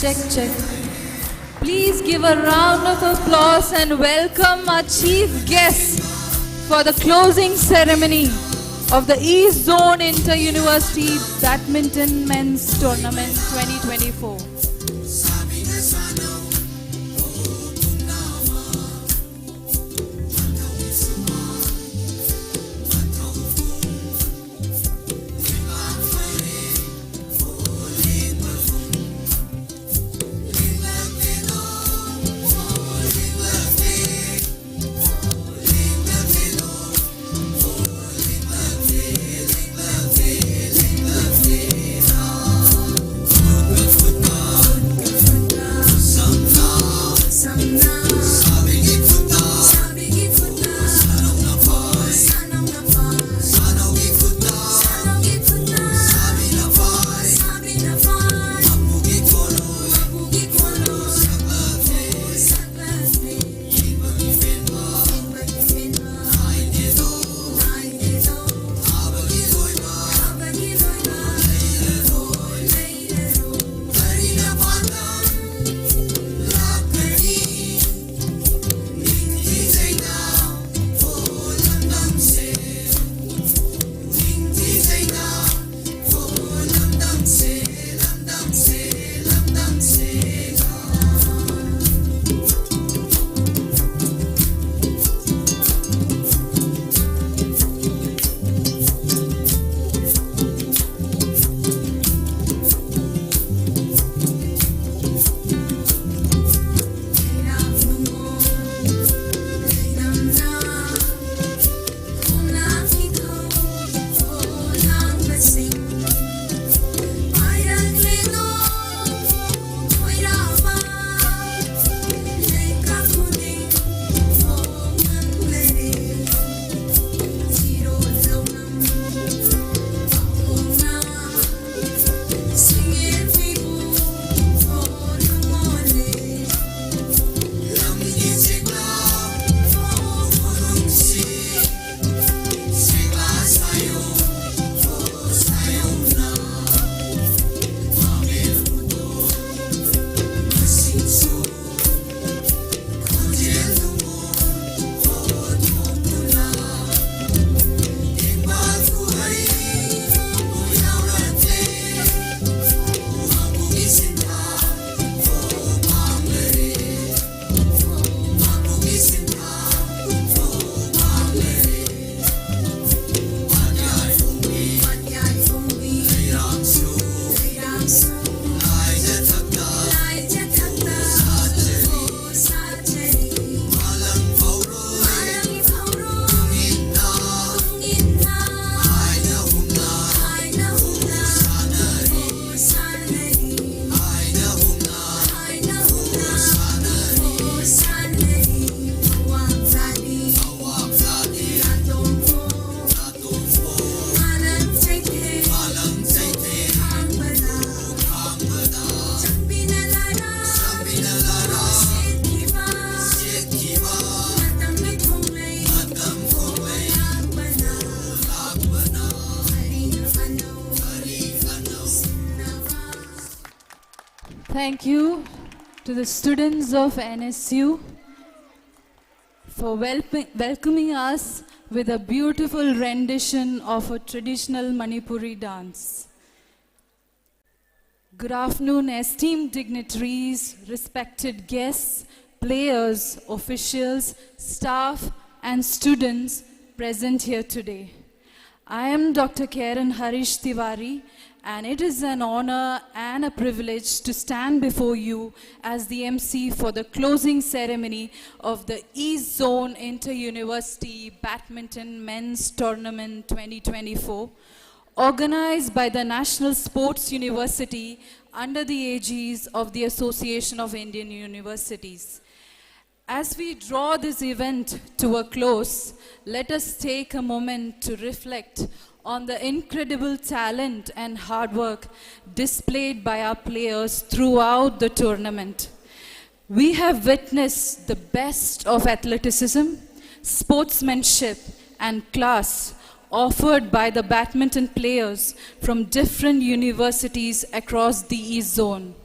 Check, check. Please give a round of applause and welcome our chief guest for the closing ceremony of the East Zone Inter-University Badminton Men's Tournament 2024. Thank you to the students of NSU for welcoming us with a beautiful rendition of a traditional Manipuri dance. Good afternoon, esteemed dignitaries, respected guests, players, officials, staff, and students present here today. I am Dr. Karen Harish Tiwari, and it is an honor and a privilege to stand before you as the MC for the closing ceremony of the East Zone Inter-University Badminton Men's Tournament 2024, organized by the National Sports University under the aegis of the Association of Indian Universities. As we draw this event to a close, let us take a moment to reflect on the incredible talent and hard work displayed by our players throughout the tournament. We have witnessed the best of athleticism, sportsmanship, and class offered by the badminton players from different universities across the East Zone.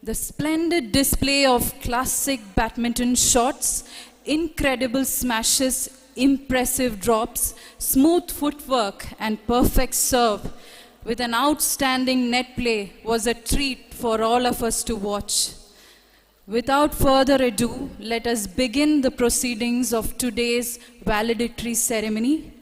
The splendid display of classic badminton shots, incredible smashes, impressive drops, smooth footwork, and perfect serve with an outstanding net play was a treat for all of us to watch. Without further ado, let us begin the proceedings of today's valedictory ceremony.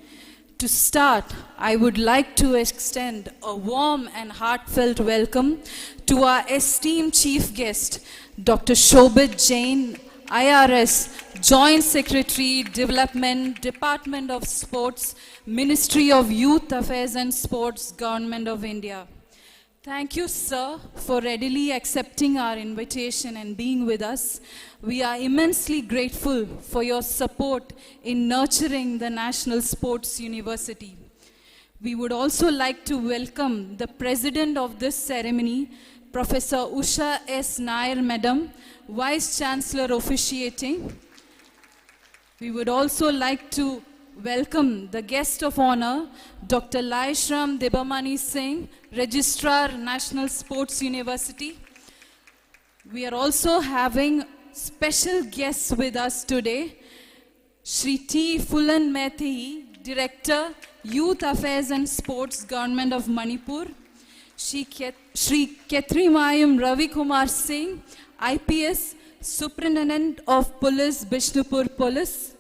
To start, I would like to extend a warm and heartfelt welcome to our esteemed chief guest, Dr. Shobit Jain, IRS, Joint Secretary, Development, Department of Sports, Ministry of Youth Affairs and Sports, Government of India. Thank you, sir, for readily accepting our invitation and being with us. We are immensely grateful for your support in nurturing the National Sports University. We would also like to welcome the president of this ceremony, Professor Usha S. Nair, Madam, Vice Chancellor officiating. We would also like to welcome the guest of honor, Dr. Laishram Debamani Singh, Registrar, National Sports University. We are also having special guests with us today, Shri T. Phulan Methi, Director, Youth Affairs and Sports, Government of Manipur, Shri Ketrimayam Ravi Kumar Singh, IPS, Superintendent of Police, Bishnupur Police,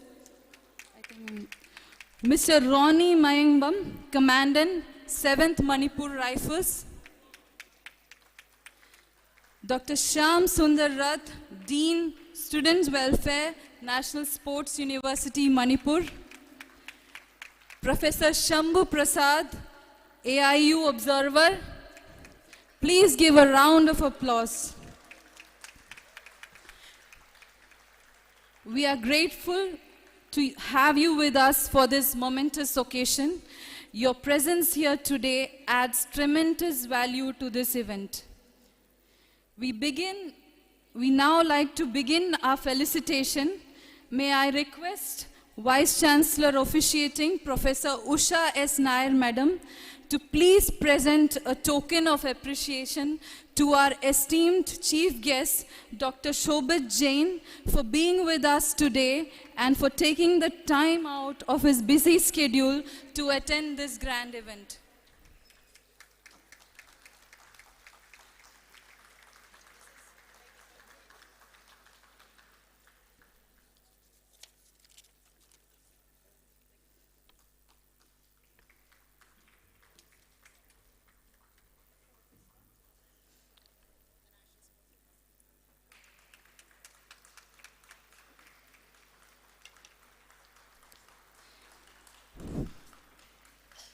Mr. Ronnie Mayangbam, Commandant, 7th Manipur Rifles, Dr. Shyam Sundar Rath, Dean, Students Welfare, National Sports University, Manipur, Professor Shambhu Prasad, AIU Observer. Please give a round of applause. We are grateful to have you with us for this momentous occasion. Your presence here today adds tremendous value to this event. We now like to begin our felicitation. May I request Vice Chancellor officiating, Professor Usha S. Nair, Madam, to please present a token of appreciation to our esteemed chief guest, Dr. Shobit Jain, for being with us today and for taking the time out of his busy schedule to attend this grand event.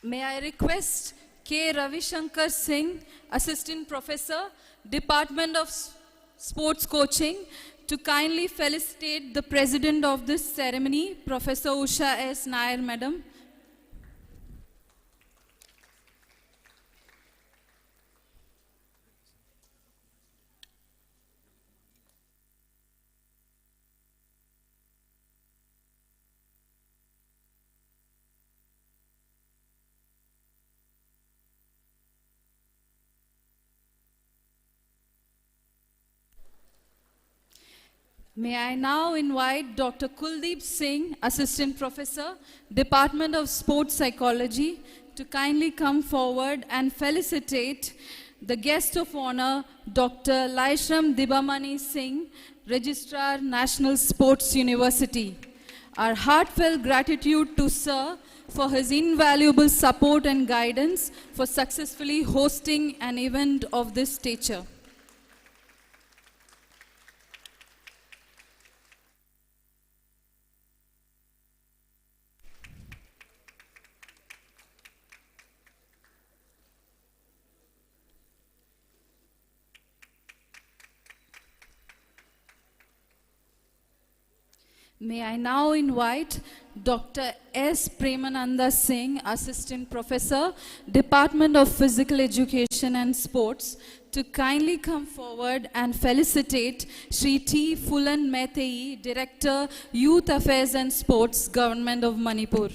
May I request K. Ravi Shankar Singh, Assistant Professor, Department of Sports Coaching, to kindly felicitate the President of this ceremony, Professor Usha S. Nair, Madam. May I now invite Dr. Kuldeep Singh, Assistant Professor, Department of Sports Psychology, to kindly come forward and felicitate the guest of honor, Dr. Laishram Debamani Singh, Registrar, National Sports University. Our heartfelt gratitude to Sir for his invaluable support and guidance for successfully hosting an event of this stature. May I now invite Dr. S. Premananda Singh, Assistant Professor, Department of Physical Education and Sports, to kindly come forward and felicitate Shri T. Phulan Methi, Director, Youth Affairs and Sports, Government of Manipur.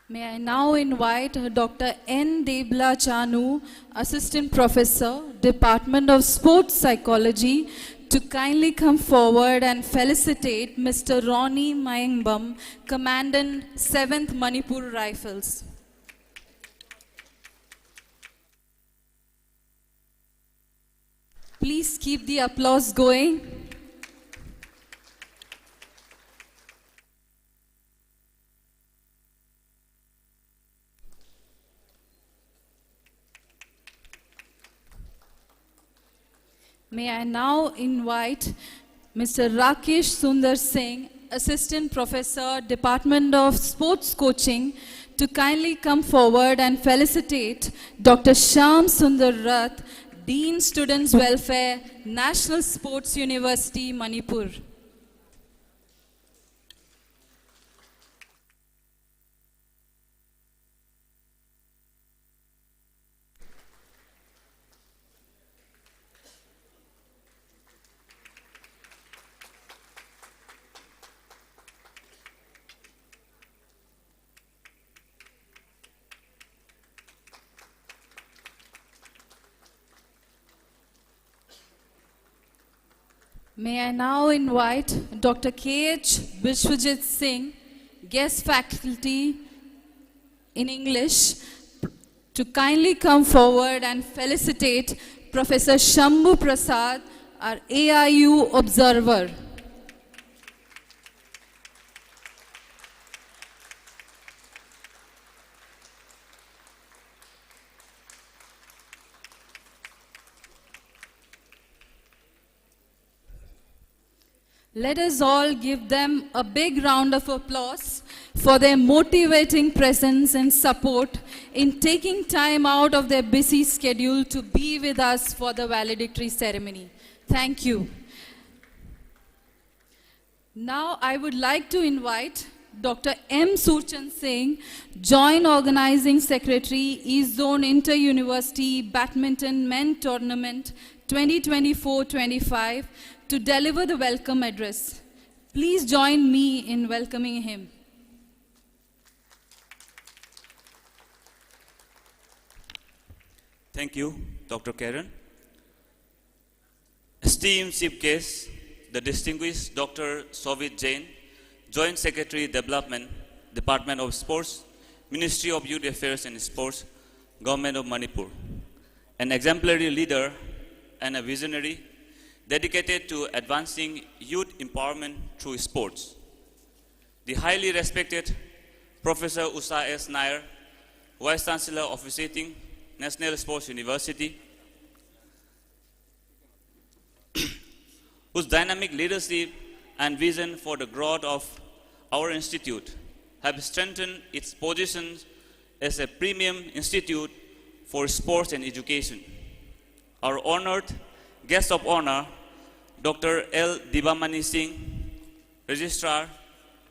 May I now invite Dr. N. Debla Chanu, Assistant Professor, Department of Sports Psychology, to kindly come forward and felicitate Mr. Ronnie Mayengbam, Commandant 7th Manipur Rifles. Please keep the applause going. May I now invite Mr. Rakesh Sundar Singh, Assistant Professor, Department of Sports Coaching, to kindly come forward and felicitate Dr. Shyam Sundar Rath, Dean Students Welfare, National Sports University, Manipur. May I now invite Dr. K.H. Vishwajit Singh, guest faculty in English, to kindly come forward and felicitate Professor Shambhu Prasad, our AIU observer. Let us all give them a big round of applause for their motivating presence and support in taking time out of their busy schedule to be with us for the valedictory ceremony. Thank you. Now I would like to invite Dr. M. Surchan Singh, Joint Organizing Secretary, East Zone Inter-University Badminton Men Tournament 2024-25, to deliver the welcome address. Please join me in welcoming him. Thank you, Dr. Karen. Esteemed Chief Guest, the distinguished Dr. Sovit Jain, Joint Secretary Development, Department of Sports, Ministry of Youth Affairs and Sports, Government of Manipur, an exemplary leader and a visionary dedicated to advancing youth empowerment through sports. The highly respected Professor Usha S. Nair, Vice Chancellor officiating National Sports University, whose dynamic leadership and vision for the growth of our institute have strengthened its position as a premium institute for sports and education. Our honored guest of honor, Dr. L. Dibamani Singh, Registrar,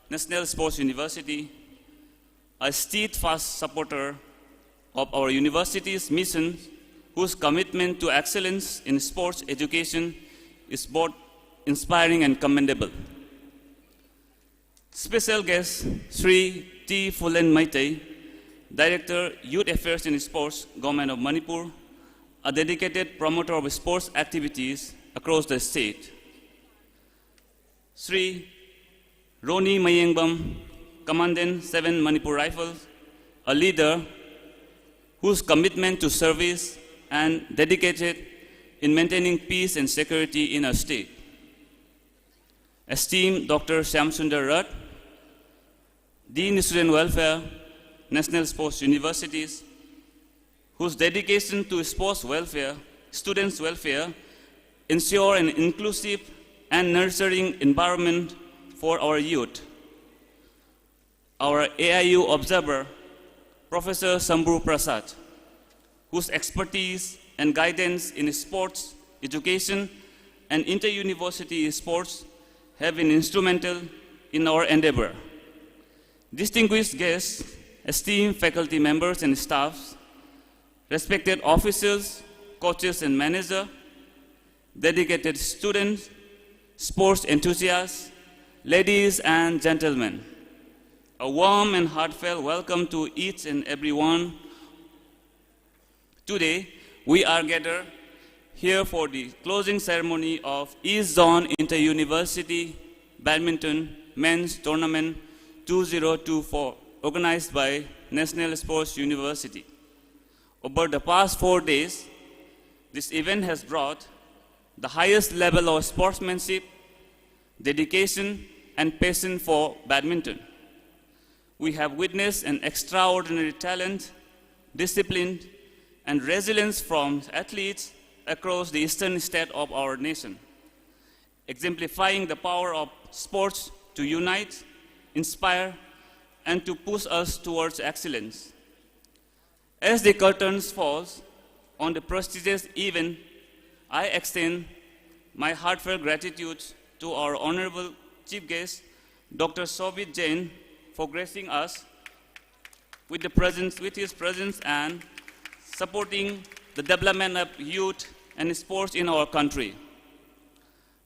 National Sports University, a steadfast supporter of our university's mission, whose commitment to excellence in sports education is both inspiring and commendable. Special guest, Sri T. Phulen Maitai, Director, Youth Affairs and Sports, Government of Manipur, a dedicated promoter of sports activities across the state. Sri Ronnie Mayengbam, Commandant 7 Manipur Rifles, a leader whose commitment to service and dedicated in maintaining peace and security in our state. Esteemed Dr. Shyam Sundar Rath, Dean Student Welfare, National Sports Universities, whose dedication to sports welfare, students' welfare, ensure an inclusive and nurturing environment for our youth. Our AIU observer, Professor Shambhu Prasad, whose expertise and guidance in sports, education, and inter-university sports have been instrumental in our endeavor. Distinguished guests, esteemed faculty members and staffs, respected officials, coaches and managers, dedicated students, sports enthusiasts, ladies and gentlemen, A warm and heartfelt welcome to each and every one. Today, we are gathered here for the closing ceremony of East Zone Inter-University Badminton Men's Tournament 2024, organized by National Sports University. Over the past 4 days, this event has brought the highest level of sportsmanship, dedication, and passion for badminton. We have witnessed an extraordinary talent, discipline, and resilience from athletes across the eastern state of our nation, exemplifying the power of sports to unite, inspire, and to push us towards excellence. As the curtains falls on the prestigious event, I extend my heartfelt gratitude to our honorable chief guest, Dr. Sobit Jain, for gracing us with his presence and supporting the development of youth and sports in our country.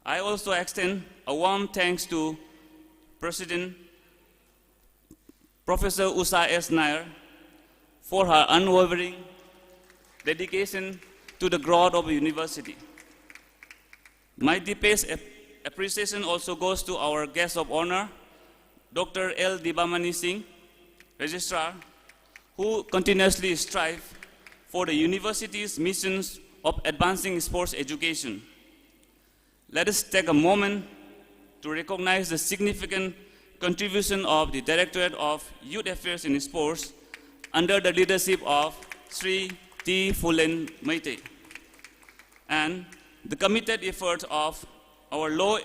I also extend a warm thanks to President Professor Usha S. Nair for her unwavering dedication to the growth of the university. My deepest appreciation also goes to our guest of honor, Dr. L. Dibamani Singh, Registrar, who continuously strive for the university's missions of advancing sports education. Let us take a moment to recognize the significant contribution of the Directorate of Youth Affairs in Sports under the leadership of Sri T. Phulen Meitei, and the committed efforts of our law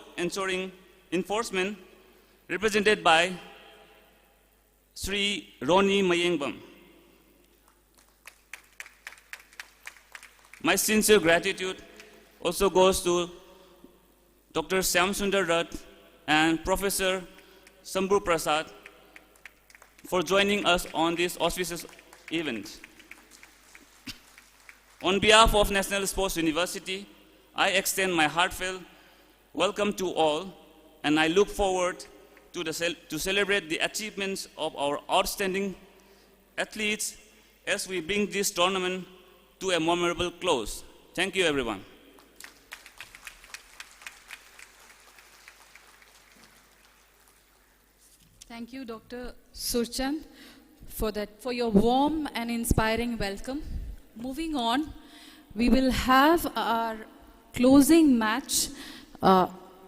enforcement represented by Sri Roni Mayengbam. My sincere gratitude also goes to Dr. Syamsundar Dutt and Professor Sambhu Prasad for joining us on this auspicious event. On behalf of National Sports University, I extend my heartfelt welcome to all, and I look forward to celebrate the achievements of our outstanding athletes as we bring this tournament to a memorable close. Thank you, everyone. Thank you, Dr. Surchand, for your warm and inspiring welcome. Moving on, we will have our closing match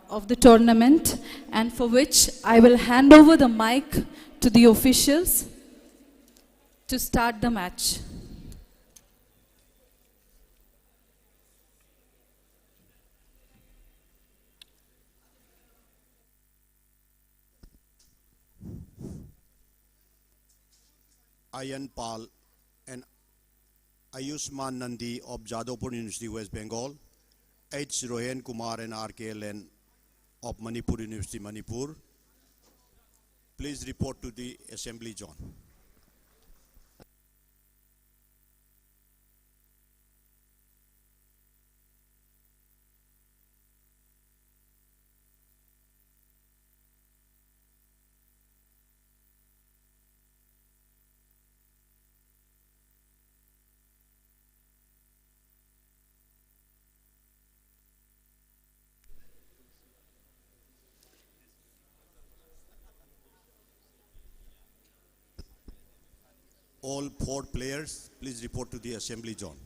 of the tournament, and for which I will hand over the mic to the officials to start the match. Ayan Pal and Ayushman Nandi of Jadavpur University, West Bengal, H. Rohan Kumar and R.K. Len of Manipur University, Manipur. Please report to the assembly zone. All 4 players, please report to the assembly zone.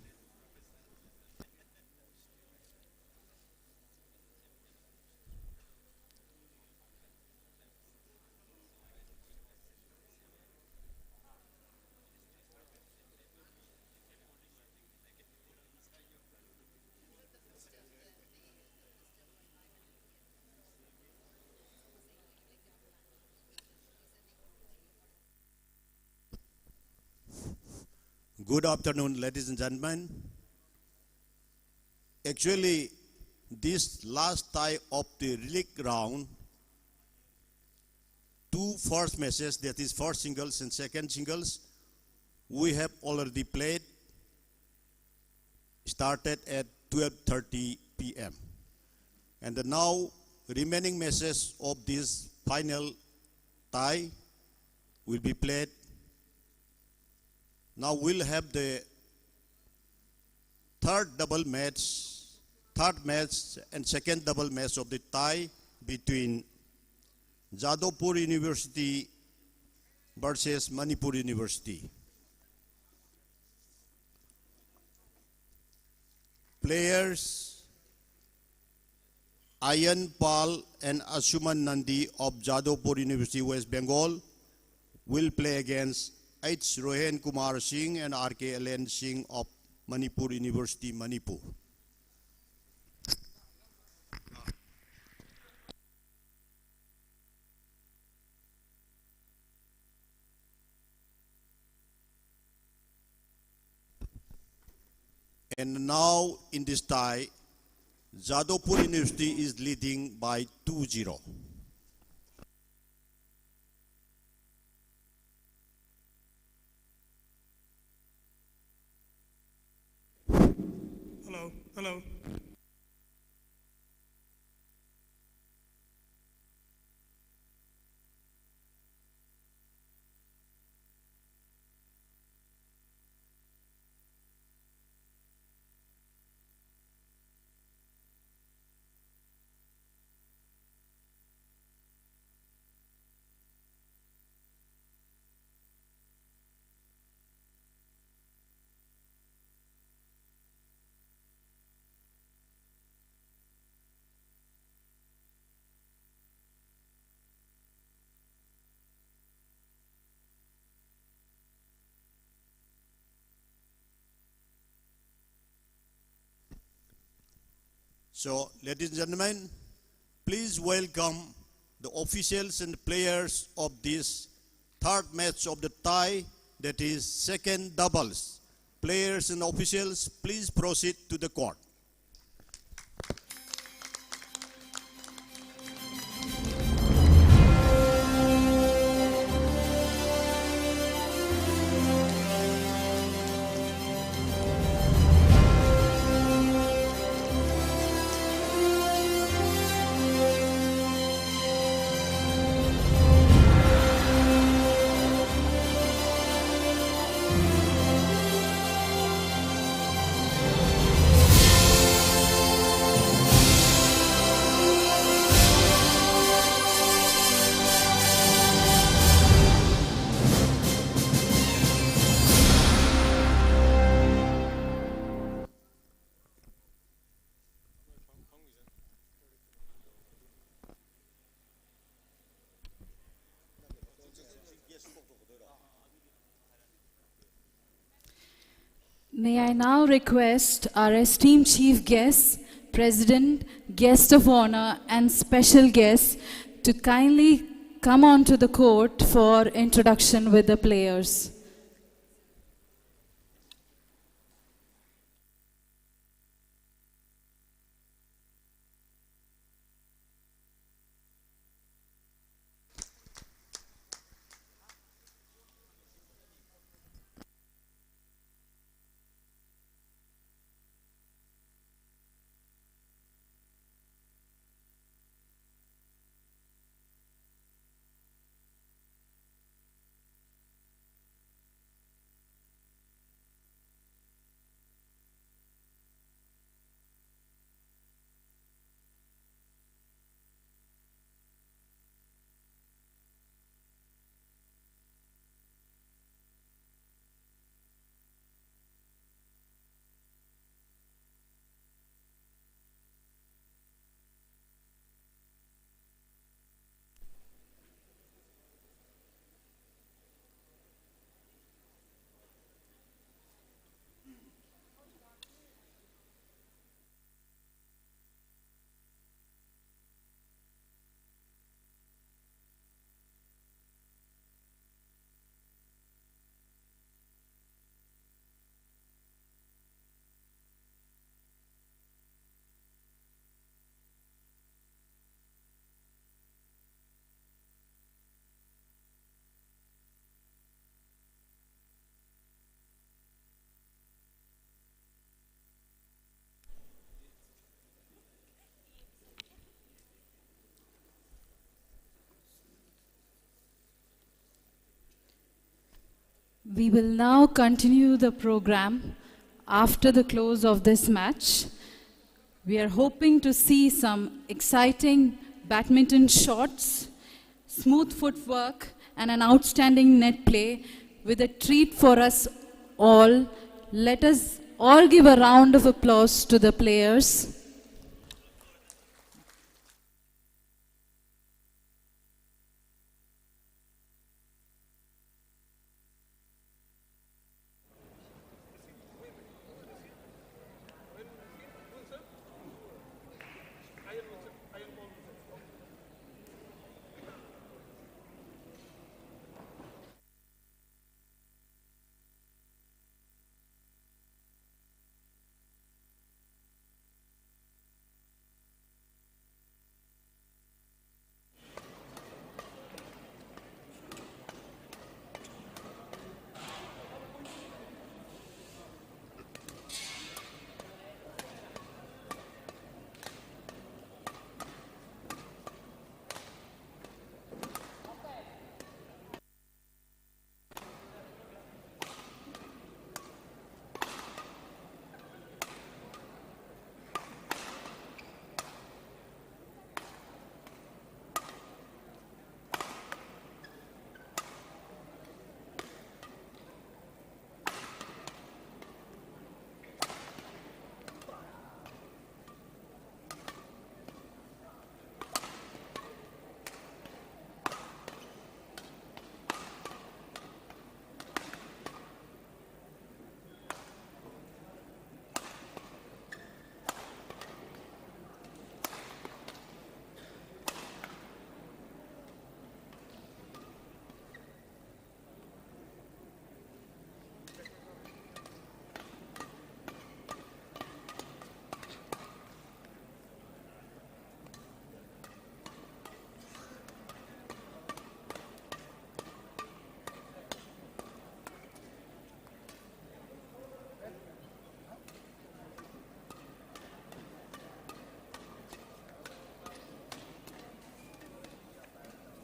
Good afternoon, ladies and gentlemen. Actually, this last tie of the league round, 2 first matches, that is first singles and second singles, we have already played, started at 12:30 p.m. And the now remaining matches of this final tie will be played. Now we'll have the third match and second double match of the tie between Jadavpur University versus Manipur University. Players Ayan Pal and Ashuman Nandi of Jadavpur University, West Bengal will play against H. Rohen Kumar Singh and R.K. Alen Singh of Manipur University, Manipur. And now in this tie, Jadavpur University is leading by 2-0. Hello. So, ladies and gentlemen, please welcome the officials and players of this third match of the tie, that is second doubles. Players and officials, please proceed to the court. May I now request our esteemed chief guests, president, guest of honor, and special guests to kindly come onto the court for introduction with the players. We will now continue the program after the close of this match. We are hoping to see some exciting badminton shots, smooth footwork, and an outstanding net play with a treat for us all. Let us all give a round of applause to the players.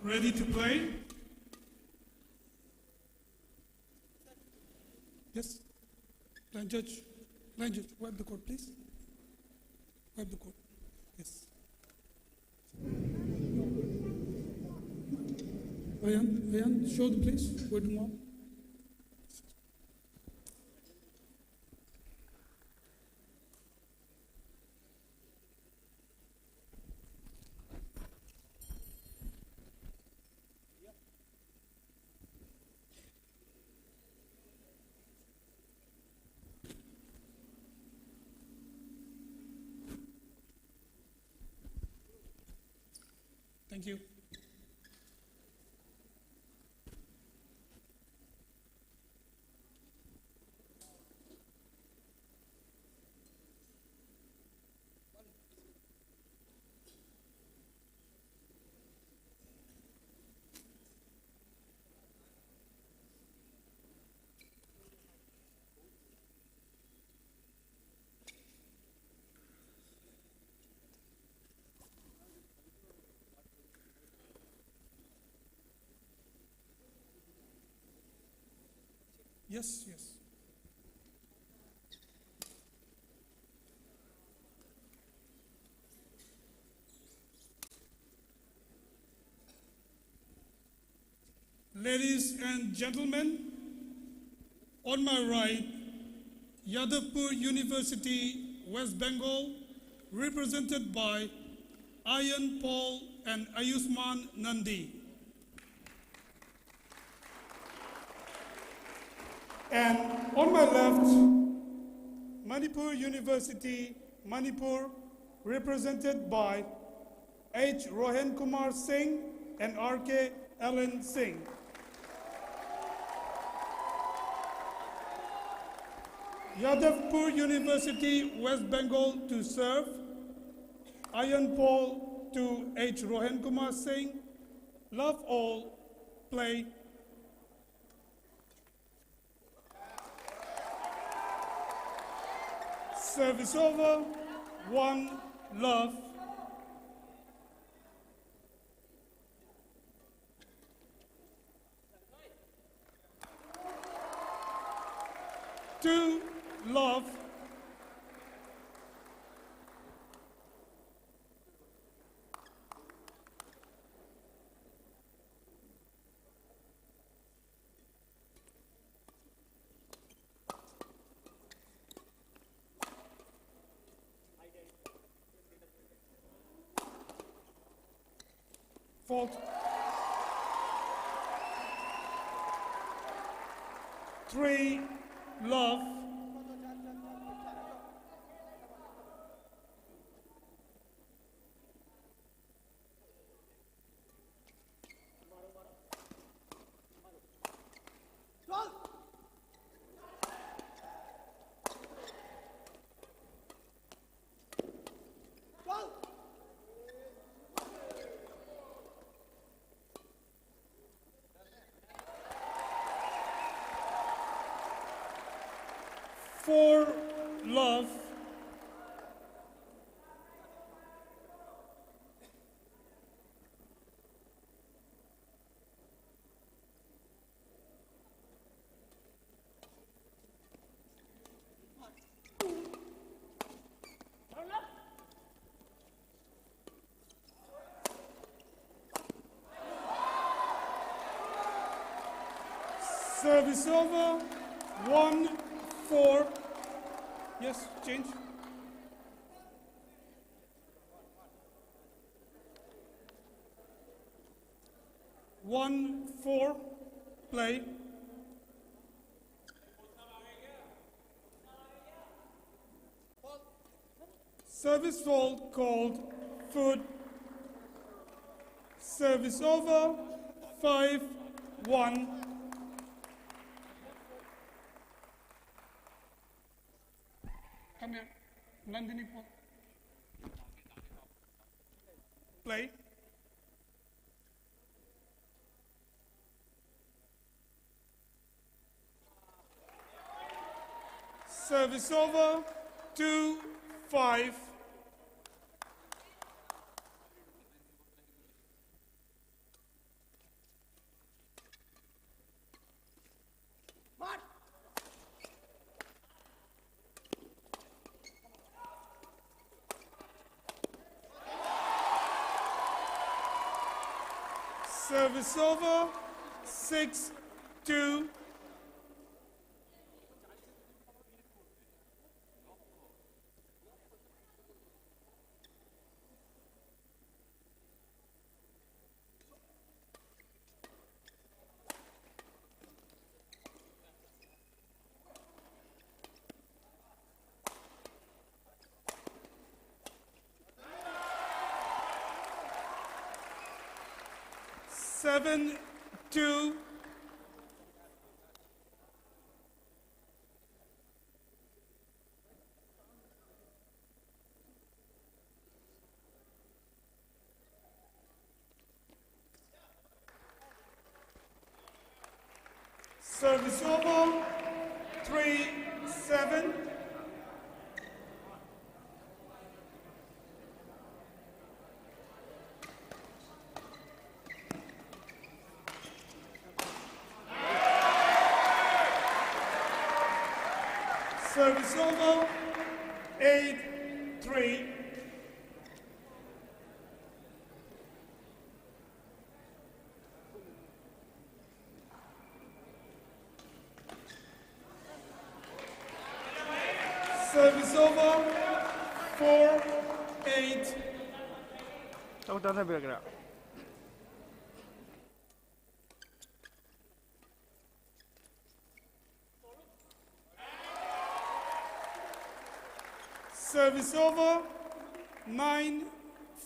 Ready to play? Yes? Line judge, wipe the court, please. Wipe the court. Yes. Ayan, show the place. Where do you want? Thank you. Yes, yes. Ladies and gentlemen, on my right, Yadavpur University, West Bengal, represented by Ayan Paul and Ayushman Nandi. And on my left, Manipur University, Manipur, represented by H. Rohan Kumar Singh and R.K. Ellen Singh. Yadavpur University, West Bengal to serve, Ayan Paul to H. Rohan Kumar Singh. Love all, play. Service over, 1, love. 2, love. Fault. 3, love. For love. Service over. 1, 4. Yes, change. One, 4, play. Service fault called foot. Service over. 5, 1. Come here, Nandini. Play. Service over. 2, 5. Service over. 6, 2. Seven, 2. Service over. 3, 7. Service over. 8, 3. Service over. 4, 8. Tahu tak saya bergerak. Service over. 9,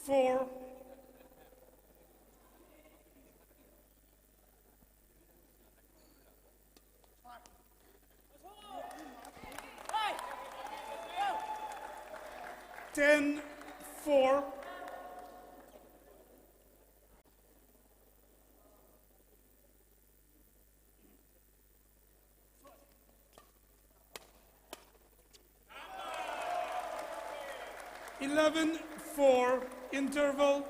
4. Ten, 4. Eleven, 4. Interval.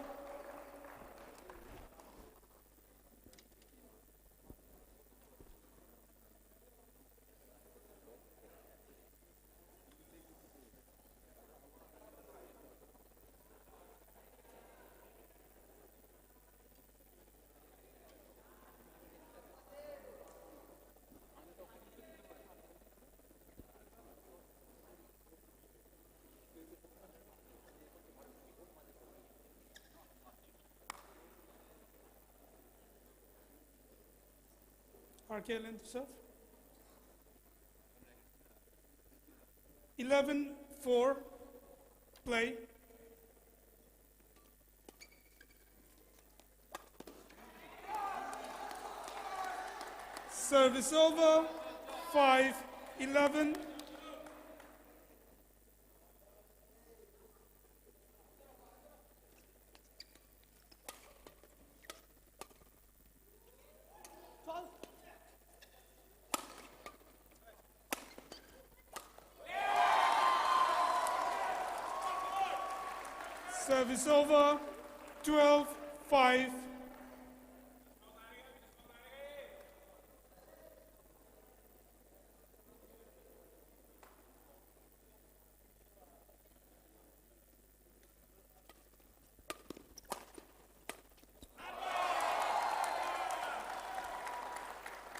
RKLN to serve. 11-4, play. Service over, 5-11. Service over, 12-5.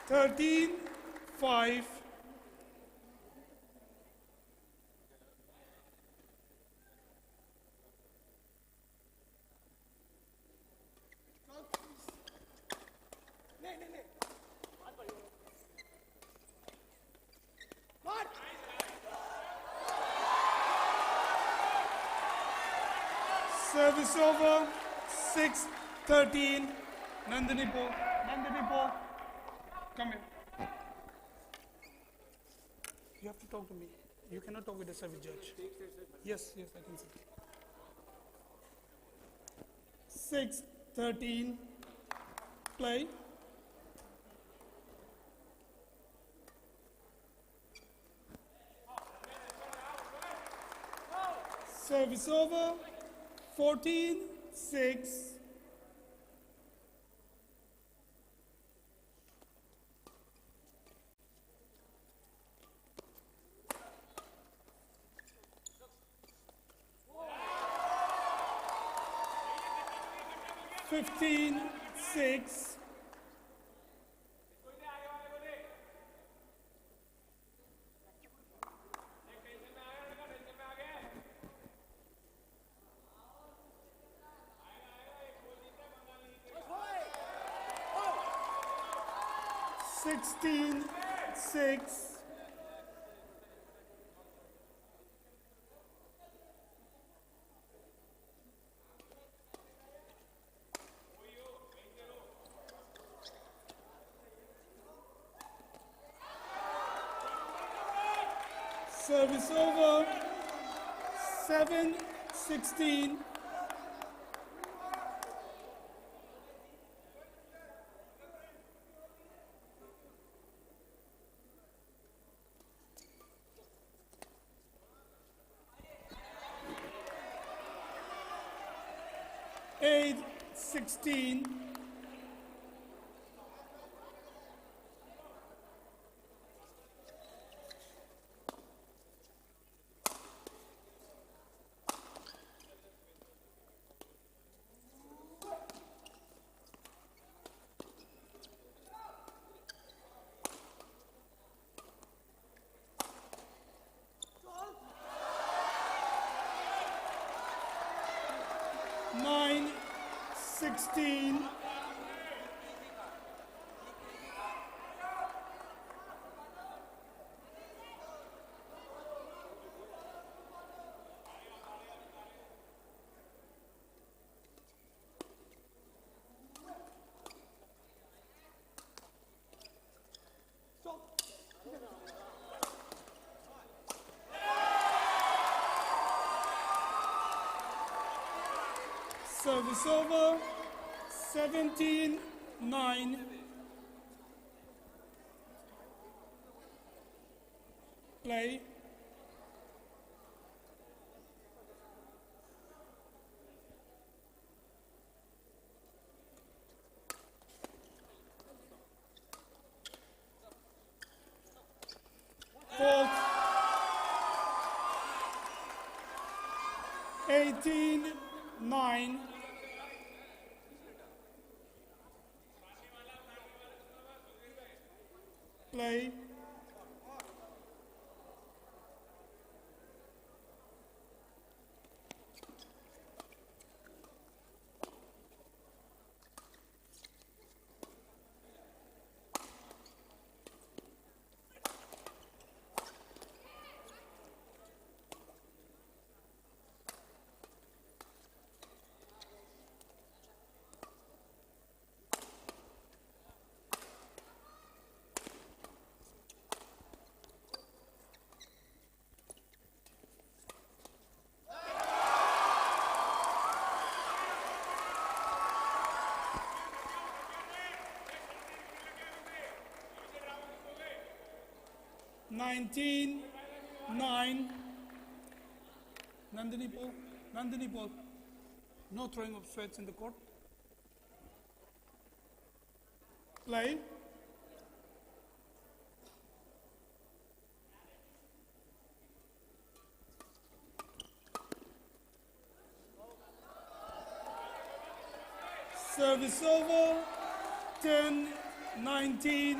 Thirteen, 5. Service over, 6-13. Nandini Paul, come here. You have to talk to me. You cannot talk with the service judge. Yes, I can see. 6-13, play. Service over, 14-6. Fifteen, 6. Sixteen, 6. Service over, 7-16. Eight, 16. Nine, 16. Service over, 17-9. Play. Fault. 18-9. Play. 19-9. Nandini Paul. Nandini Paul. No throwing of sweats in the court. Play. Service over. 10-19.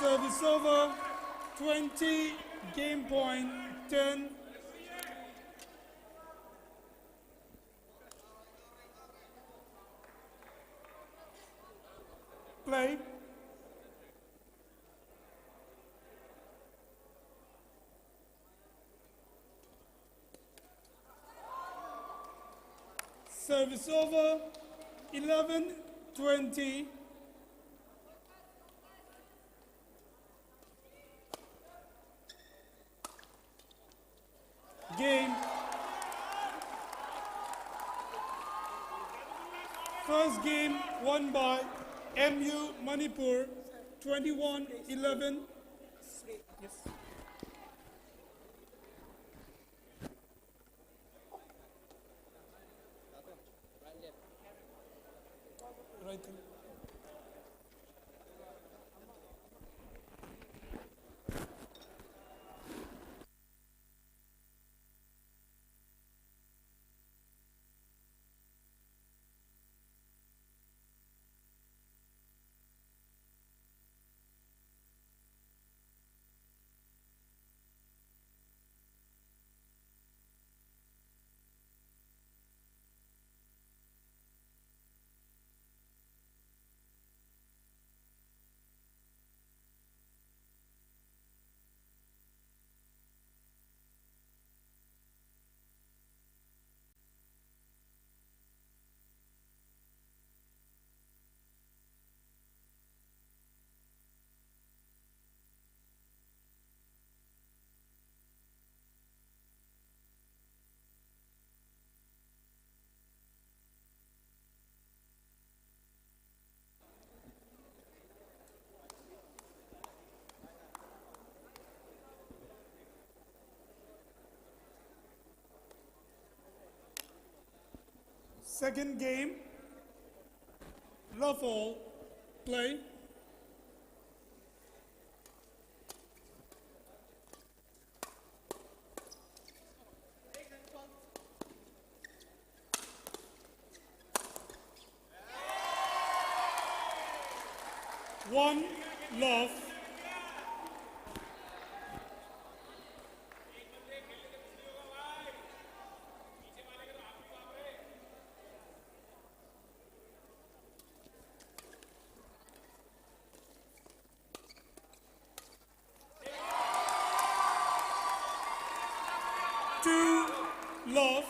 Service over. 20. Game point. 10. Play. Service over. 11-20. Game. First game won by MU Manipur 21-11. Yes. Right. Second game, love all, play. One love. Two love.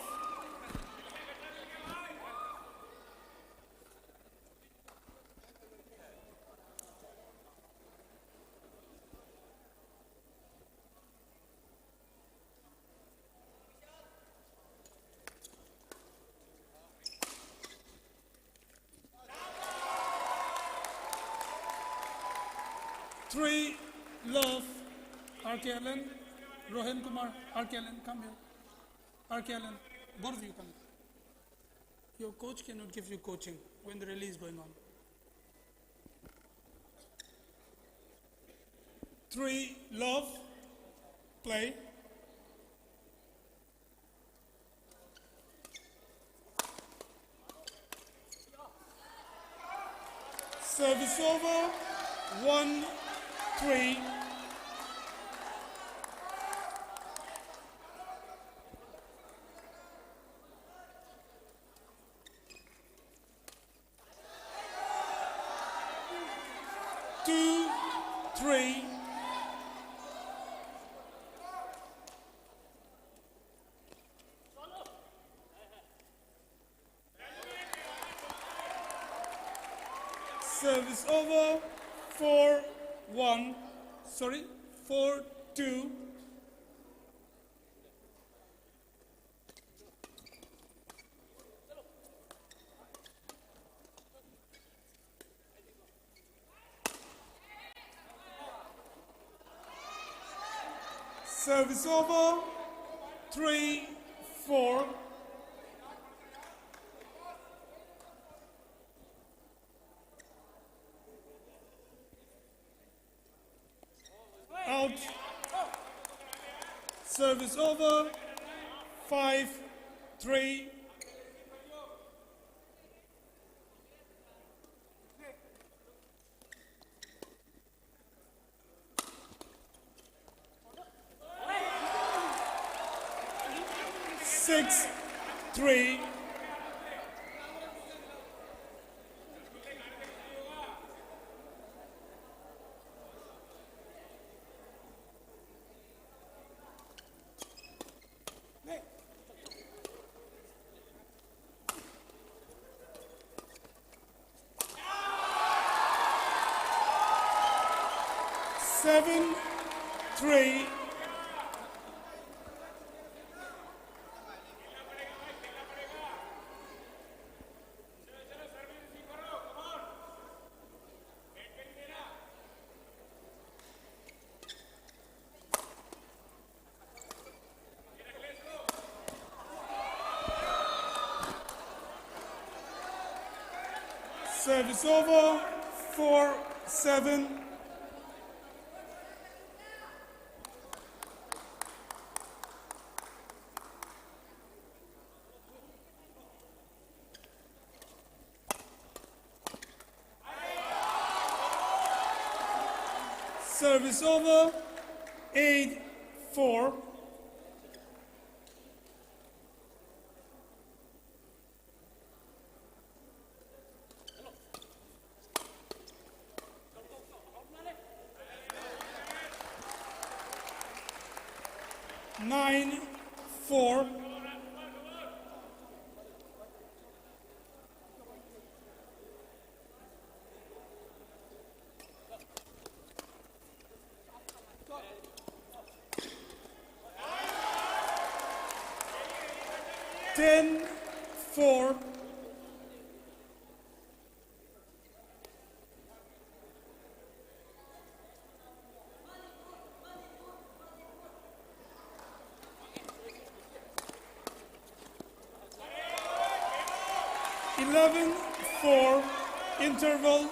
Three love. R.K. Allen, Rohan Kumar, R.K. Allen, come here. R.K. Allen, both of you come. Your coach cannot give you coaching when the rally is going on. Three love, play. Service over, 1-3. Two, three. Service over, 4-1. Sorry, 4-2. Service over. 3-4. Out. Service over. 5-3. Six, 3. Seven, 3. Service over. 4-7. Service over. 8-4. Nine, 4. Ten, 4. Eleven, 4. Interval.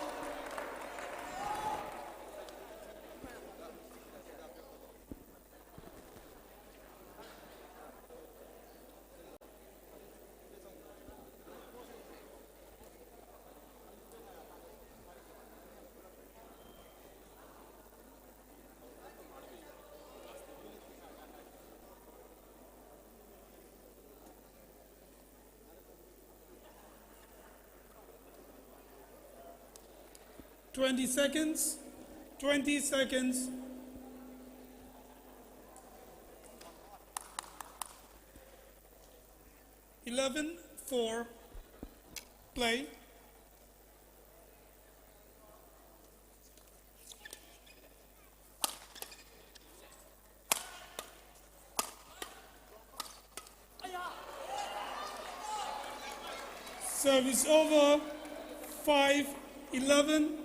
Twenty seconds. 20 seconds. Eleven, 4. Play. Service over. 5-11.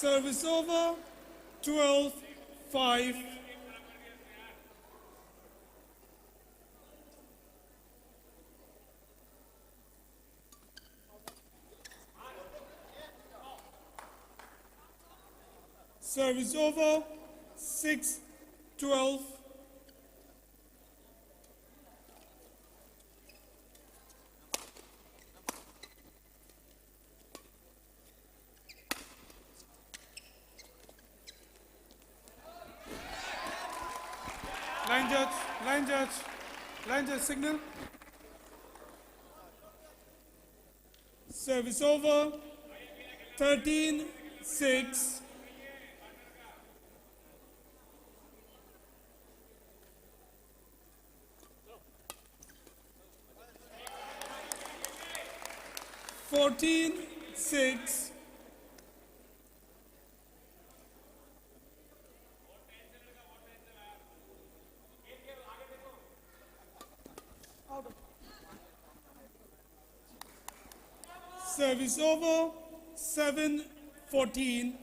Service over. 12-5. Service over. 6-12. Line judge signal. Service over. 13-6. Fourteen, 6. Service over, 7-14.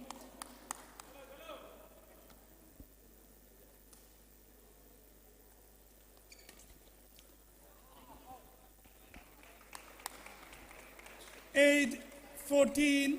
Eight, 14.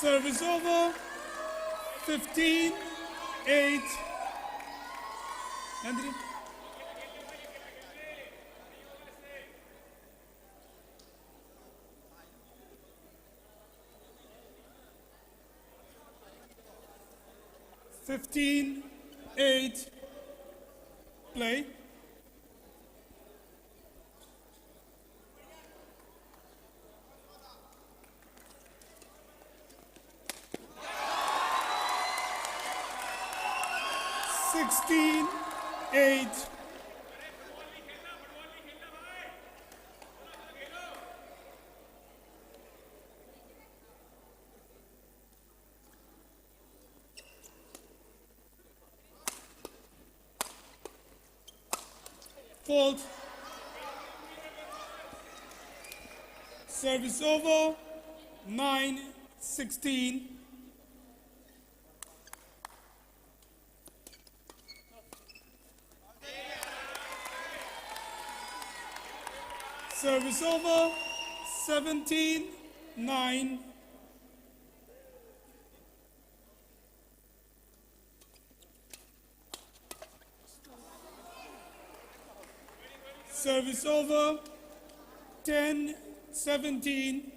Service over, 15-8. Nandini. Fifteen, 8. Play. Sixteen, 8. Fault. Service over, 9-16. Service over, 17-9. Service over, 10-17.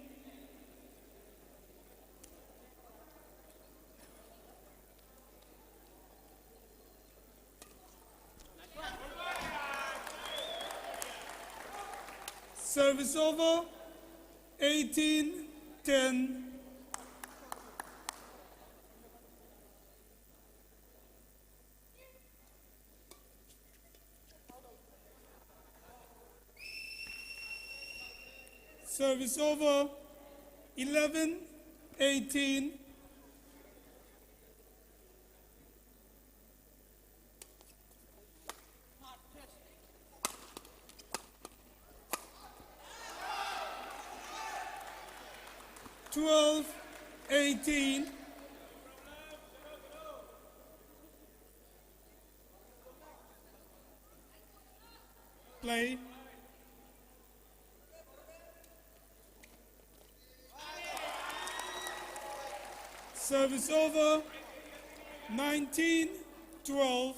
Service over, 18-10. Service over, 11-18. Twelve, 18. Play. Service over, 19-12.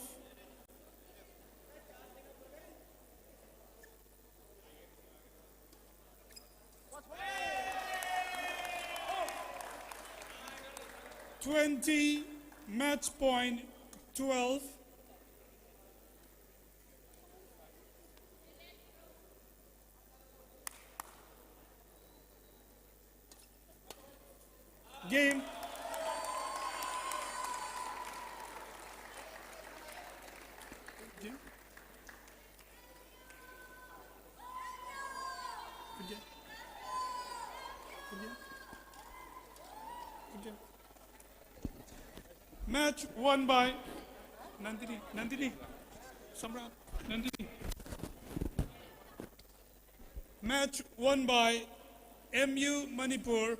Match point 12. Game. Match won by Nandini, Samrat, Nandini. Match won by MU Manipur,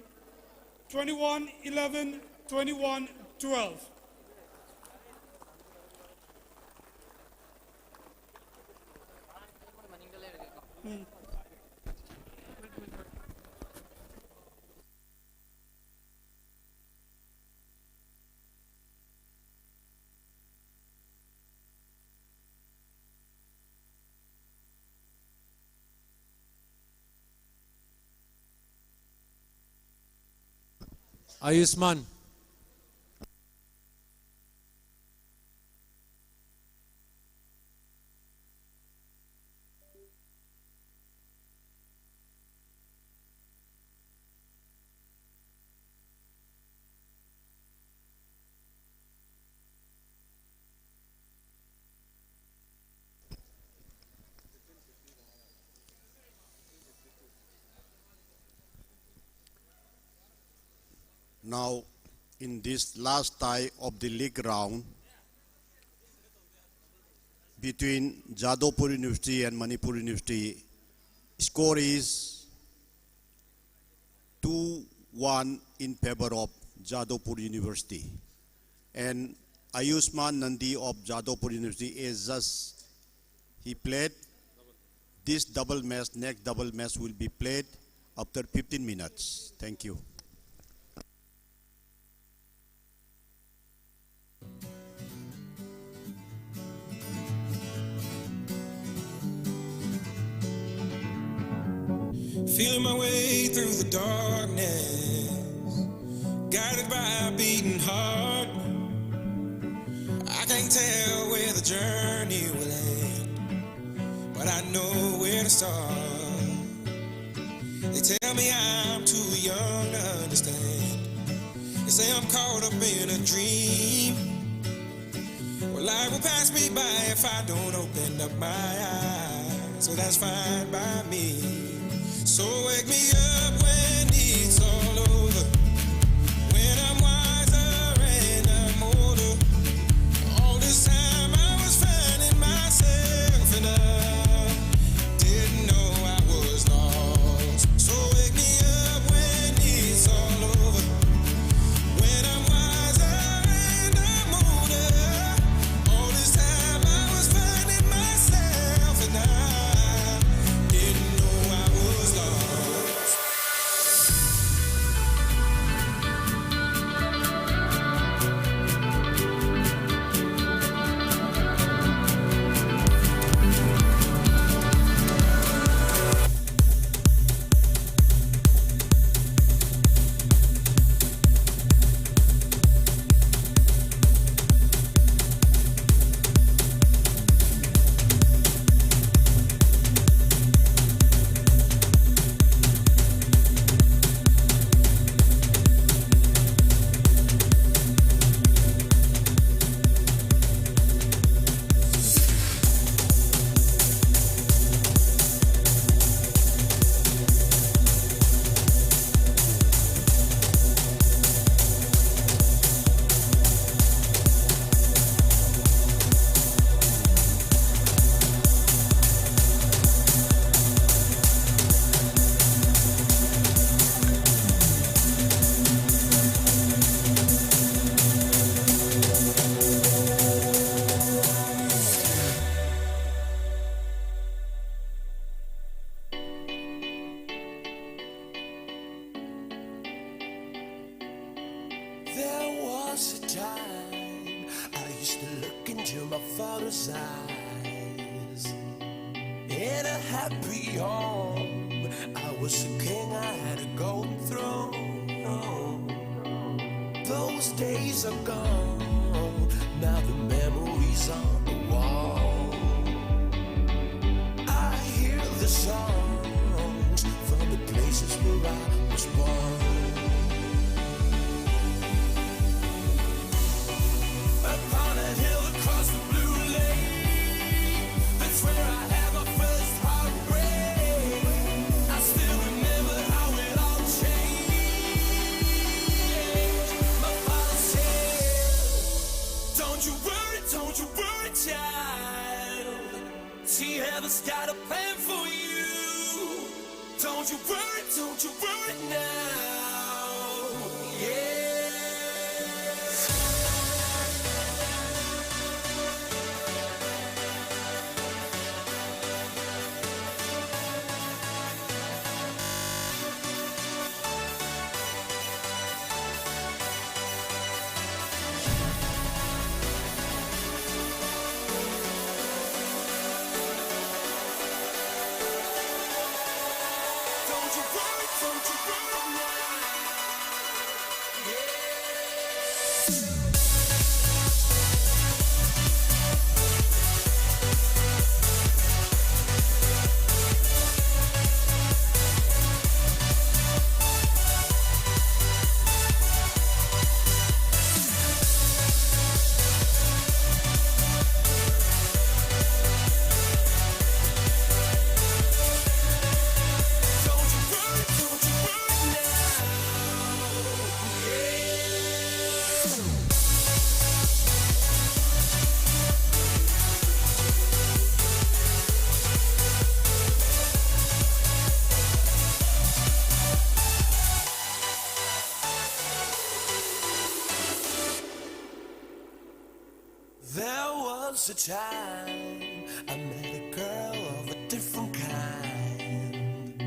21-11, 21-12. Ayushman. Now, in this last tie of the league round between Jadavpur University and Manipur University, score is 2-1 in favor of Jadavpur University. And Ayushman Nandi of Jadavpur University is just, he played this double match, next double match will be played after 15 minutes. Thank you. Feeling my way through the darkness, guided by a beating heart. I can't tell where the journey will end, but I know where to start. They tell me I'm too young to understand. They say I'm caught up in a dream. Well, life will pass me by if I don't open up my eyes, so that's fine by me. So wake me up when it's all over, when I'm wiser and I'm older. All this time I was finding myself and I didn't know I was lost. So wake me up when it's all over, when I'm wiser and I'm older. All this time I was finding myself and I didn't know I was lost. There was a time I used to look into my father's eyes. In a happy home, I was a king, I had a golden throne. Those days are gone, now the memories on the wall. I hear the songs from the places where I was born. Upon a hill across the blue lake, that's where I had my first heartbreak. I still remember how it all changed. My father said, was a time I met a girl of a different kind.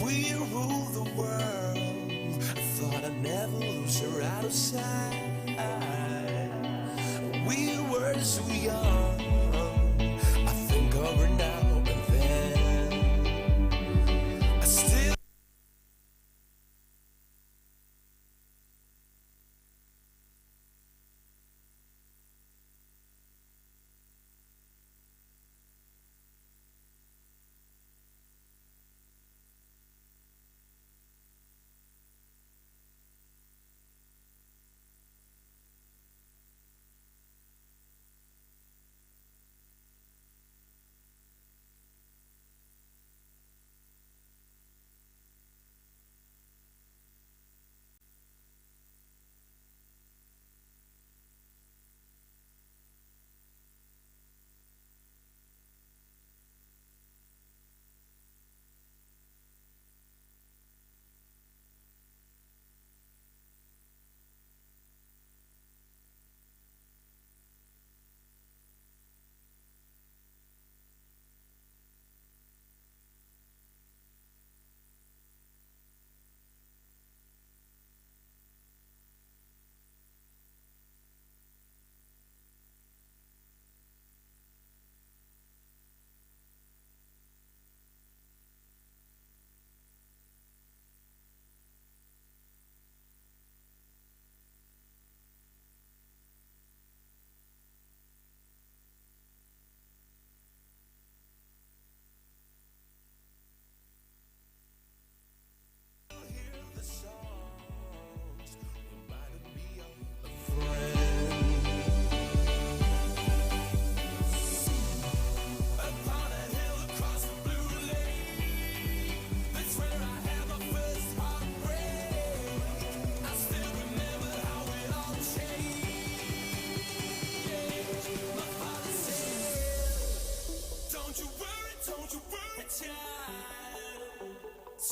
We ruled the world. I thought I'd never lose her out of sight. We were so young. I think of her now and then. I still.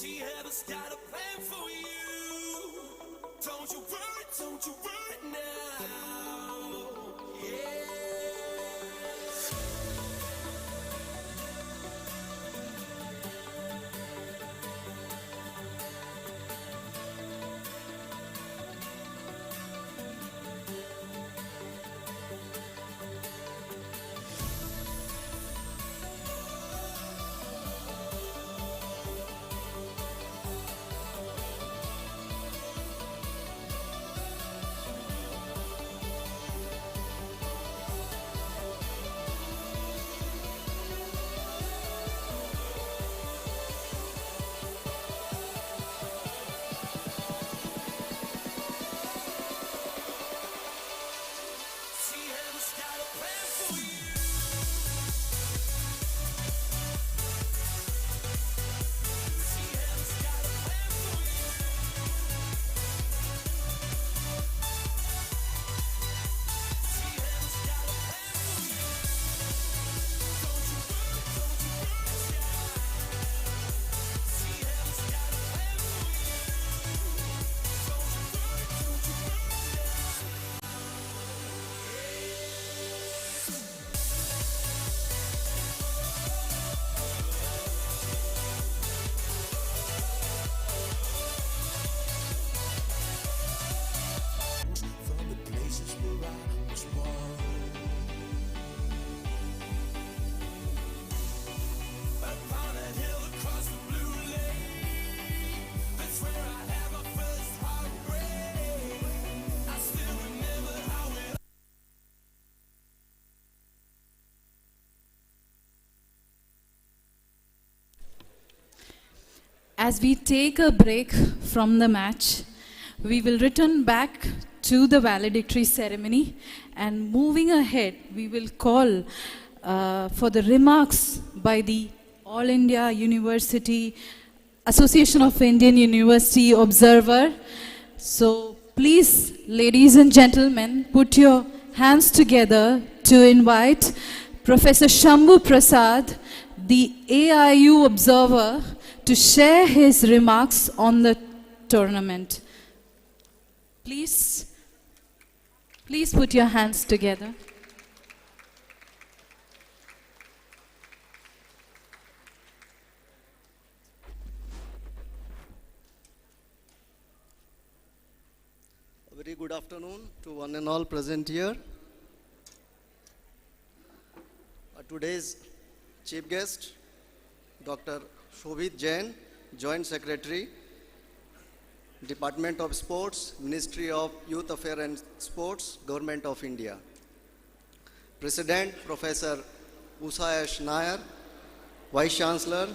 She has got a plan for you. Don't you worry now. Yeah. As we take a break from the match, we will return back to the valedictory ceremony, and moving ahead, we will call for the remarks by the All India University Association of Indian University Observer. So please, ladies and gentlemen, put your hands together to invite Professor Shambhu Prasad, the AIU Observer, to share his remarks on the tournament. Please put your hands together. Very good afternoon to one and all present here. Today's chief guest, Dr. Shobhit Jain, Joint Secretary, Department of Sports, Ministry of Youth Affairs and Sports, Government of India. President, Professor Usayash Nair, Vice Chancellor,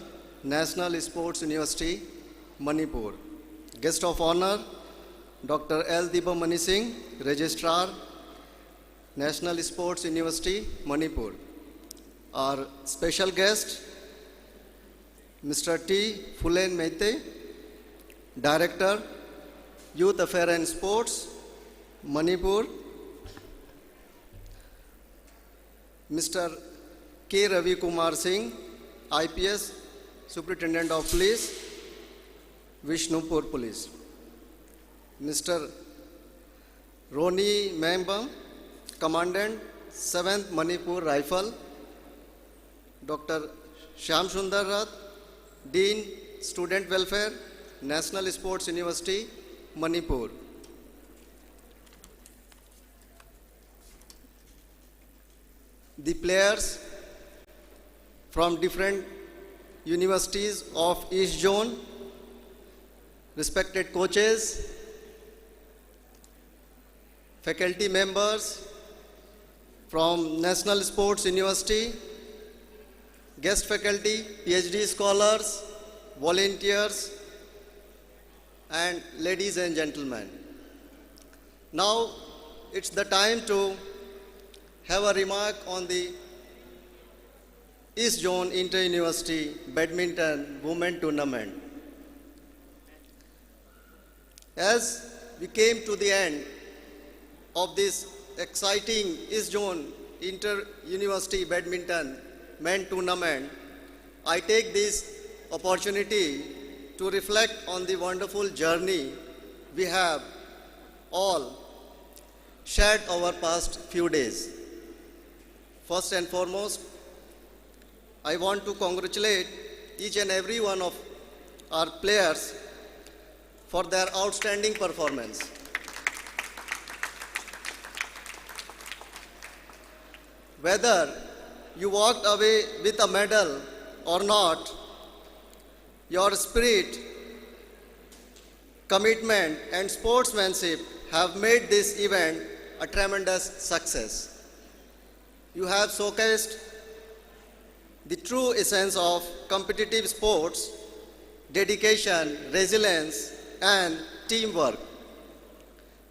National Sports University, Manipur. Guest of honor, Dr. L. Diba Mani Singh, Registrar, National Sports University, Manipur. Our special guest, Mr. T. Phulen Mehte, Director, Youth Affairs and Sports, Manipur. Mr. K. Ravi Kumar Singh, IPS, Superintendent of Police, Vishnupur Police. Mr. Roni Membam, Commandant, 7th Manipur Rifle. Dr. Shyam Sundar Rath, Dean, Student Welfare, National Sports University, Manipur. The players from different universities of East Zone, respected coaches, faculty members from National Sports University, guest faculty, PhD scholars, volunteers, and ladies and gentlemen. Now it's the time to have a remark on the East Zone Inter-University Badminton Women Tournament. As we came to the end of this exciting East Zone Inter-University Badminton Men Tournament, I take this opportunity to reflect on the wonderful journey we have all shared over past few days. First and foremost, I want to congratulate each and every one of our players for their outstanding performance. Whether you walked away with a medal or not, your spirit, commitment, and sportsmanship have made this event a tremendous success. You have showcased the true essence of competitive sports: dedication, resilience, and teamwork.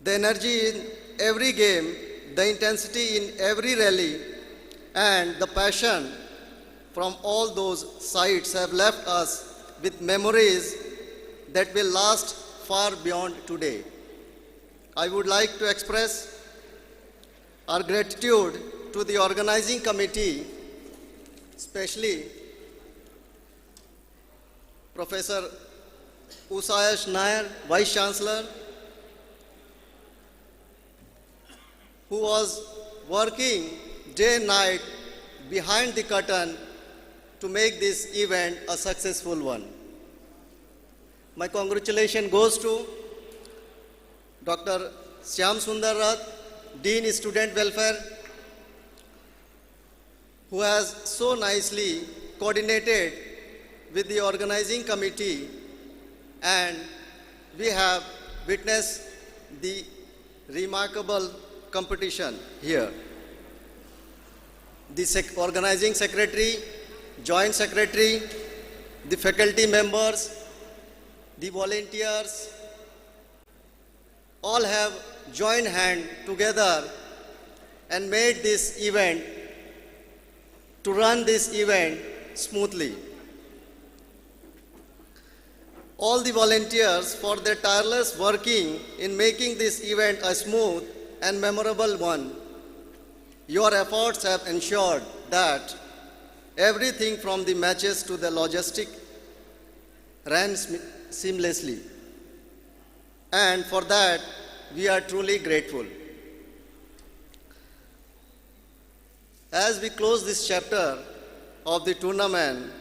The energy in every game, the intensity in every rally, and the passion from all those sides have left us with memories that will last far beyond today. I would like to express our gratitude to the organizing committee, especially Professor Usayash Nair, Vice Chancellor, who was working day and night behind the curtain to make this event a successful one. My congratulations goes to Dr. Shyam Sundar Rath, Dean Student Welfare, who has so nicely coordinated with the organizing committee, and we have witnessed the remarkable competition here. The organizing secretary, joint secretary, the faculty members, the volunteers, all have joined hand together and made this event, to run this event smoothly. All the volunteers for their tireless working in making this event a smooth and memorable one. Your efforts have ensured that everything from the matches to the logistic ran seamlessly. And for that, we are truly grateful. As we close this chapter of the tournament,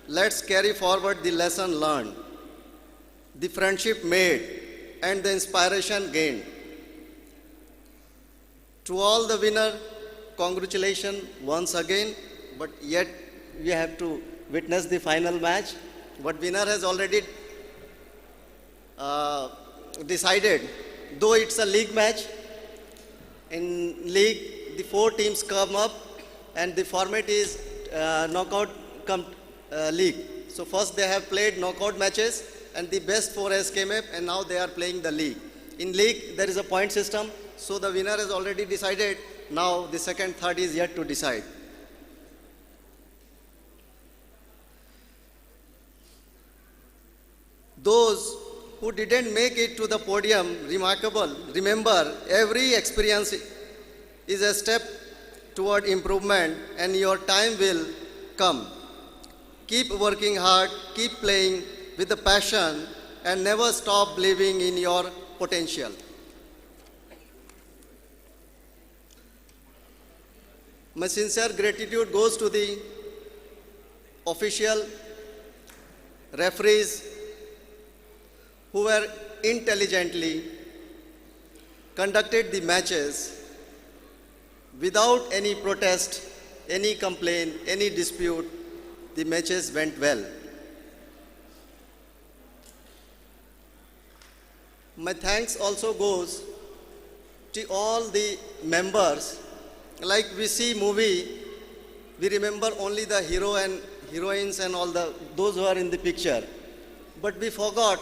let's carry forward the lesson learned, the friendship made, and the inspiration gained. To all the winner, congratulations once again, but yet we have to witness the final match. But winner has already decided, though it's a league match. In league, the 4 teams come up and the format is knockout league. So first they have played knockout matches and the best 4 has came up and now they are playing the league. In league, there is a point system, so the winner has already decided. Now the second, third is yet to decide. Those who didn't make it to the podium, remarkable. Remember, every experience is a step toward improvement and your time will come. Keep working hard, keep playing with the passion and never stop believing in your potential. My sincere gratitude goes to the official, referees, who were intelligently conducted the matches without any protest, any complaint, any dispute. The matches went well. My thanks also goes to all the members. Like we see movie, we remember only the hero and heroines and all those who are in the picture. But we forgot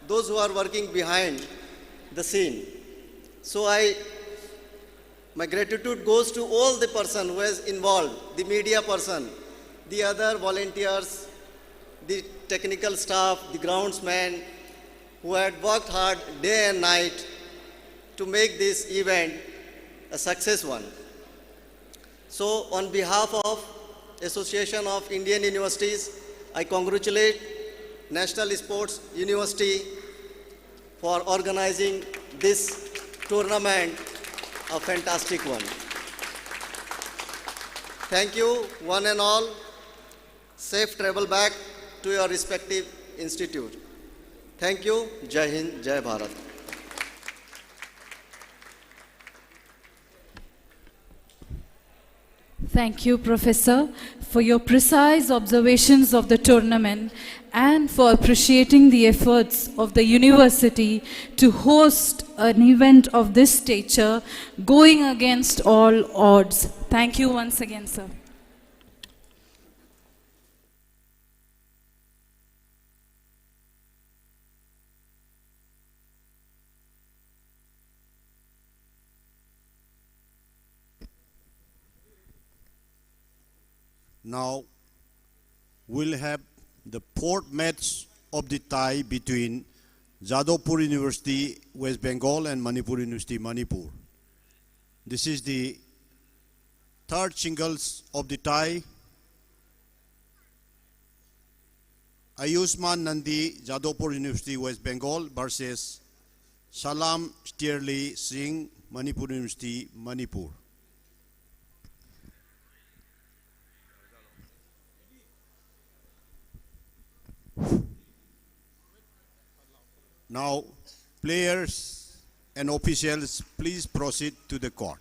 those who are working behind the scene. So my gratitude goes to all the person who is involved, the media person, the other volunteers, the technical staff, the groundsmen, who had worked hard day and night to make this event a success one. So on behalf of Association of Indian Universities, I congratulate National Sports University for organizing this tournament, a fantastic one. Thank you, one and all. Safe travel back to your respective institute. Thank you. Jai Hind, Jai Bharat. Thank you, Professor, for your precise observations of the tournament and for appreciating the efforts of the university to host an event of this stature going against all odds. Thank you once again, sir. Now, we'll have the 4th match of the tie between Jadavpur University, West Bengal and Manipur University, Manipur. This is the 3rd singles of the tie. Ayushman Nandi, Jadavpur University, West Bengal versus Salam Steerly Singh, Manipur University, Manipur. Now, players and officials, please proceed to the court.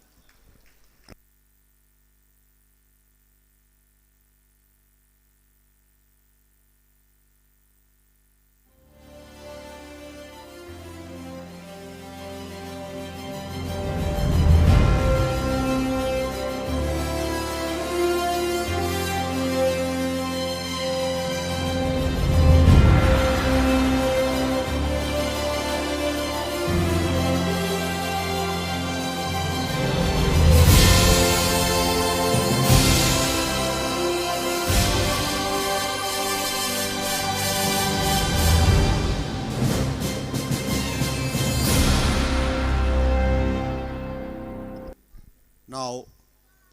Now,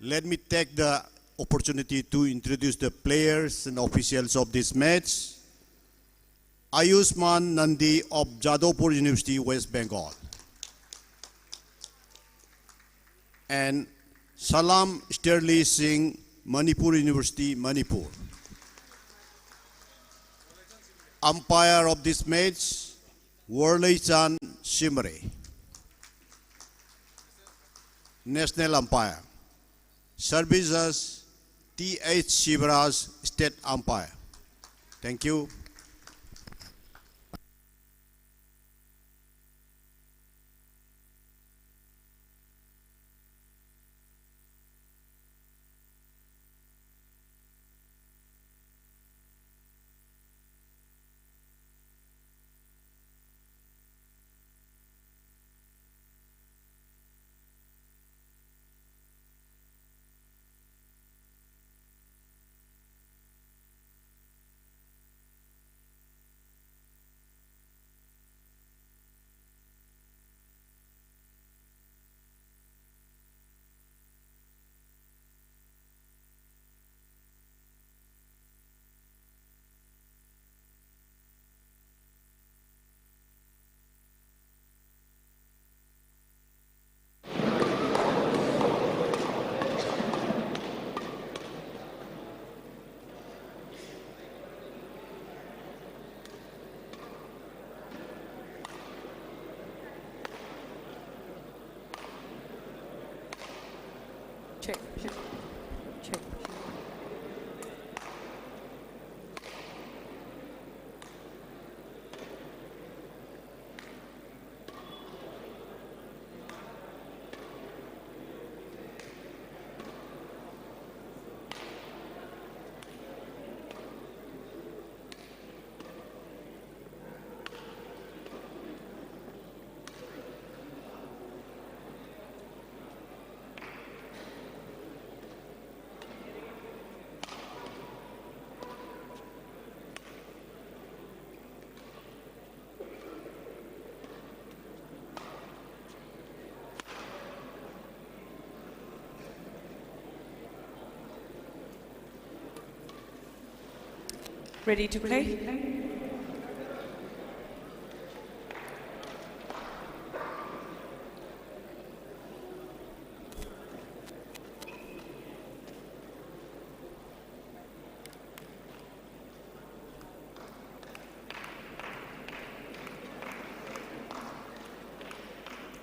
let me take the opportunity to introduce the players and officials of this match. Ayushman Nandi of Jadavpur University, West Bengal. And Salam Steerly Singh, Manipur University, Manipur. Umpire of this match, Worley Chan Shimre. National Umpire. Services T.H. Shivras, State Umpire. Thank you. Check. Check. Ready to play?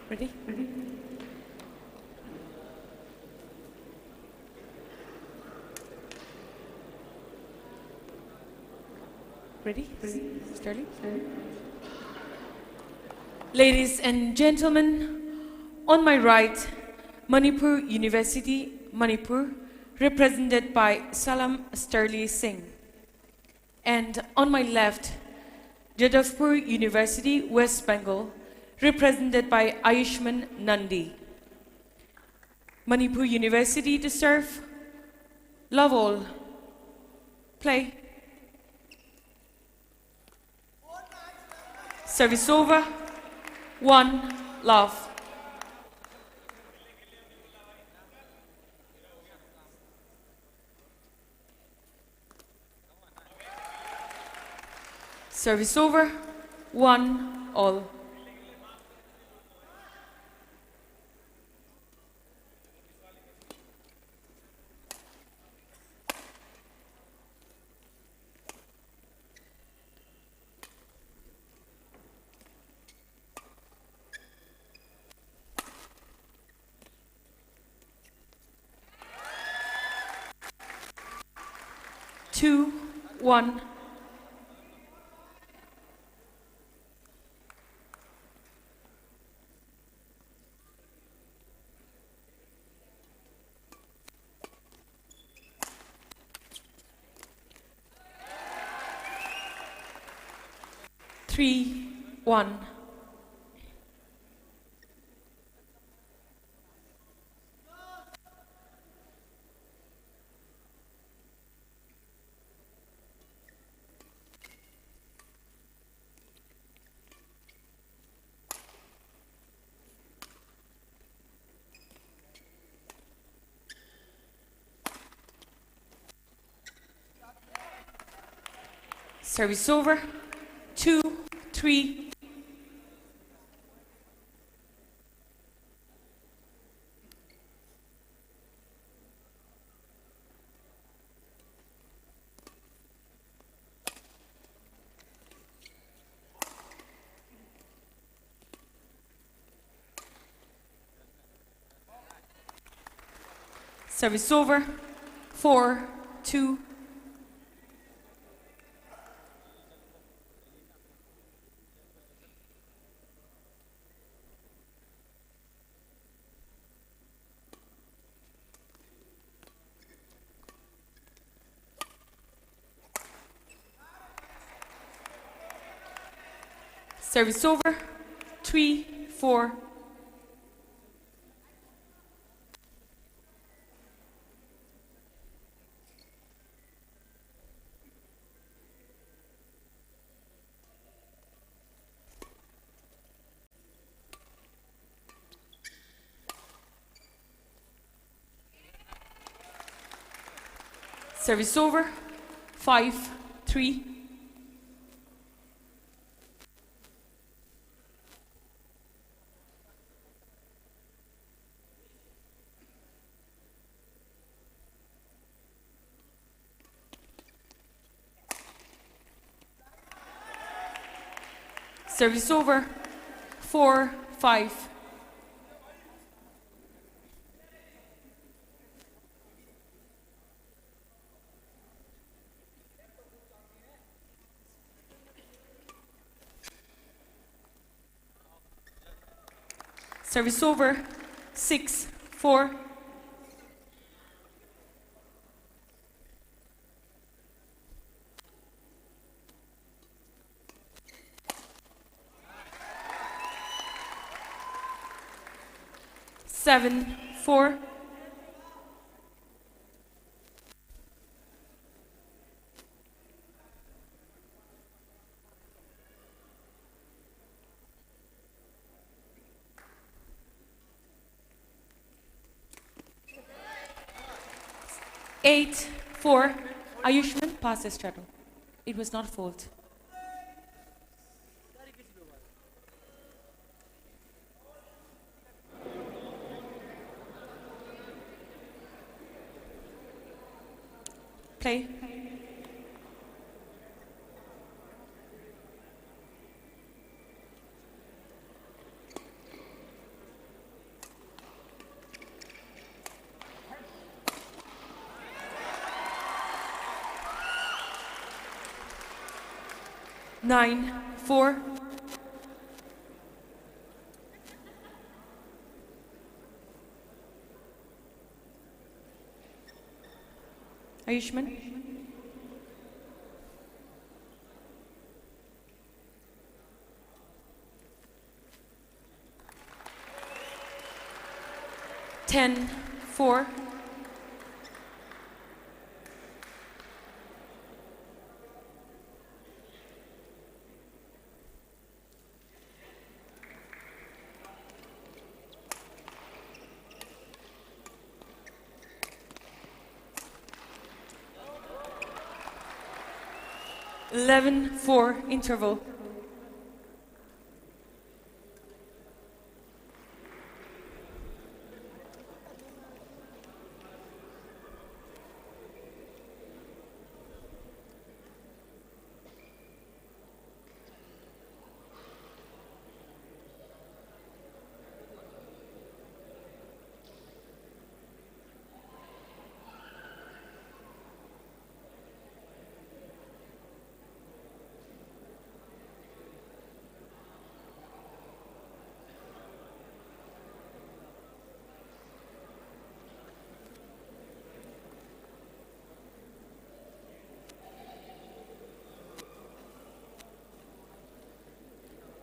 Ready? Ready? Ready? Sterling? Ladies and gentlemen, on my right, Manipur University, Manipur, represented by Salam Sterling Singh. And on my left, Jadavpur University, West Bengal, represented by Ayushman Nandi. Manipur University to serve. Love all. Play. Service over. 1 love. Service over. 1 all. Two, 1. Three, 1. Service over. 2, 3. Service over. 4-2. Service over. 3-4. Service over. 5-3. Service over. 4-5. Service over. 6-4. Seven, 4. Eight, 4. Ayushman, pass the straddle. It was not a fault. Play. Nine, 4. Ayushman. Ten, 4. 11-4 interval.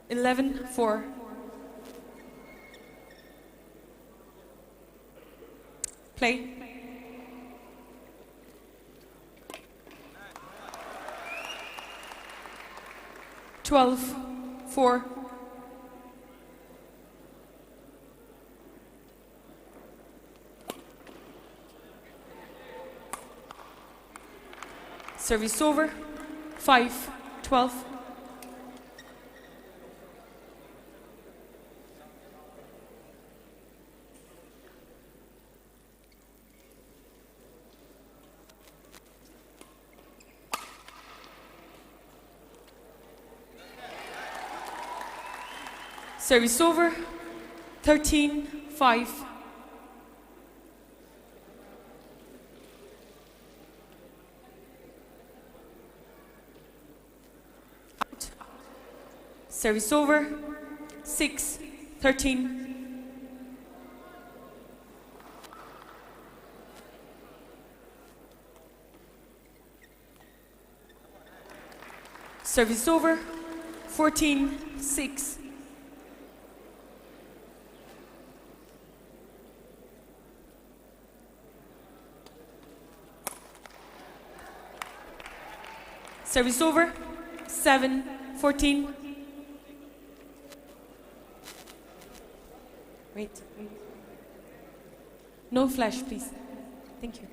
Eleven, 4. Play. Twelve, 4. Service over. 5-12. Service over. 13-5. Service over. 6-13. Service over. 14-6. Service over. 7-14. Wait. No flash, please. Thank you.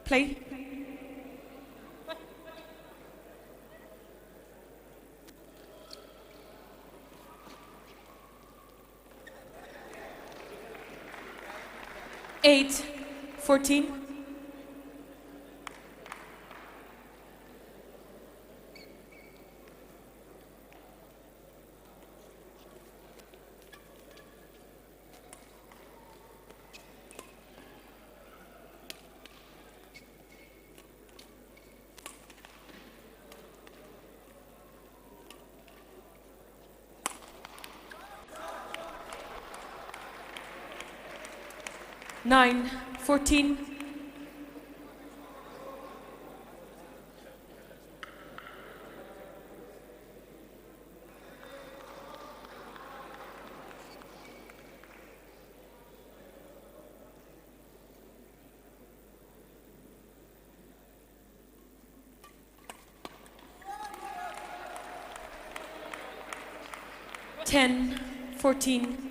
Play. Eight, 14. Nine, 14. Ten, 14.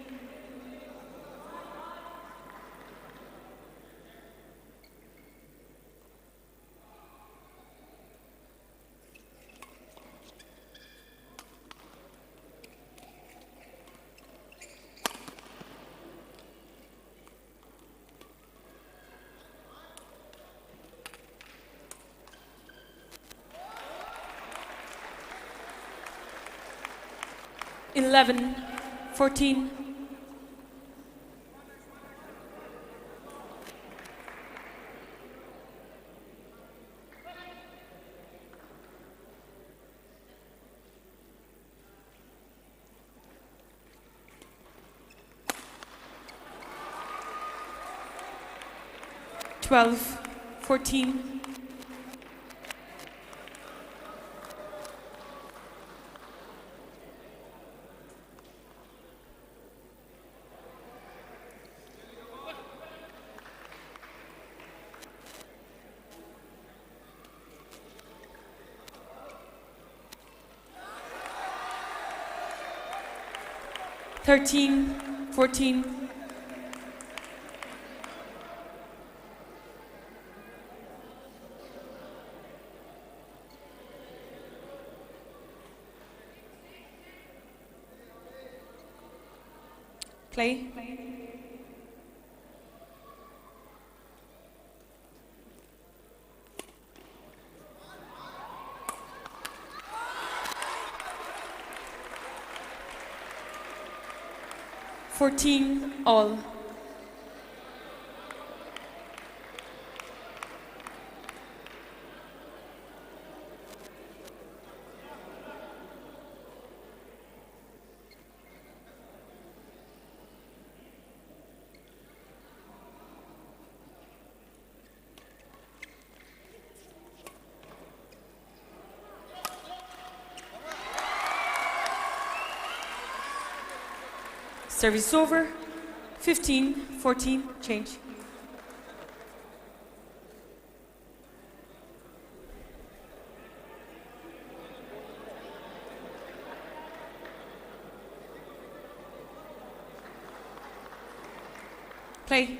Eleven, 14. Twelve, 14. Thirteen, 14. Play. 14 all. Service over. 15, 14, change. Play.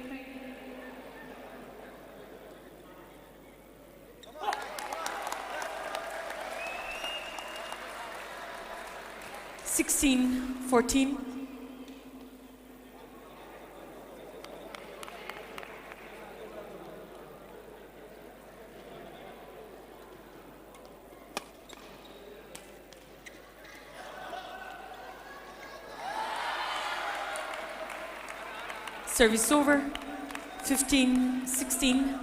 Sixteen, 14. Service over. 15, 16.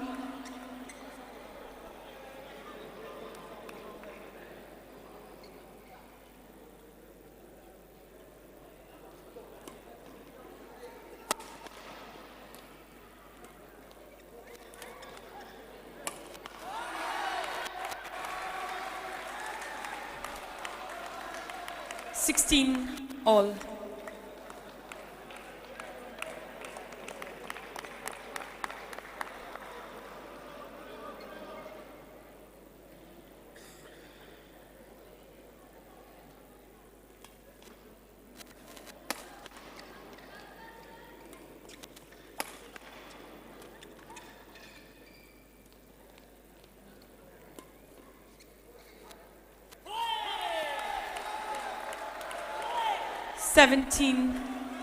16 all. Seventeen,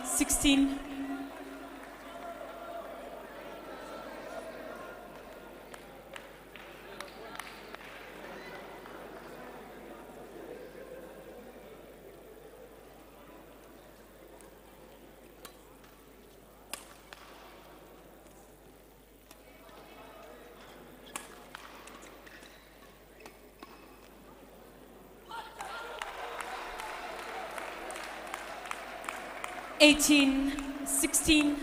16. Eighteen, 16.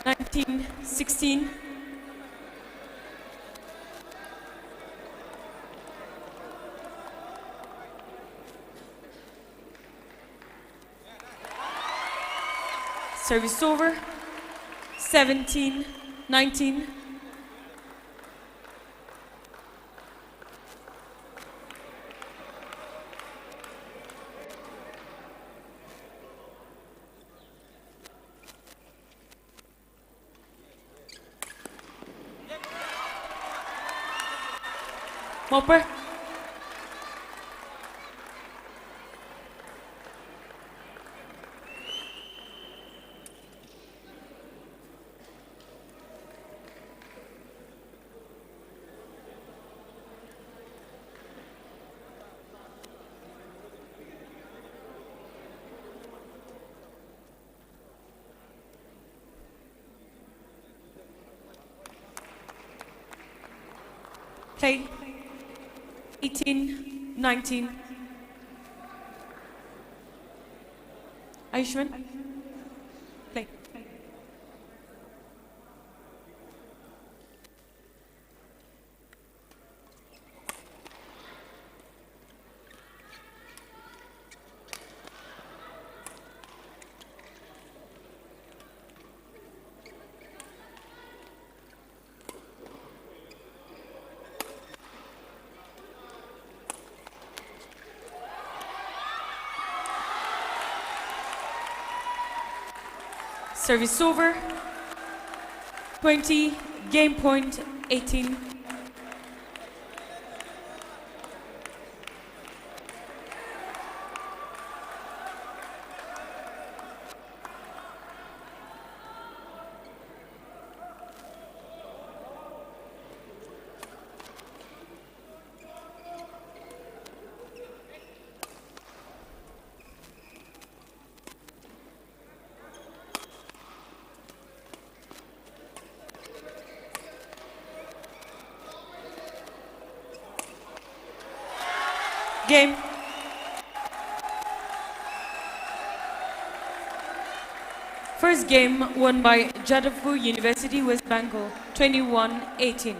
Nineteen, 16. Service over. 17, 19. Mopper. Play. 18, 19. Ayushman. Play. Service over. 20, game point, 18. Game. First game won by Jadavpur University, West Bengal, 21-18.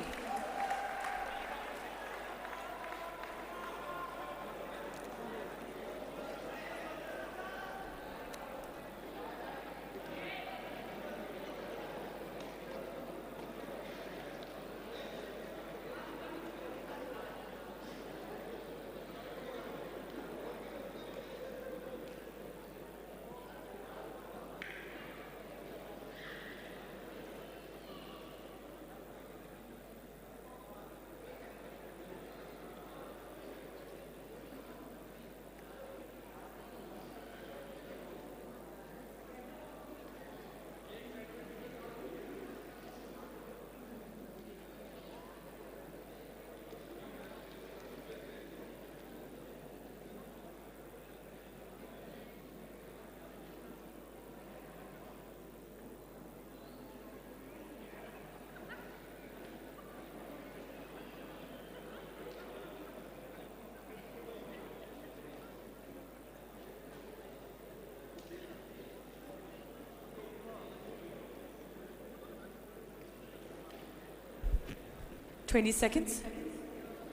20 seconds.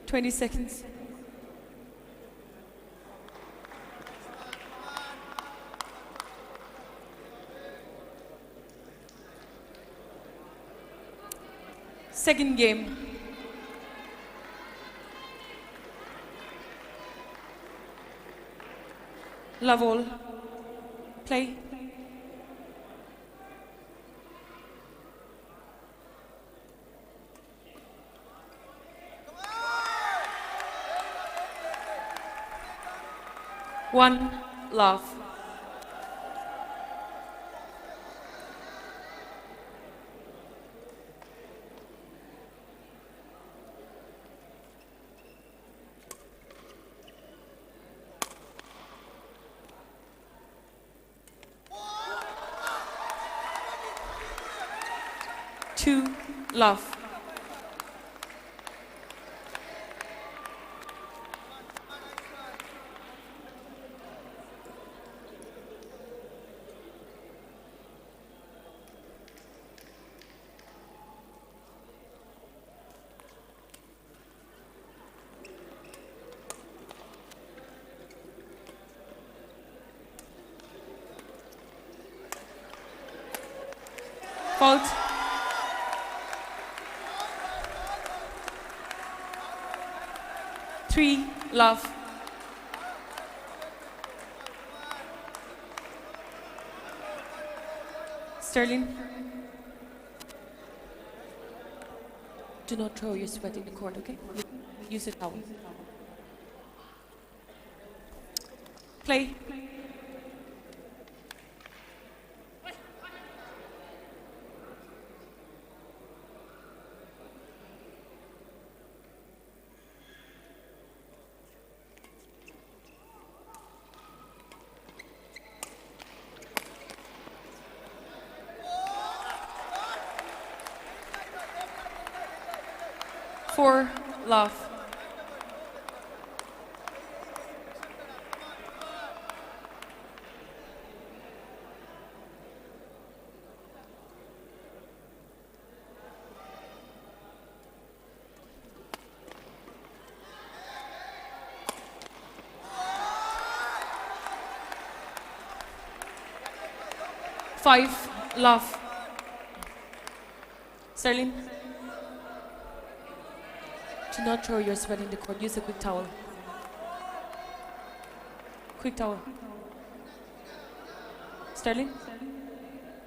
20 seconds. Second game. Love all. Play. One love. Two love. Fault. Three love. Sterling. Do not throw your sweat in the court, okay? Use a towel. Play. Four love. Five love. Sterling. Do not throw your sweat in the court. Use a quick towel. Quick towel. Sterling,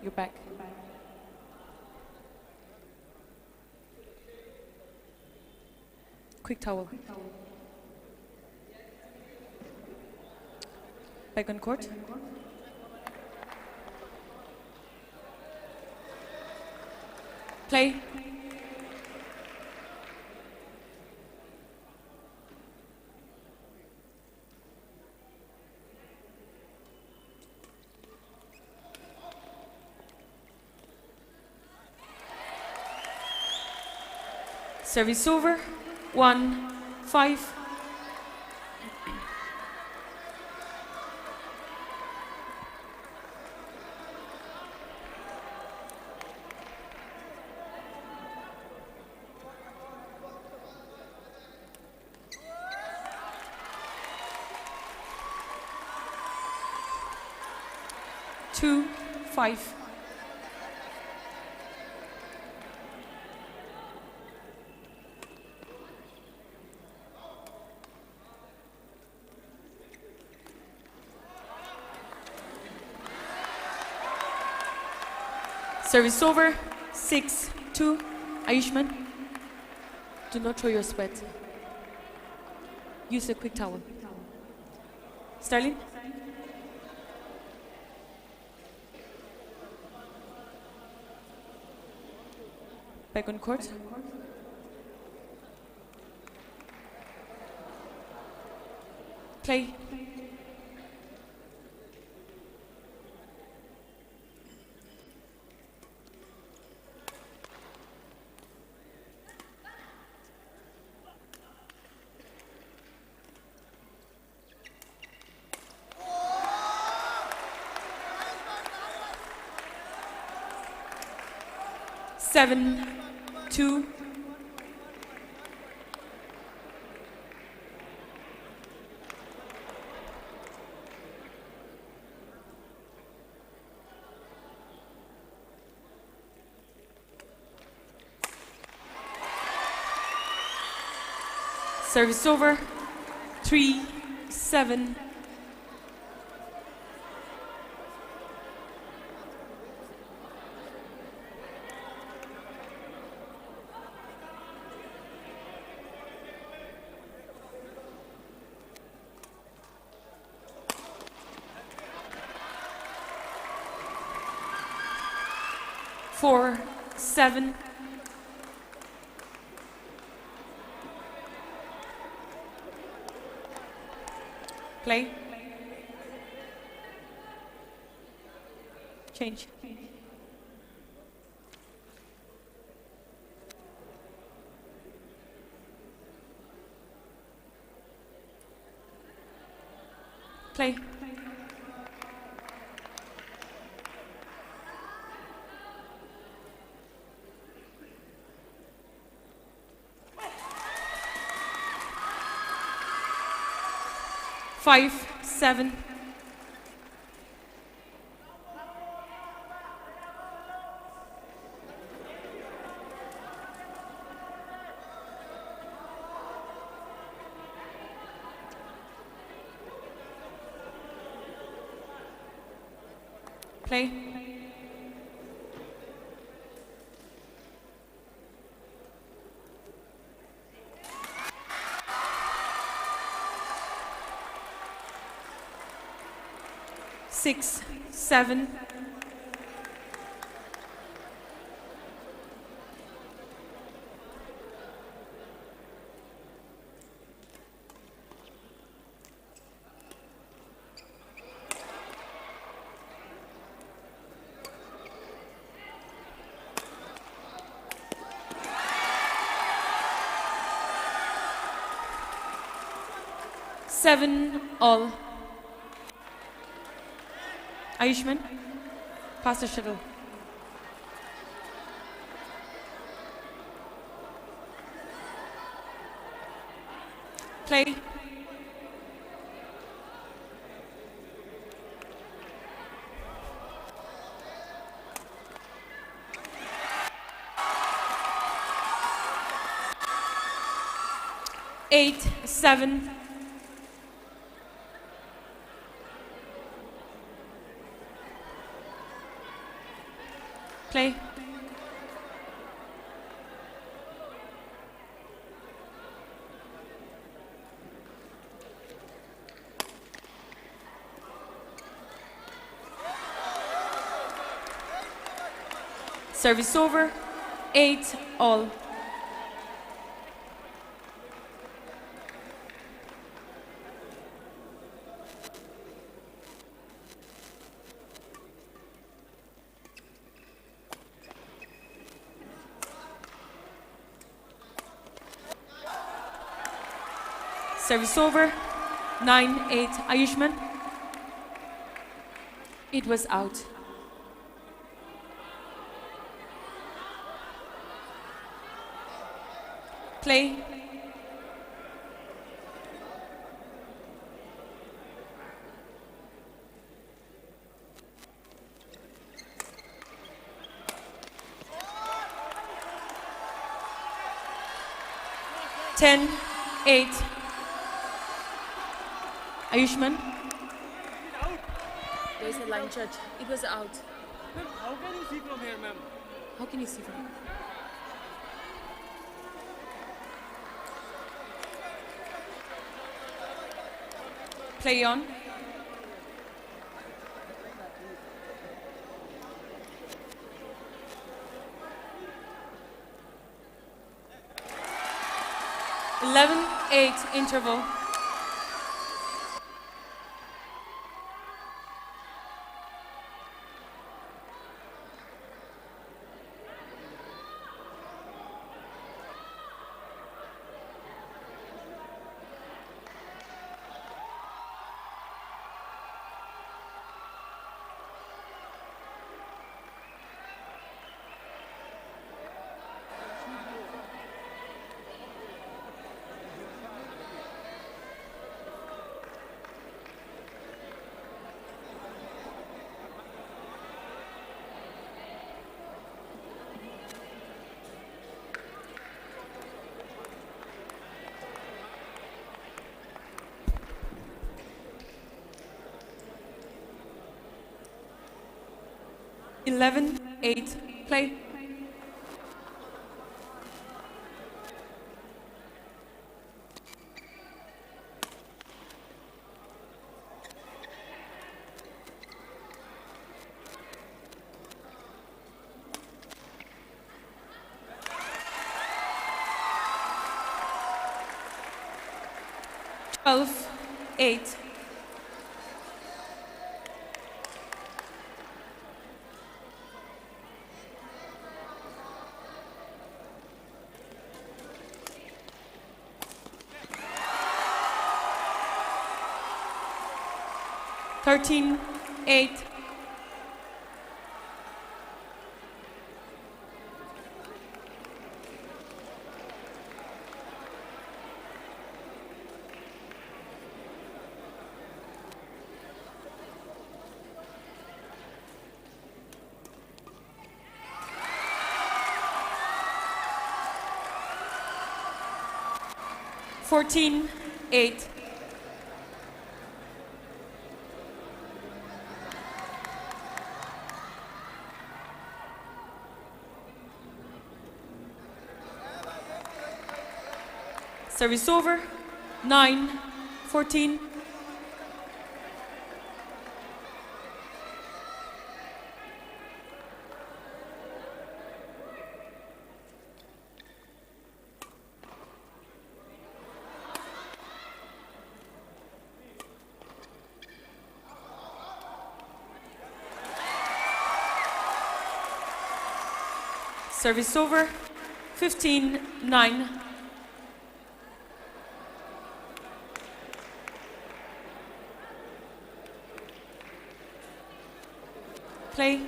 you're back. Quick towel. Back on court. Play. Service over. 1-5. Two, 5. Service over. 6-2. Ayushman, do not throw your sweat. Use a quick towel. Sterling. Back on court. Play. Seven, 2. Service over. 3-7. Four, 7. Play. Change. Play. Five, 7. Play. Six, 7. Seven all. Ayushman, pass the shuttle. Play. Eight, 7. Play. Service over. 8 all. Service over. 9-8. Ayushman. It was out. Play. Ten, 8. Ayushman. There is a line judge. It was out. Ma'am, how can you see from here, ma'am? How can you see from here? Play on. Eleven, 8 interval. 11-8. Play. Twelve, 8. Thirteen, 8. Fourteen, 8. Service over. 9-14. Service over. 15-9. Play.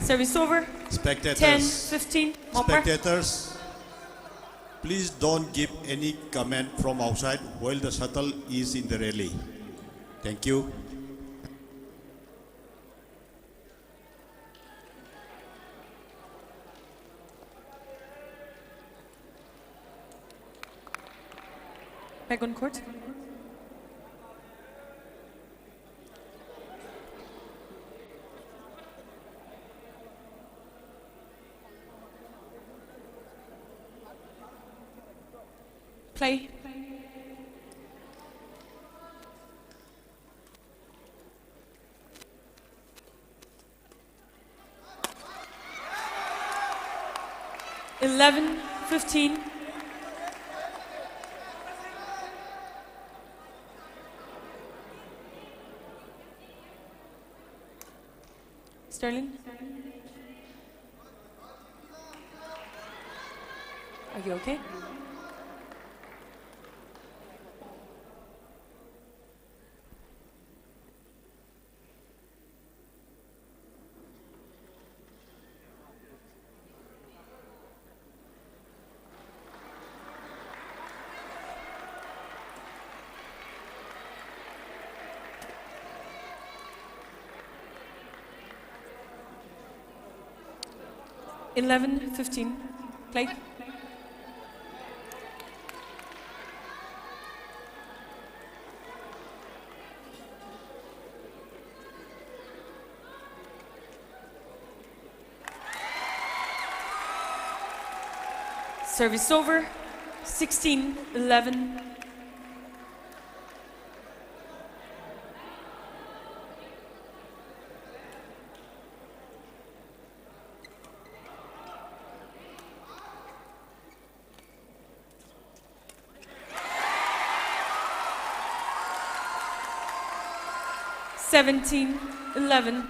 Service over. Spectators. 10-15. Umpire. Spectators, please don't give any comment from outside while the shuttle is in the rally. Thank you. Back on court. Play. Eleven, 15. Sterling? Are you okay? Eleven, 15. Play. Service over. 16-11. Seventeen, 11.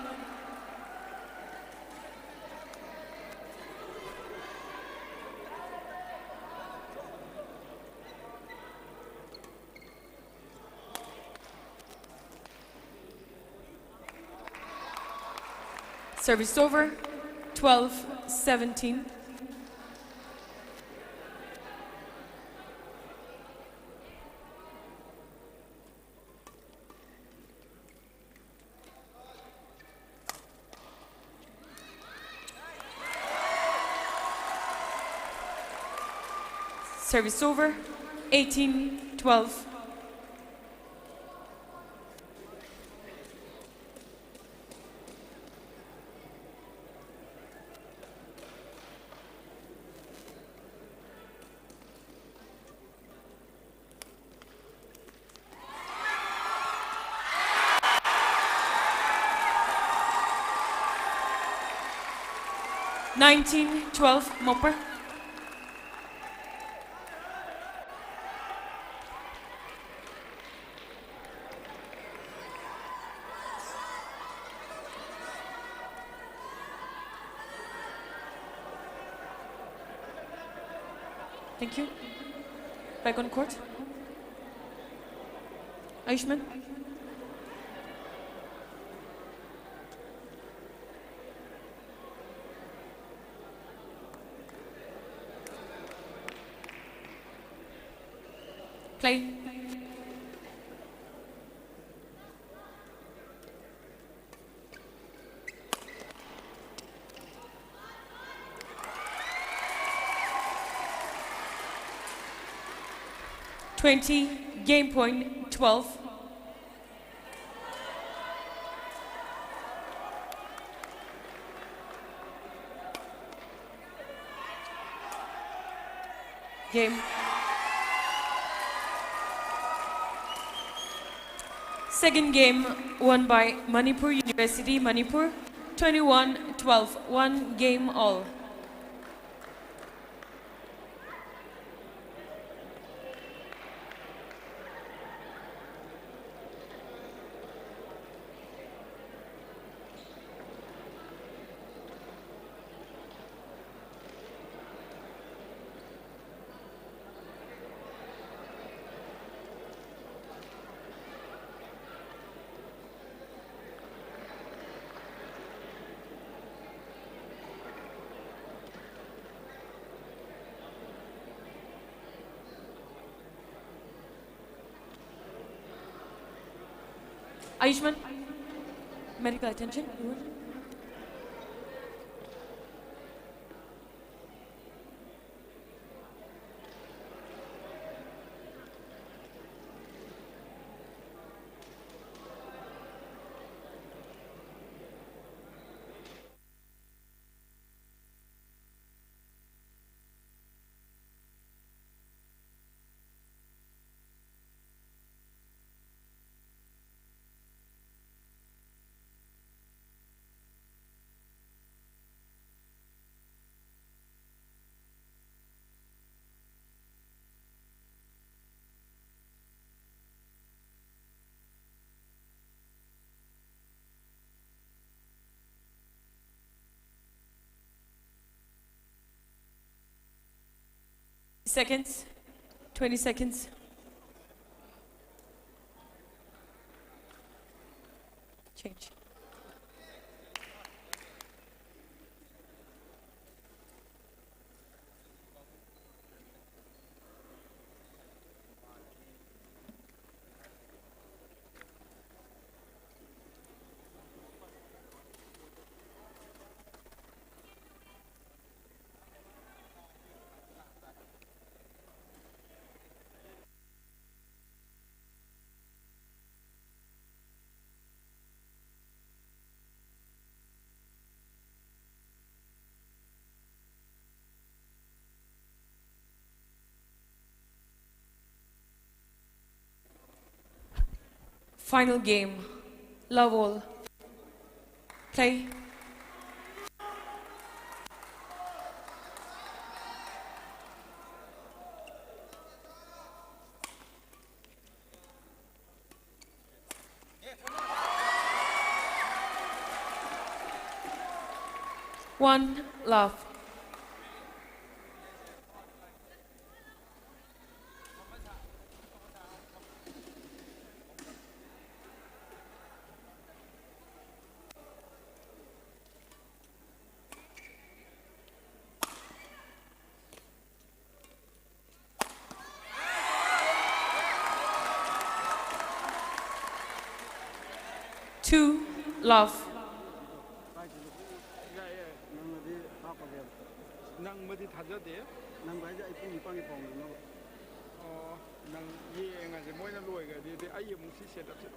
Service over. 12-17. Service over. 18-12. Mopper. Thank you. Back on court. Ayushman. Play. Game point 12. Game. Second game won by Manipur University, Manipur, 21-12, 1 game all. Ayushman, medical attention. Seconds, 20 seconds. Change. Final game. Love all. Play. One love. Two love. nang madi thajade nang bai ai pung ipang ipang no nang ye nga je moina loi ga de ai mu si set up se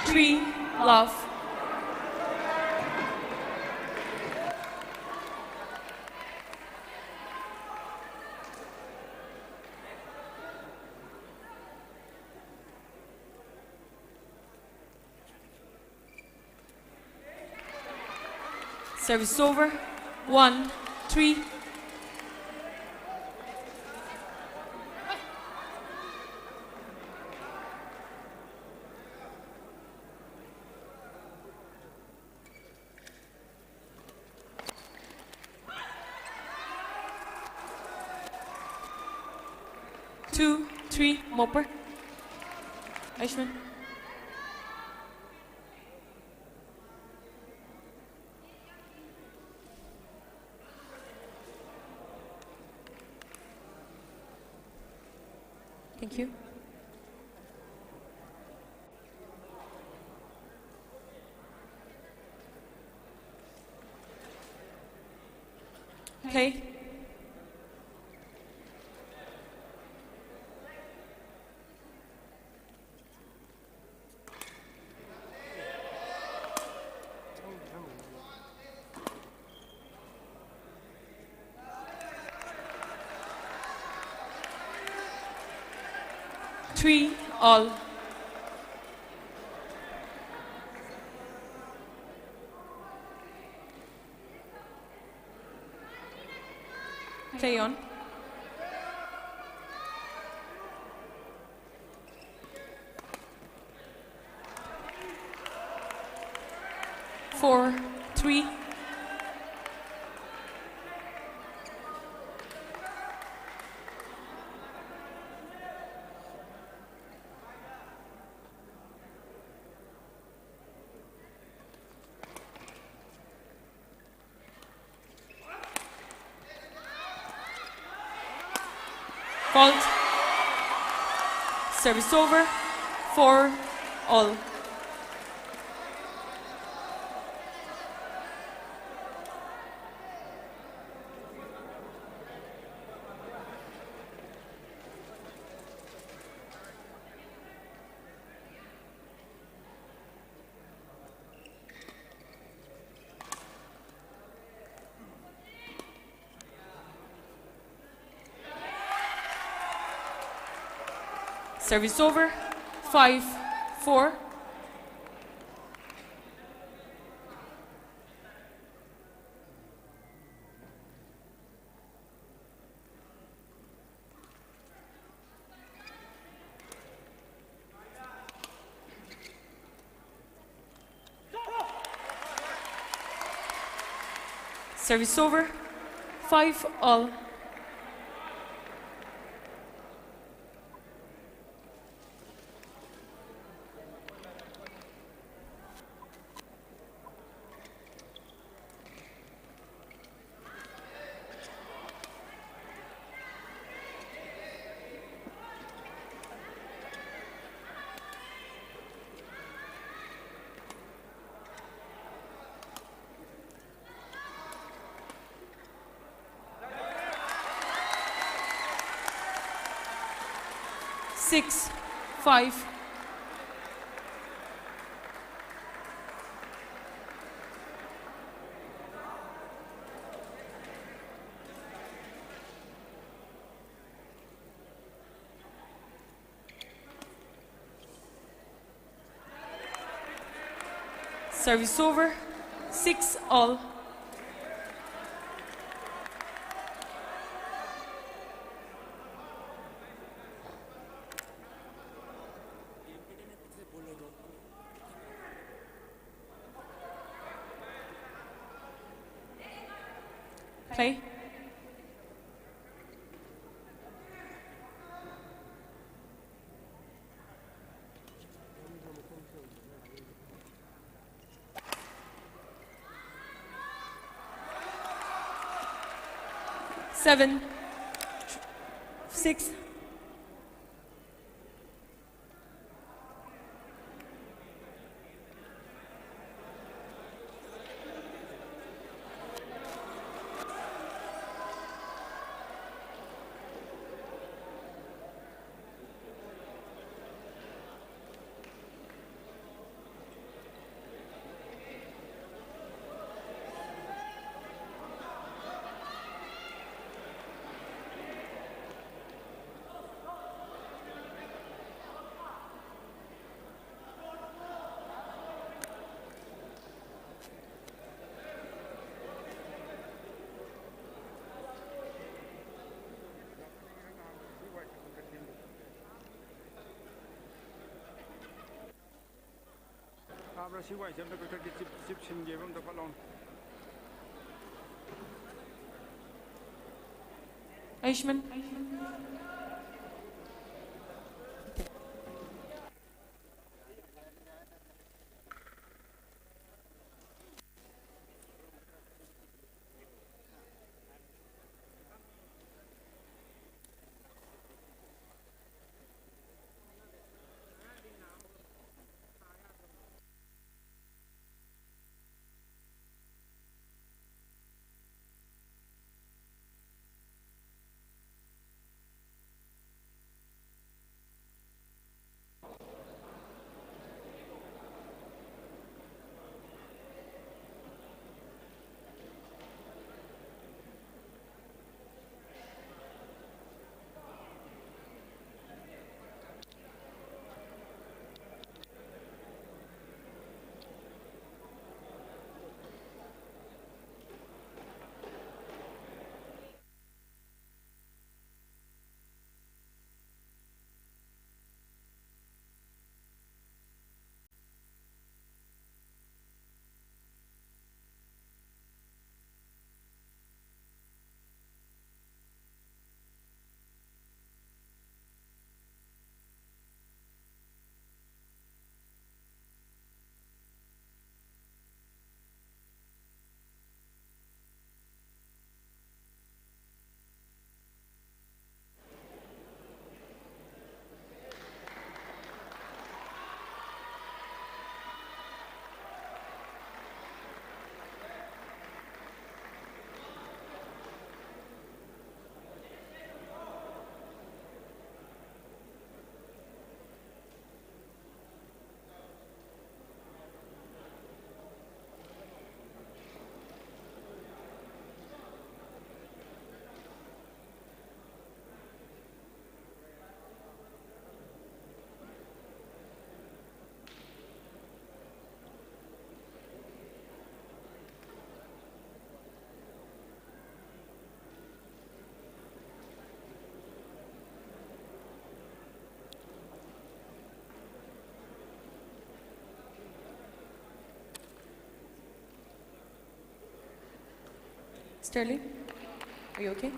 Three, love. Service over. 1-3. Two, three, Mopper. Eichmann. Thank you. Okay. Three, all. Play on. Four, three. Fault. Service over. 4 all. Service over. 5-4. Service over. 5 all. Six, 5. Service over. 6 all. Play. Seven, 6. ꯈꯔ ꯁꯤ ꯋꯥꯏꯁꯦ ꯑꯝꯇ ꯀꯛꯊꯠꯀꯦ chip ꯁꯤꯟꯒꯦꯕ ꯑꯝꯇ ꯐꯠ ꯂꯥꯎꯅ Aishman. Sterling, are you okay?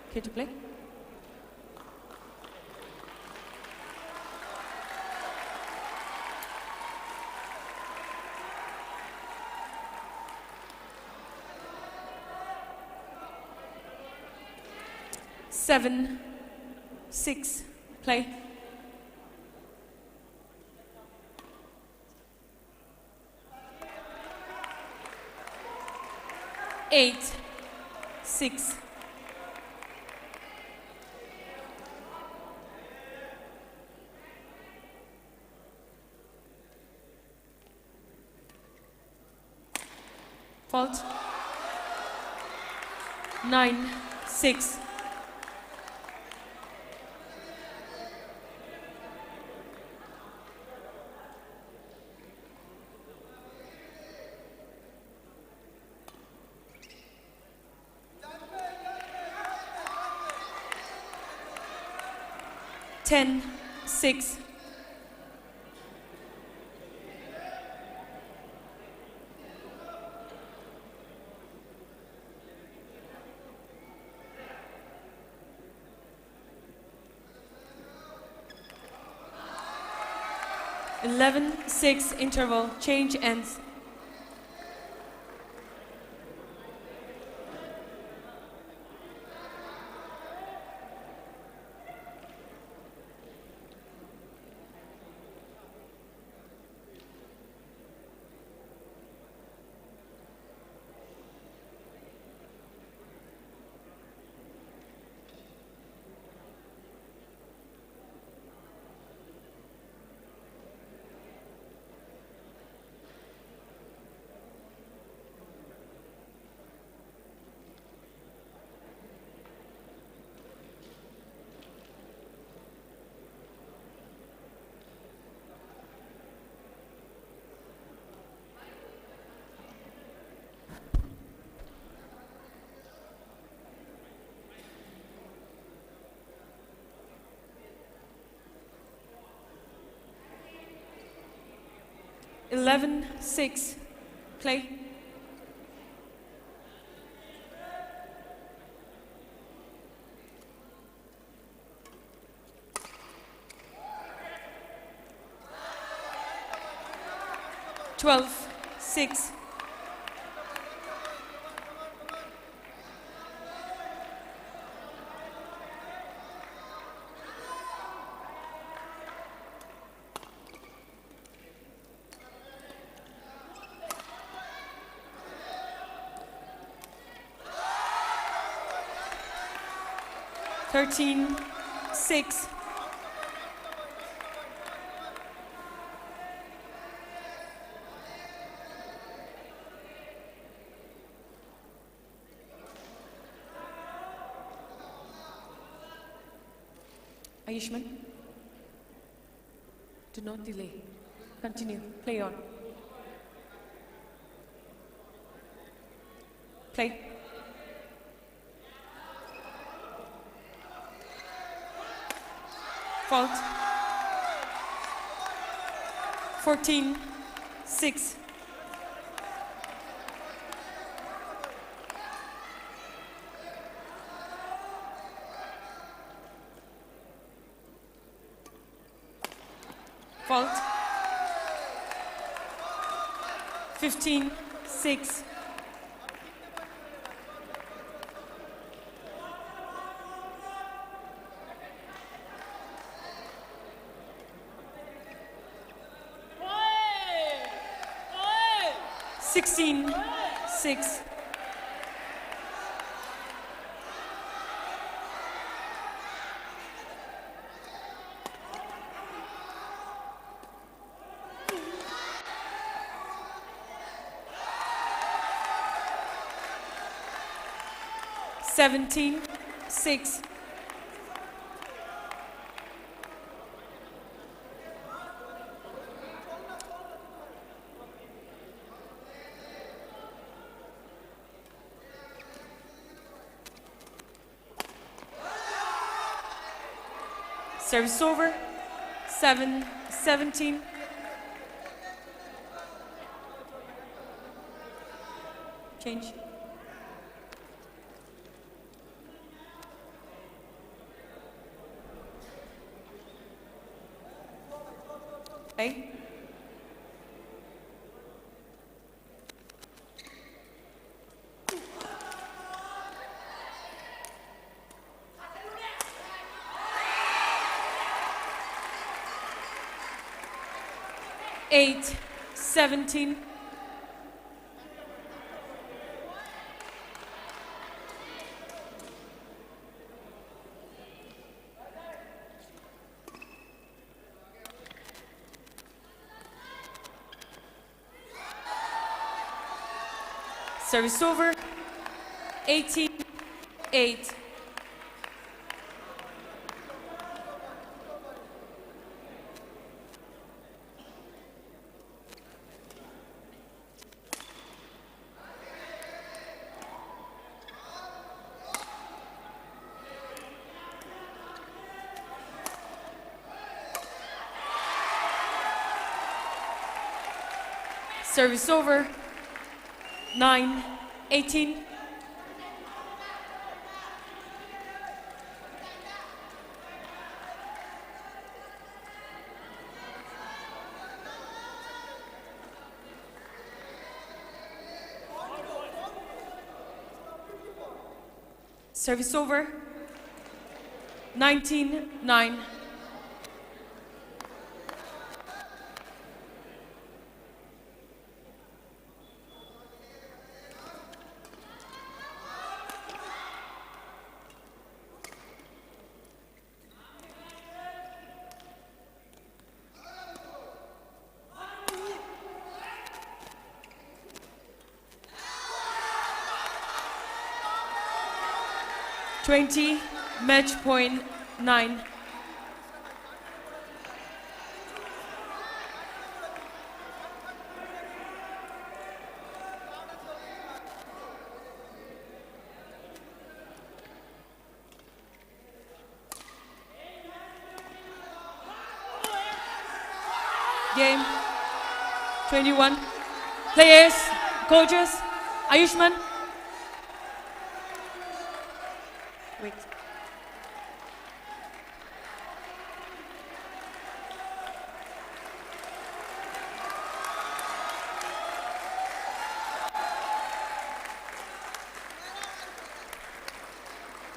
Okay to play? Seven, 6, play. Eight, 6. Fault. 9, 6. Ten, 6. Eleven, 6, interval, change ends. 11-6. Play. Twelve, 6. Thirteen, 6. Ayushman, do not delay. Continue. Play on. Play. Fault. 14-6. Fault. 15-6. Sixteen, 6. Seventeen, 6. Service over. 7-17. Change. Play. Eight, 17. Service over. 18-8. Service over. 9-18. Service over. 19-9. Match point 9. Game. 20 21. Players, coaches, Ayushman. Wait.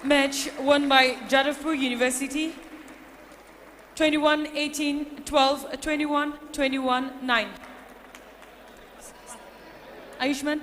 Match won by Jadavpur University. 21-18, 12-21, 21-9. Ayushman.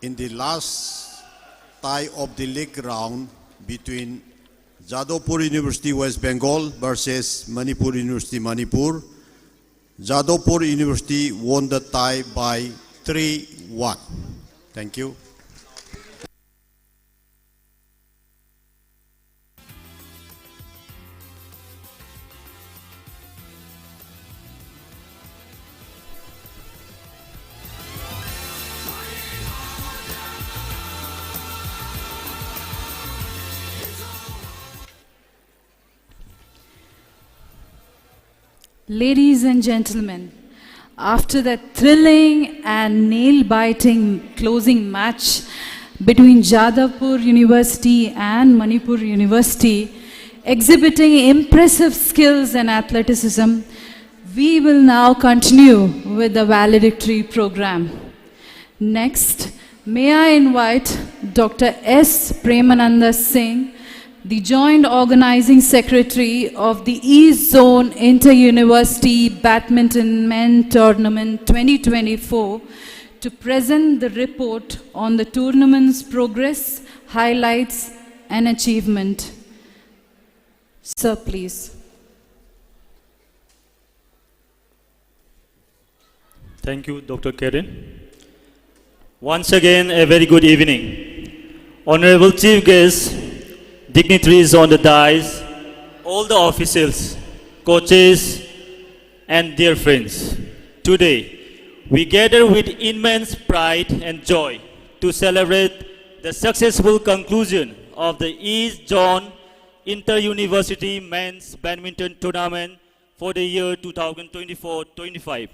In the last tie of the league round between Jadavpur University West Bengal versus Manipur University Manipur, Jadavpur University won the tie by 3-1. Thank you. Ladies and gentlemen, after that thrilling and nail-biting closing match between Jadavpur University and Manipur University, exhibiting impressive skills and athleticism, we will now continue with the valedictory program. Next, may I invite Dr. S. Premananda Singh, the Joint Organizing Secretary of the East Zone Inter-University Badminton Men Tournament 2024, to present the report on the tournament's progress, highlights and achievement. Sir, please. Thank you, Dr. Karen. Once again, a very good evening. Honorable Chief Guest, dignitaries on the dais, all the officials, coaches, and dear friends. Today, we gather with immense pride and joy to celebrate the successful conclusion of the East Zone Inter-University Men's Badminton Tournament for the year 2024-25,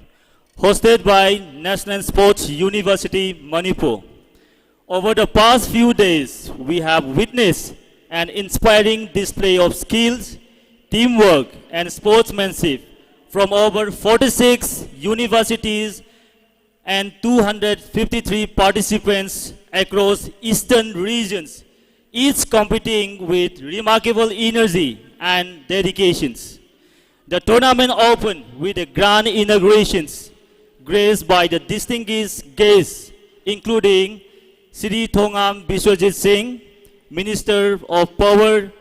hosted by National Sports University, Manipur. Over the past few days, we have witnessed an inspiring display of skills, teamwork, and sportsmanship from over 46 universities and 253 participants across eastern regions, each competing with remarkable energy and dedications. The tournament opened with a grand inaugurations, graced by the distinguished guests, including Sri Thongam Biswajit Singh, Minister of Power,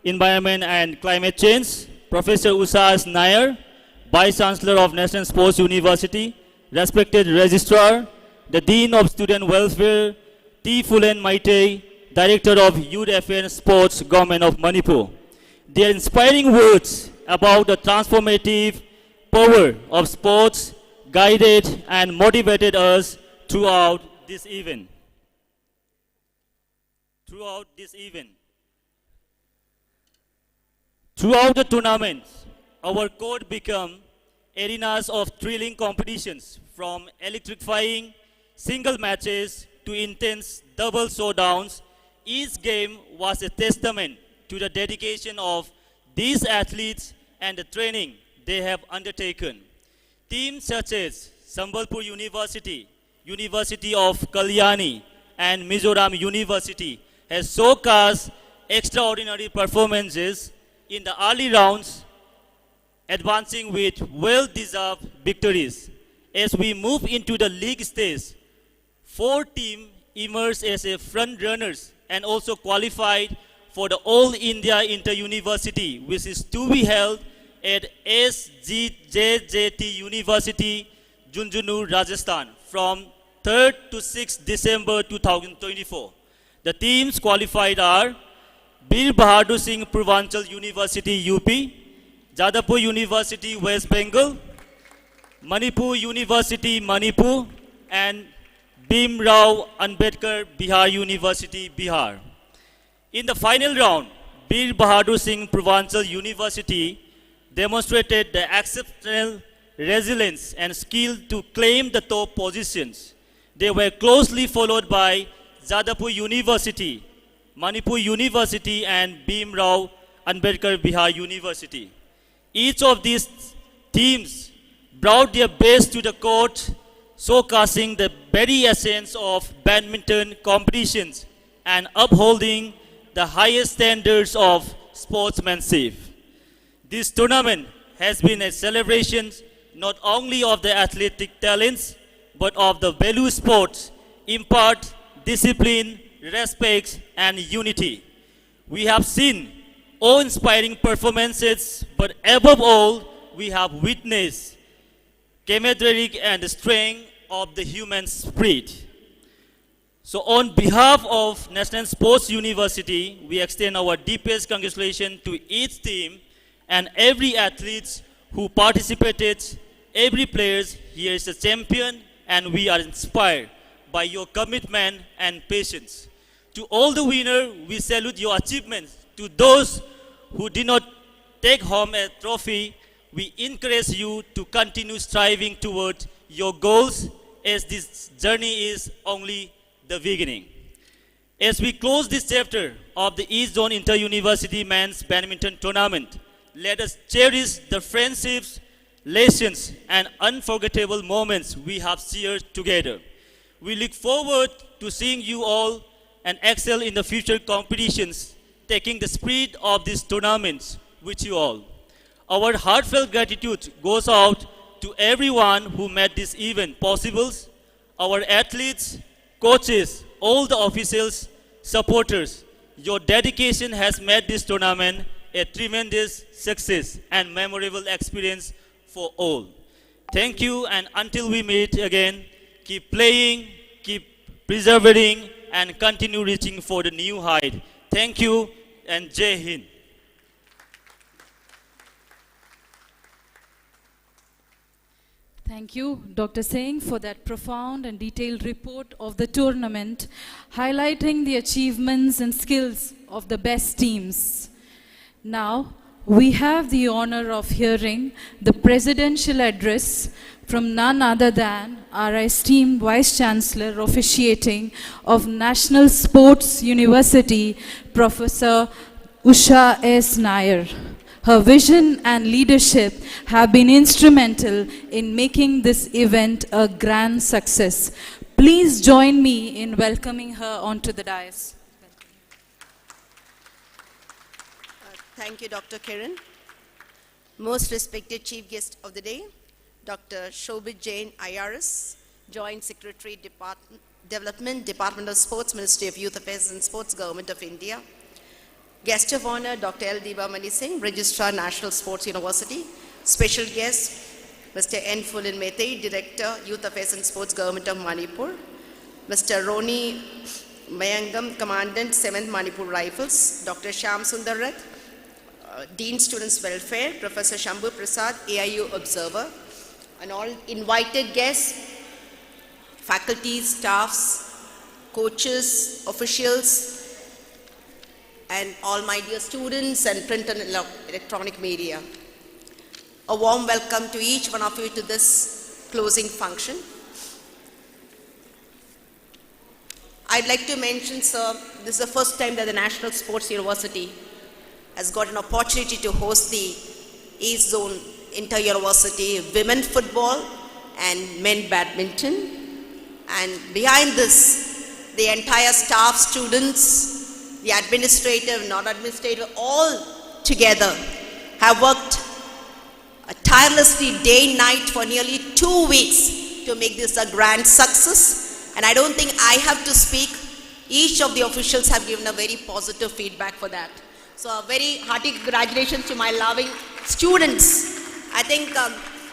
Environment and Climate Change, Professor Usas Nair, Vice Chancellor of National Sports University, respected Registrar, the Dean of Student Welfare, T. Phulen Maite, Director of Youth Affairs Sports, Government of Manipur. Their inspiring words about the transformative power of sports guided and motivated us throughout this event. Throughout the tournament, our court became arenas of thrilling competitions, from electrifying single matches to intense double showdowns. Each game was a testament to the dedication of these athletes and the training they have undertaken. Teams such as Sambalpur University, University of Kalyani, and Mizoram University has showcased extraordinary performances in the early rounds, advancing with well-deserved victories. As we move into the league stage, 4 teams emerged as a front runners and also qualified for the All India Inter-University, which is to be held at SGJJT University, Junjunu, Rajasthan, from 3rd to 6th December 2024. The teams qualified are Bir Bahadur Singh Purvanchal University, UP, Jadavpur University, West Bengal, Manipur University, Manipur, and Bhim Rao Ambedkar Bihar University, Bihar. In the final round, Bir Bahadur Singh Purvanchal University demonstrated the exceptional resilience and skill to claim the top positions. They were closely followed by Jadavpur University, Manipur University, and Bhim Rao Ambedkar Bihar University. Each of these teams brought their best to the court, showcasing the very essence of badminton competitions and upholding the highest standards of sportsmanship. This tournament has been a celebration not only of the athletic talents, but of the value sports impart discipline, respect, and unity. We have seen awe-inspiring performances, but above all, we have witnessed camaraderie and the strength of the human spirit. So on behalf of National Sports University, we extend our deepest congratulations to each team and every athlete who participated. Every player here is a champion, and we are inspired by your commitment and patience. To all the winners, we salute your achievements. To those who did not take home a trophy, we encourage you to continue striving towards your goals, as this journey is only the beginning. As we close this chapter of the East Zone Inter-University Men's Badminton Tournament, let us cherish the friendships, lessons, and unforgettable moments we have shared together. We look forward to seeing you all and excel in the future competitions, taking the spirit of these tournaments with you all. Our heartfelt gratitude goes out to everyone who made this event possible, our athletes, coaches, all the officials, supporters. Your dedication has made this tournament a tremendous success and memorable experience for all. Thank you, and until we meet again, keep playing, keep persevering, and continue reaching for the new height. Thank you, and Jai Hind. Thank you, Dr. Singh, for that profound and detailed report of the tournament, highlighting the achievements and skills of the best teams. Now, we have the honor of hearing the presidential address from none other than our esteemed Vice Chancellor officiating of National Sports University, Professor Usha S. Nair. Her vision and leadership have been instrumental in making this event a grand success. Please join me in welcoming her onto the dais. Thank you, Dr. Kiran. Most respected Chief Guest of the day, Dr. Shobhit Jain, IRS, Joint Secretary, Development, Department of Sports, Ministry of Youth Affairs and Sports, Government of India. Guest of Honor, Dr. L. Debamani Singh, Registrar, National Sports University. Special guest, Mr. N. Fulin Mehtai, Director, Youth Affairs and Sports, Government of Manipur. Mr. Roni Mayangam, Commandant, 7th Manipur Rifles. Dr. Shyam Sundar Rath, Dean Students Welfare. Professor Shambhu Prasad, AIU Observer. And all invited guests, faculties, staffs, coaches, officials, and all my dear students and print and electronic media. A warm welcome to each one of you to this closing function. I'd like to mention, sir, this is the first time that the National Sports University has got an opportunity to host the East Zone Inter-University Women Football and Men Badminton. And behind this, the entire staff, students, the administrative, non-administrative, all together have worked tirelessly day and night for nearly 2 weeks to make this a grand success. And I don't think I have to speak. Each of the officials have given a very positive feedback for that. So a very hearty congratulations to my loving students. I think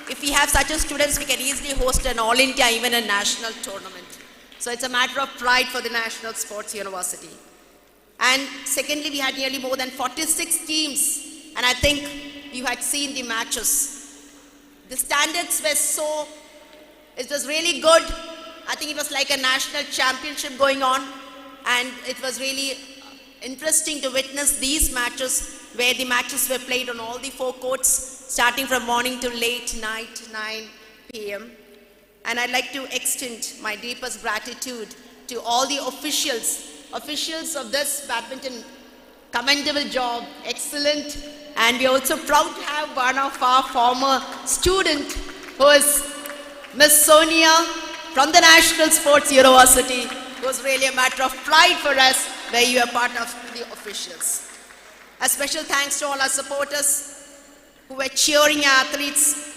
if we have such a students, we can easily host an All India, even a national tournament. So it's a matter of pride for the National Sports University. And secondly, we had nearly more than 46 teams. And I think you had seen the matches. The standards were it was really good. I think it was like a national championship going on. And it was really interesting to witness these matches where the matches were played on all the 4 courts, starting from morning to late night, 9 p.m. And I'd like to extend my deepest gratitude to all the officials of this badminton. Commendable job, excellent. And we're also proud to have one of our former student who is Miss Sonia from the National Sports University. It was really a matter of pride for us where you are part of the officials. A special thanks to all our supporters who were cheering our athletes.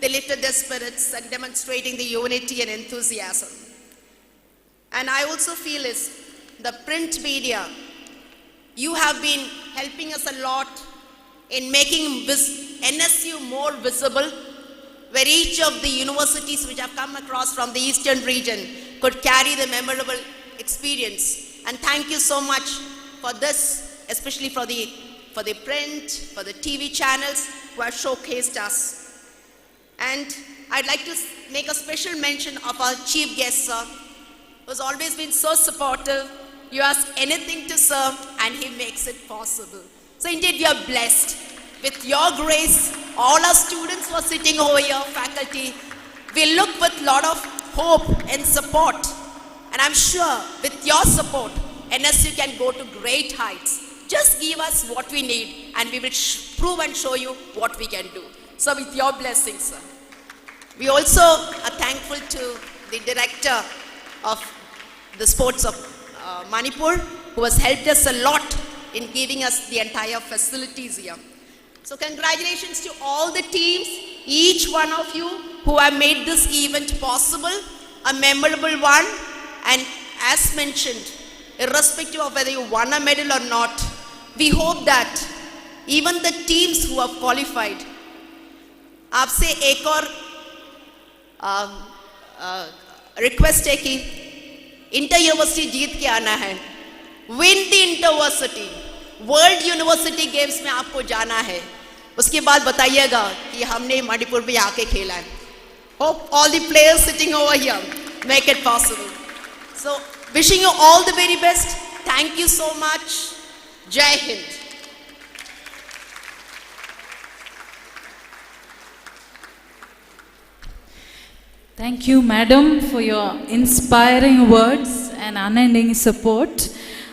They lifted their spirits and demonstrating the unity and enthusiasm. And I also feel the print media, you have been helping us a lot in making NSU more visible, where each of the universities which have come across from the eastern region could carry the memorable experience. And thank you so much for this, especially for the print, for the TV channels who have showcased us. And I'd like to make a special mention of our chief guest, sir, who has always been so supportive. You ask anything to serve and he makes it possible. So indeed we are blessed. With your grace, all our students who are sitting over here, faculty, we look with a lot of hope and support. And I'm sure with your support, NSU can go to great heights. Just give us what we need and we will prove and show you what we can do. So with your blessings, sir. We also are thankful to the director of the sports of Manipur, who has helped us a lot in giving us the entire facilities here. So congratulations to all the teams, each one of you who have made this event possible, a memorable one. And as mentioned, irrespective of whether you won a medal or not, we hope that even the teams who have qualified, आपसे एक और request है कि inter university जीत के आना है, win the interversity, world university games में आपको जाना है, उसके बाद बताइएगा कि हमने मणिपुर में आके खेला है. Hope all the players sitting over here make it possible. So wishing you all the very best. Thank you so much. Jai Hind. Thank you, Madam, for your inspiring words and unending support,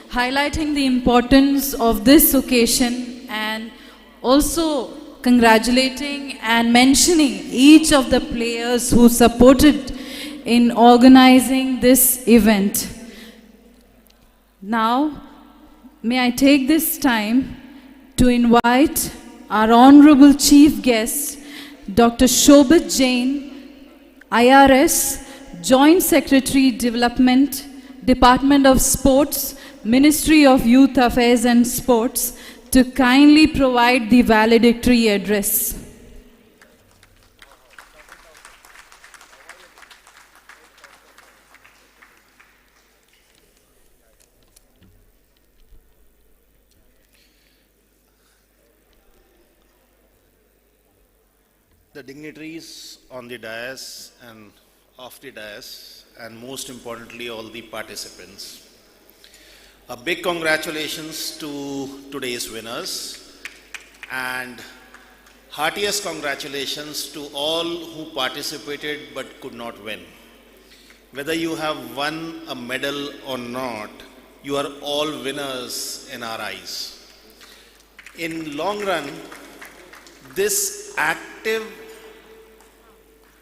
highlighting the importance of this occasion and also congratulating and mentioning each of the players who supported in organizing this event. Now, may I take this time to invite our Honorable Chief Guest, Dr. Shobhit Jain, IRS, Joint Secretary Development, Department of Sports, Ministry of Youth Affairs and Sports, to kindly provide the valedictory address. The dignitaries on the dais and off the dais, and most importantly, all the participants. A big congratulations to today's winners, and heartiest congratulations to all who participated but could not win. Whether you have won a medal or not, you are all winners in our eyes. In long run, this active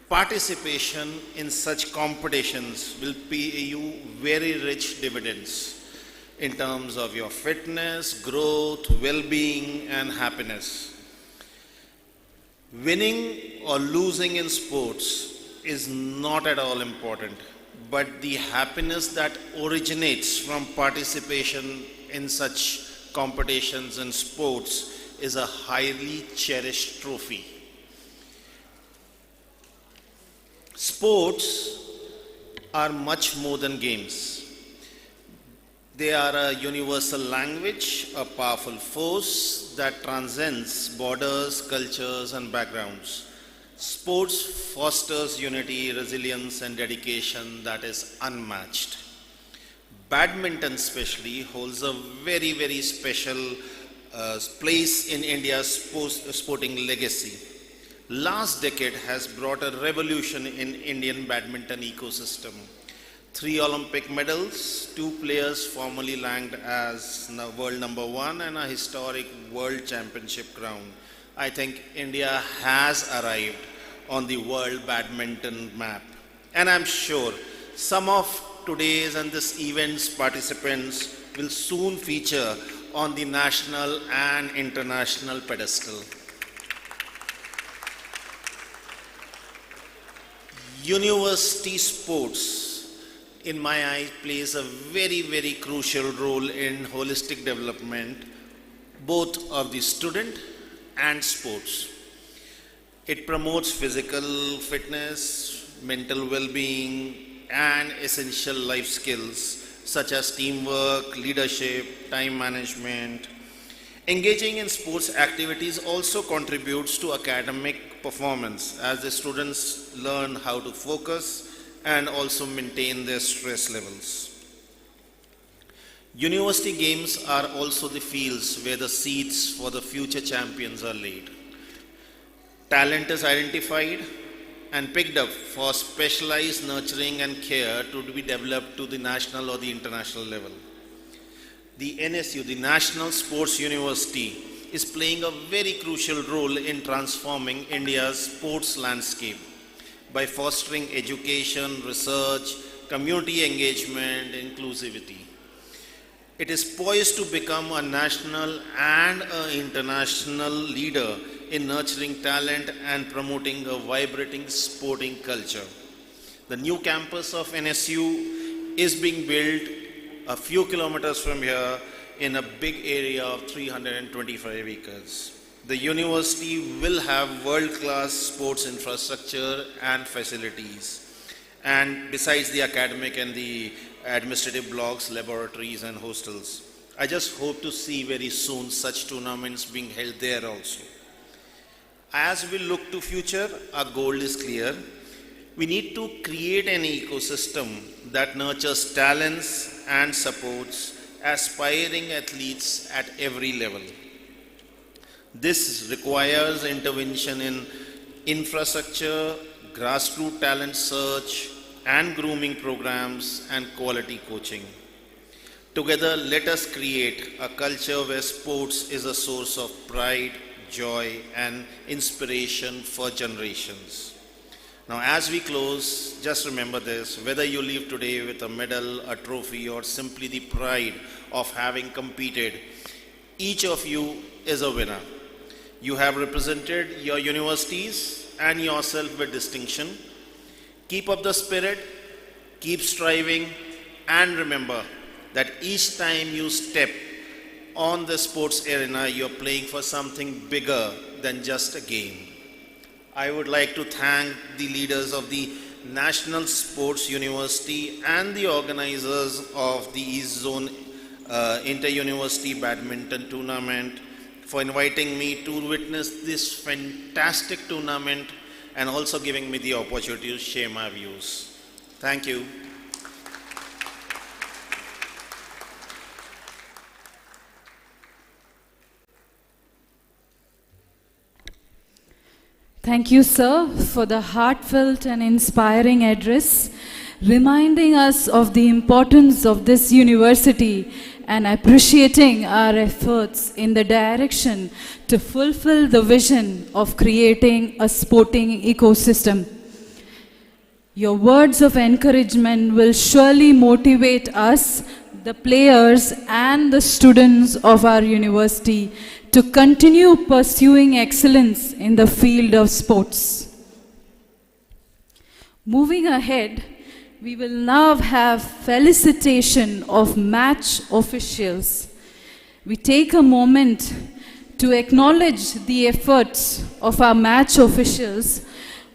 participation in such competitions will pay you very rich dividends in terms of your fitness, growth, well-being, and happiness. Winning or losing in sports is not at all important, but the happiness that originates from participation in such competitions and sports is a highly cherished trophy. Sports are much more than games. They are a universal language, a powerful force that transcends borders, cultures, and backgrounds. Sports fosters unity, resilience, and dedication that is unmatched. Badminton especially holds a very, very special place in India's sporting legacy. Last decade has brought a revolution in Indian badminton ecosystem. 3 Olympic medals, 2 players formally ranked as world number 1, and a historic world championship crown. I think India has arrived on the world badminton map. And I'm sure some of today's and this event's participants will soon feature on the national and international pedestal. University sports, in my eyes, plays a very, very crucial role in holistic development, both of the student and sports. It promotes physical fitness, mental well-being, and essential life skills such as teamwork, leadership, time management. Engaging in sports activities also contributes to academic performance as the students learn how to focus and also maintain their stress levels. University games are also the fields where the seeds for the future champions are laid. Talent is identified and picked up for specialized nurturing and care to be developed to the national or the international level. The NSU, the National Sports University, is playing a very crucial role in transforming India's sports landscape by fostering education, research, community engagement, inclusivity. It is poised to become a national and an international leader in nurturing talent and promoting a vibrating sporting culture. The new campus of NSU is being built a few kilometers from here in a big area of 325 acres. The university will have world-class sports infrastructure and facilities. And besides the academic and the administrative blocks, laboratories and hostels, I just hope to see very soon such tournaments being held there also. As we look to future, our goal is clear. We need to create an ecosystem that nurtures talents and supports aspiring athletes at every level. This requires intervention in infrastructure, grassroots talent search, and grooming programs and quality coaching. Together, let us create a culture where sports is a source of pride, joy, and inspiration for generations. Now, as we close, just remember this: whether you leave today with a medal, a trophy, or simply the pride of having competed, each of you is a winner. You have represented your universities and yourself with distinction. Keep up the spirit, keep striving, and remember that each time you step on the sports arena, you're playing for something bigger than just a game. I would like to thank the leaders of the National Sports University and the organizers of the East Zone Inter-University Badminton Tournament for inviting me to witness this fantastic tournament and also giving me the opportunity to share my views. Thank you. Thank you, sir, for the heartfelt and inspiring address, reminding us of the importance of this university and appreciating our efforts in the direction to fulfill the vision of creating a sporting ecosystem. Your words of encouragement will surely motivate us the players and the students of our university to continue pursuing excellence in the field of sports. Moving ahead, we will now have felicitation of match officials. We take a moment to acknowledge the efforts of our match officials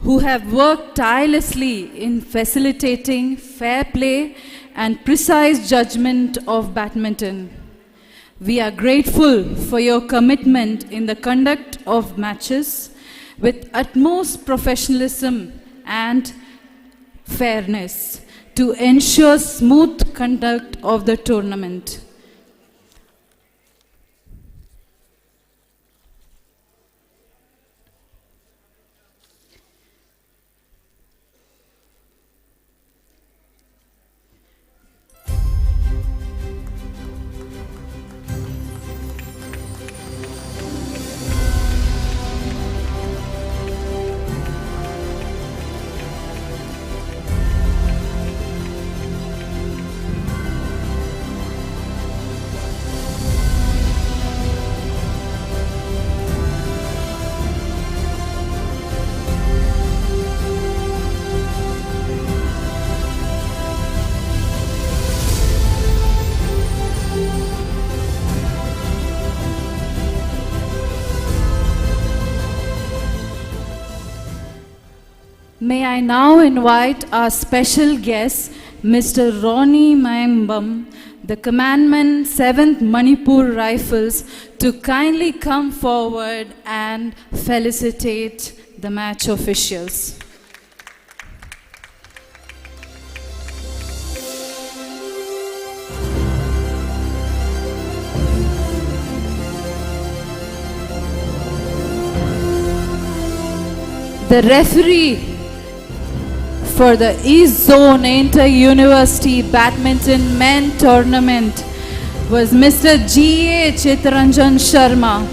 who have worked tirelessly in facilitating fair play and precise judgment of badminton. We are grateful for your commitment in the conduct of matches with utmost professionalism and fairness to ensure smooth conduct of the tournament. May I now invite our special guest, Mr. Ronnie Mayambam, the Commandment 7th Manipur Rifles, to kindly come forward and felicitate the match officials. The referee for the East Zone Inter-University Badminton Men Tournament was Mr. G.A. Chitranjan Sharma.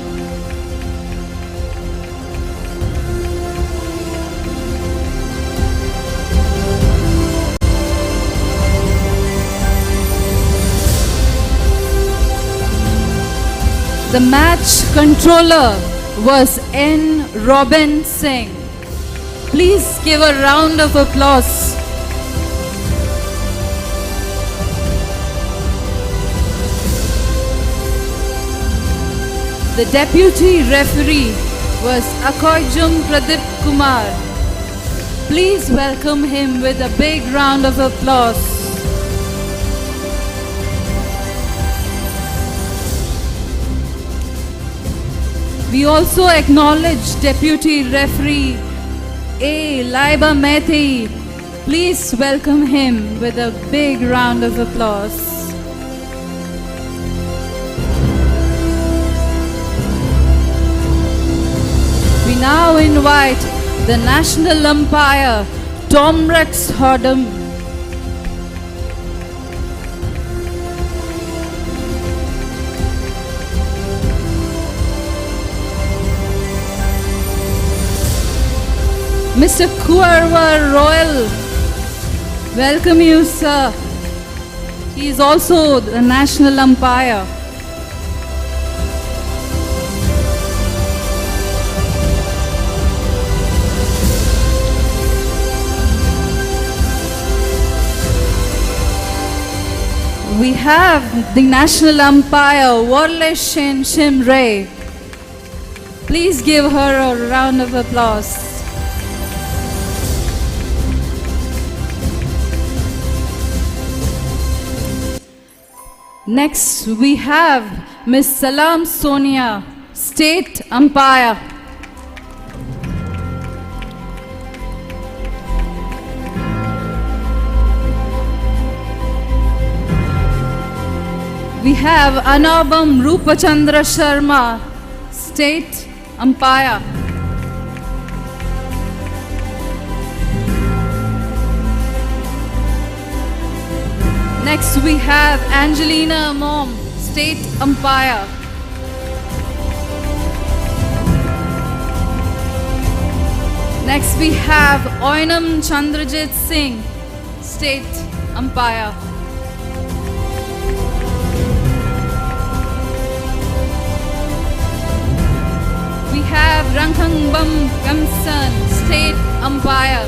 The match controller was N. Robin Singh. Please give a round of applause. The deputy referee was Akoijum Pradip Kumar. Please welcome him with a big round of applause. We also acknowledge deputy referee A. Laiba Methi. Please welcome him with a big round of applause. We now invite the national umpire, Tom Rex Hodam. Mr. Kuarwa Royal, welcome you, sir. He is also the national umpire. We have the national umpire, Warle Shen Shimre. Please give her a round of applause. Next, we have Ms. Salam Sonia, State Umpire. We have Anabam Rupachandra Sharma, State Umpire. Next we have Angelina Mom, State Umpire. Next we have Oinam Chandrajit Singh, State Umpire. Ngangbam Gamsan, State Umpire.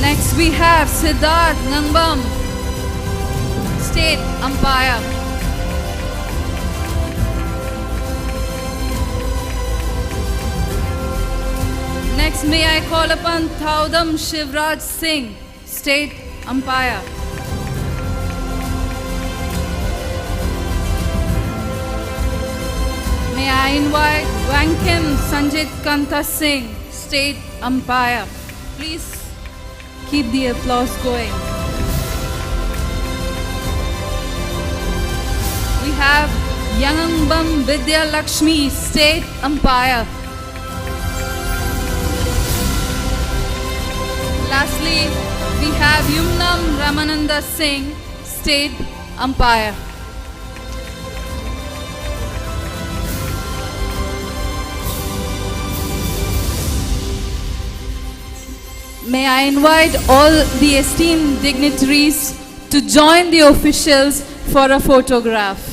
Next we have Siddharth Ngangbam, State Umpire. Next may I call upon Thaudam Shivraj Singh, State Umpire. May I invite Vankim Sanjit Kanta Singh, State Umpire. Please keep the applause going. We have Yangangbam Vidya Lakshmi, State Umpire. Lastly, we have Yumnam Ramananda Singh, State Umpire. May I invite all the esteemed dignitaries to join the officials for a photograph.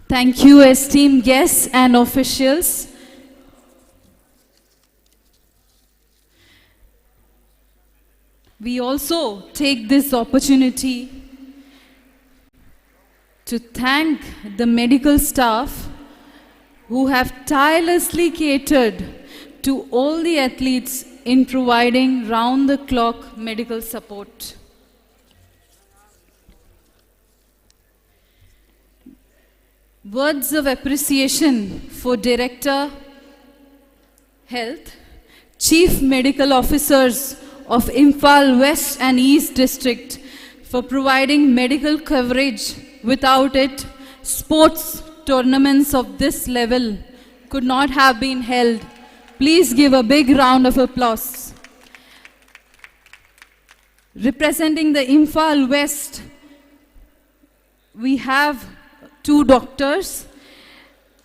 Thank you, esteemed guests and officials. We also take this opportunity to thank the medical staff who have tirelessly catered to all the athletes in providing round-the-clock medical support. Words of appreciation for Director Health, Chief Medical Officers of Imphal West and East District for providing medical coverage. Without it, sports tournaments of this level could not have been held. Please give a big round of applause. Representing the Imphal West, we have two doctors,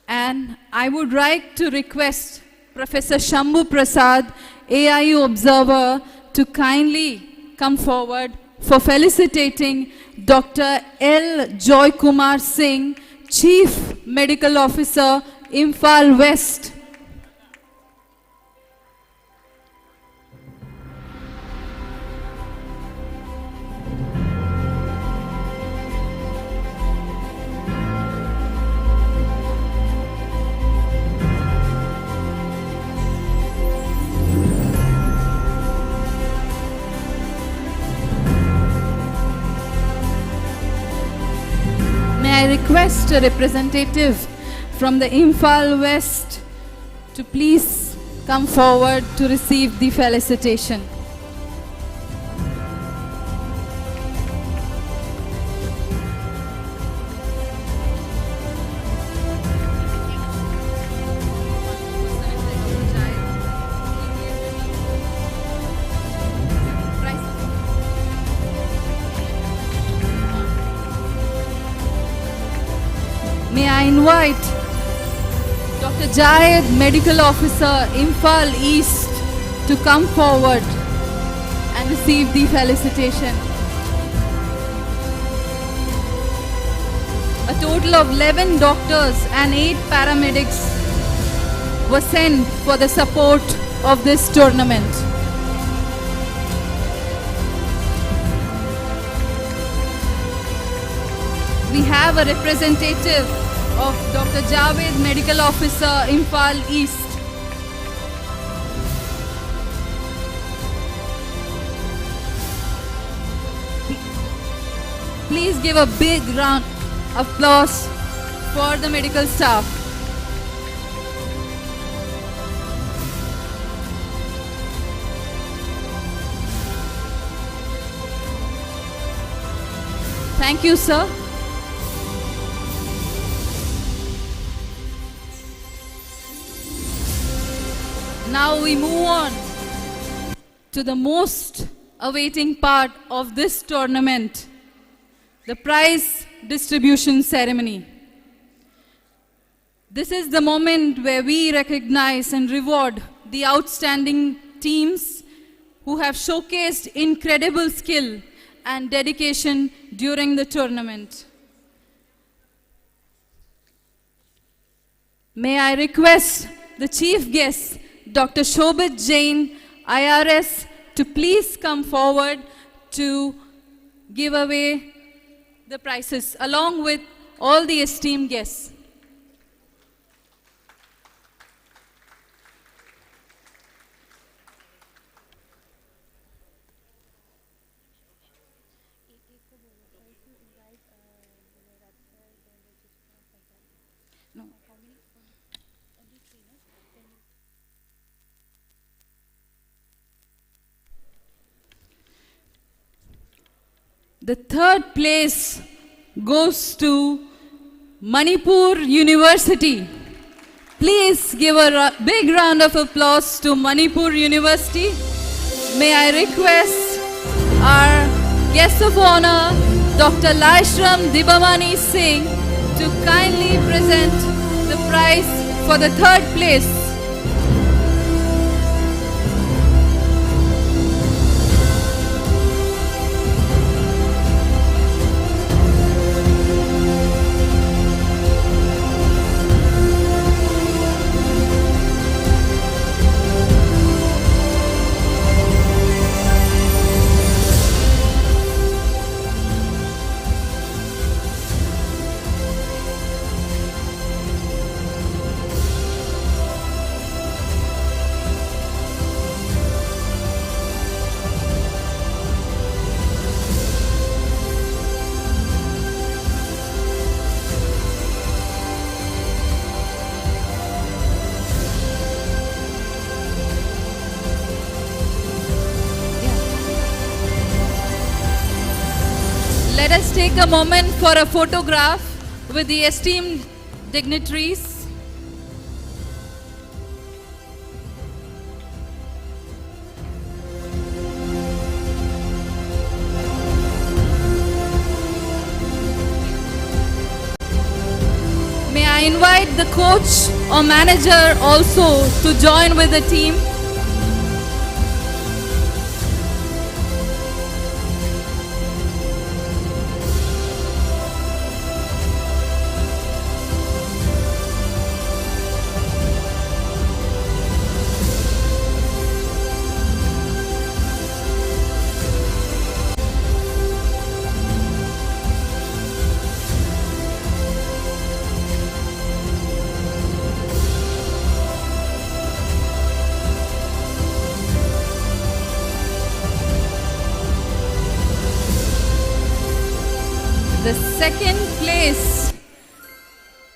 and I would like to request Professor Shambhu Prasad, AIU Observer, to kindly come forward for felicitating Dr. L. Joy Kumar Singh, Chief Medical Officer, Imphal West. I request a representative from the Imphal West to please come forward to receive the felicitation. invite Dr. Jayed, Medical Officer, Imphal East, to come forward and receive the felicitation. A total of 11 doctors and 8 paramedics were sent for the support of this tournament. We have a representative of Dr. Javed, Medical Officer, Imphal East. Please give a big round of applause for the medical staff. Thank you, sir. Now we move on to the most awaiting part of this tournament, the prize distribution ceremony. This is the moment where we recognize and reward the outstanding teams who have showcased incredible skill and dedication during the tournament. May I request the chief guest, Dr. Shobit Jain, IRS, to please come forward to give away the prizes along with all the esteemed guests. The third place goes to Manipur University. Please give a big round of applause to Manipur University. May I request our guest of honor, Dr. Laishram Dibamani Singh, to kindly present the prize for the third place. Let us take a moment for a photograph with the esteemed dignitaries. May I invite the coach or manager also to join with the team.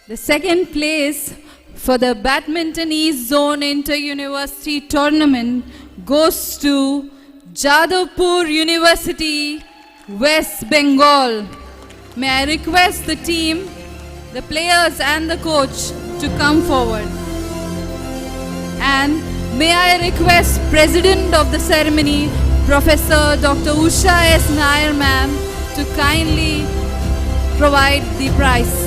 The second place for the Badminton East Zone Inter-University Tournament goes to Jadavpur University, West Bengal. May I request the team, the players and the coach to come forward. And may I request President of the ceremony, Professor Dr. Usha S. Nair ma'am, to kindly provide the prize.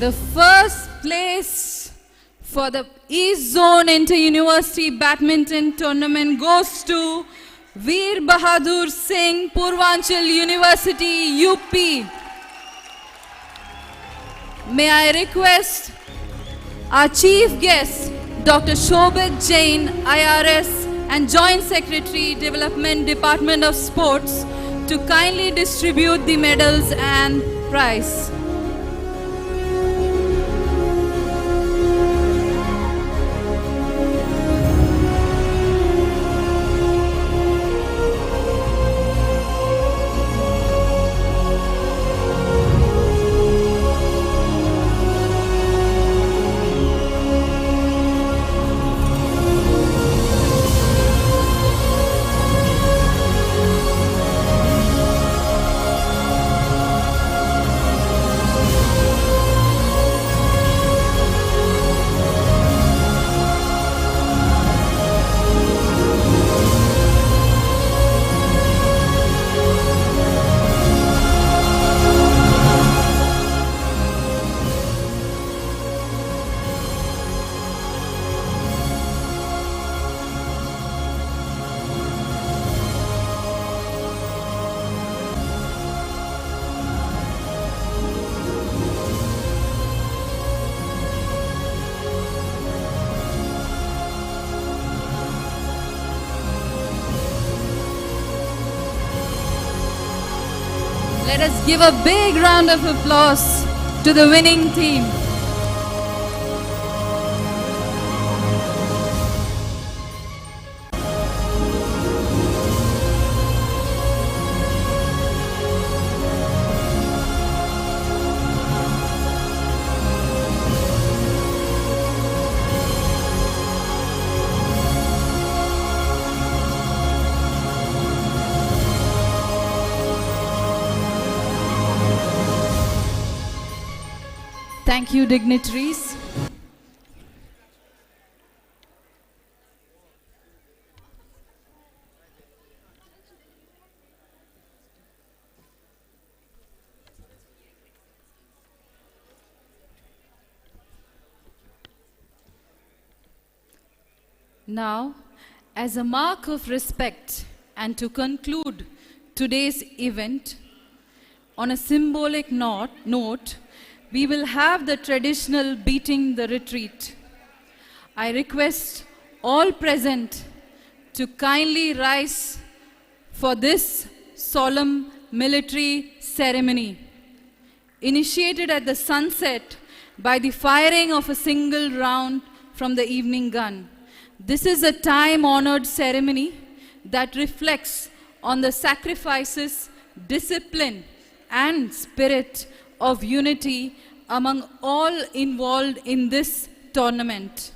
The first place for the East Zone Inter-University Badminton Tournament goes to Veer Bahadur Singh, Purvanchal University, UP. May I request our Chief Guest, Dr. Shobit Jain, IRS and Joint Secretary, Development Department of Sports, to kindly distribute the medals and prize. Let us give a big round of applause to the winning team. Thank you, dignitaries. Now, as a mark of respect and to conclude today's event, on a symbolic note, we will have the traditional beating the retreat. I request all present to kindly rise for this solemn military ceremony, initiated at the sunset by the firing of a single round from the evening gun. This is a time-honored ceremony that reflects on the sacrifices, discipline, and spirit of unity among all involved in this tournament.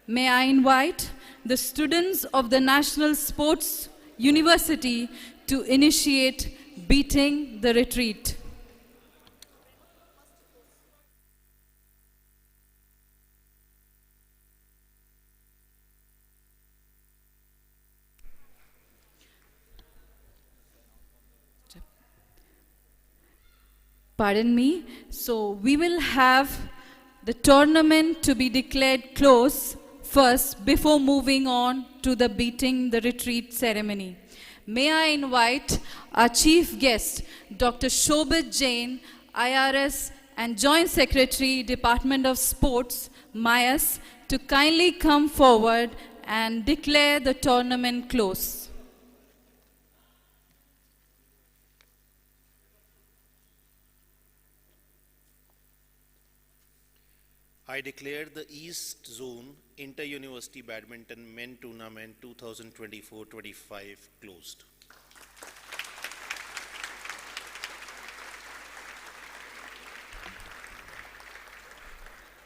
May I invite the students of the National Sports University to initiate beating the retreat. Pardon me. So we will have the tournament to be declared closed first before moving on to the beating the retreat ceremony. May I invite our chief guest, Dr. Shobit Jain, IRS and Joint Secretary, Department of Sports, MIAS, to kindly come forward and declare the tournament closed. I declare the East Zone Inter-University Badminton Men Tournament 2024-25 closed.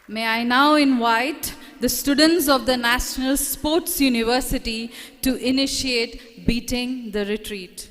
May I now invite the students of the National Sports University to initiate beating the retreat.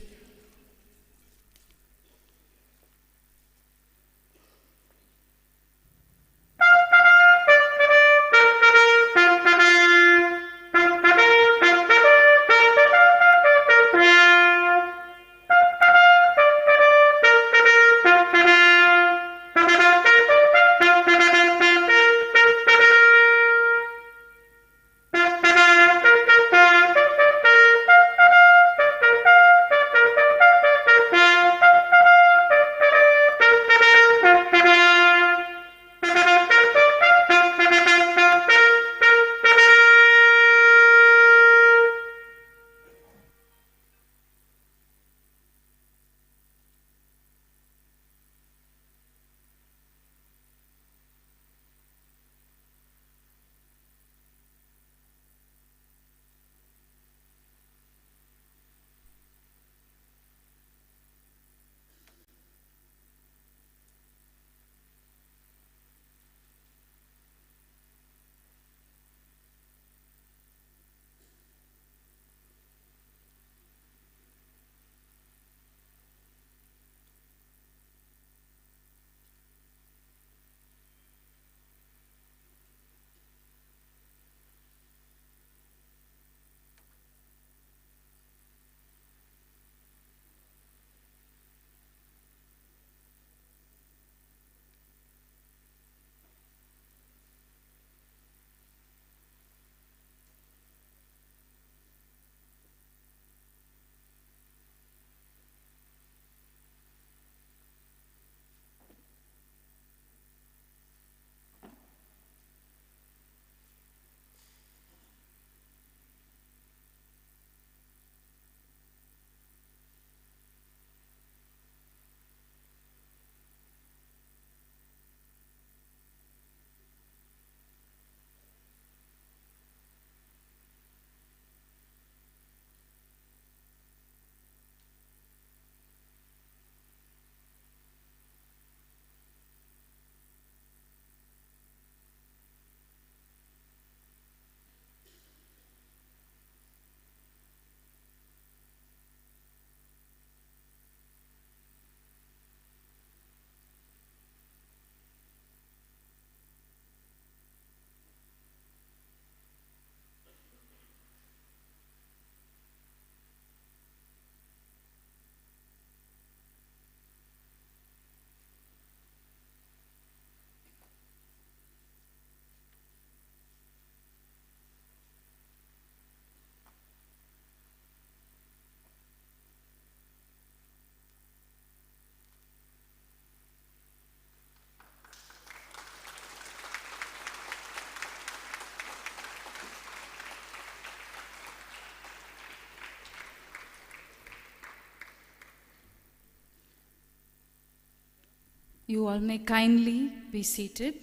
You all may kindly be seated.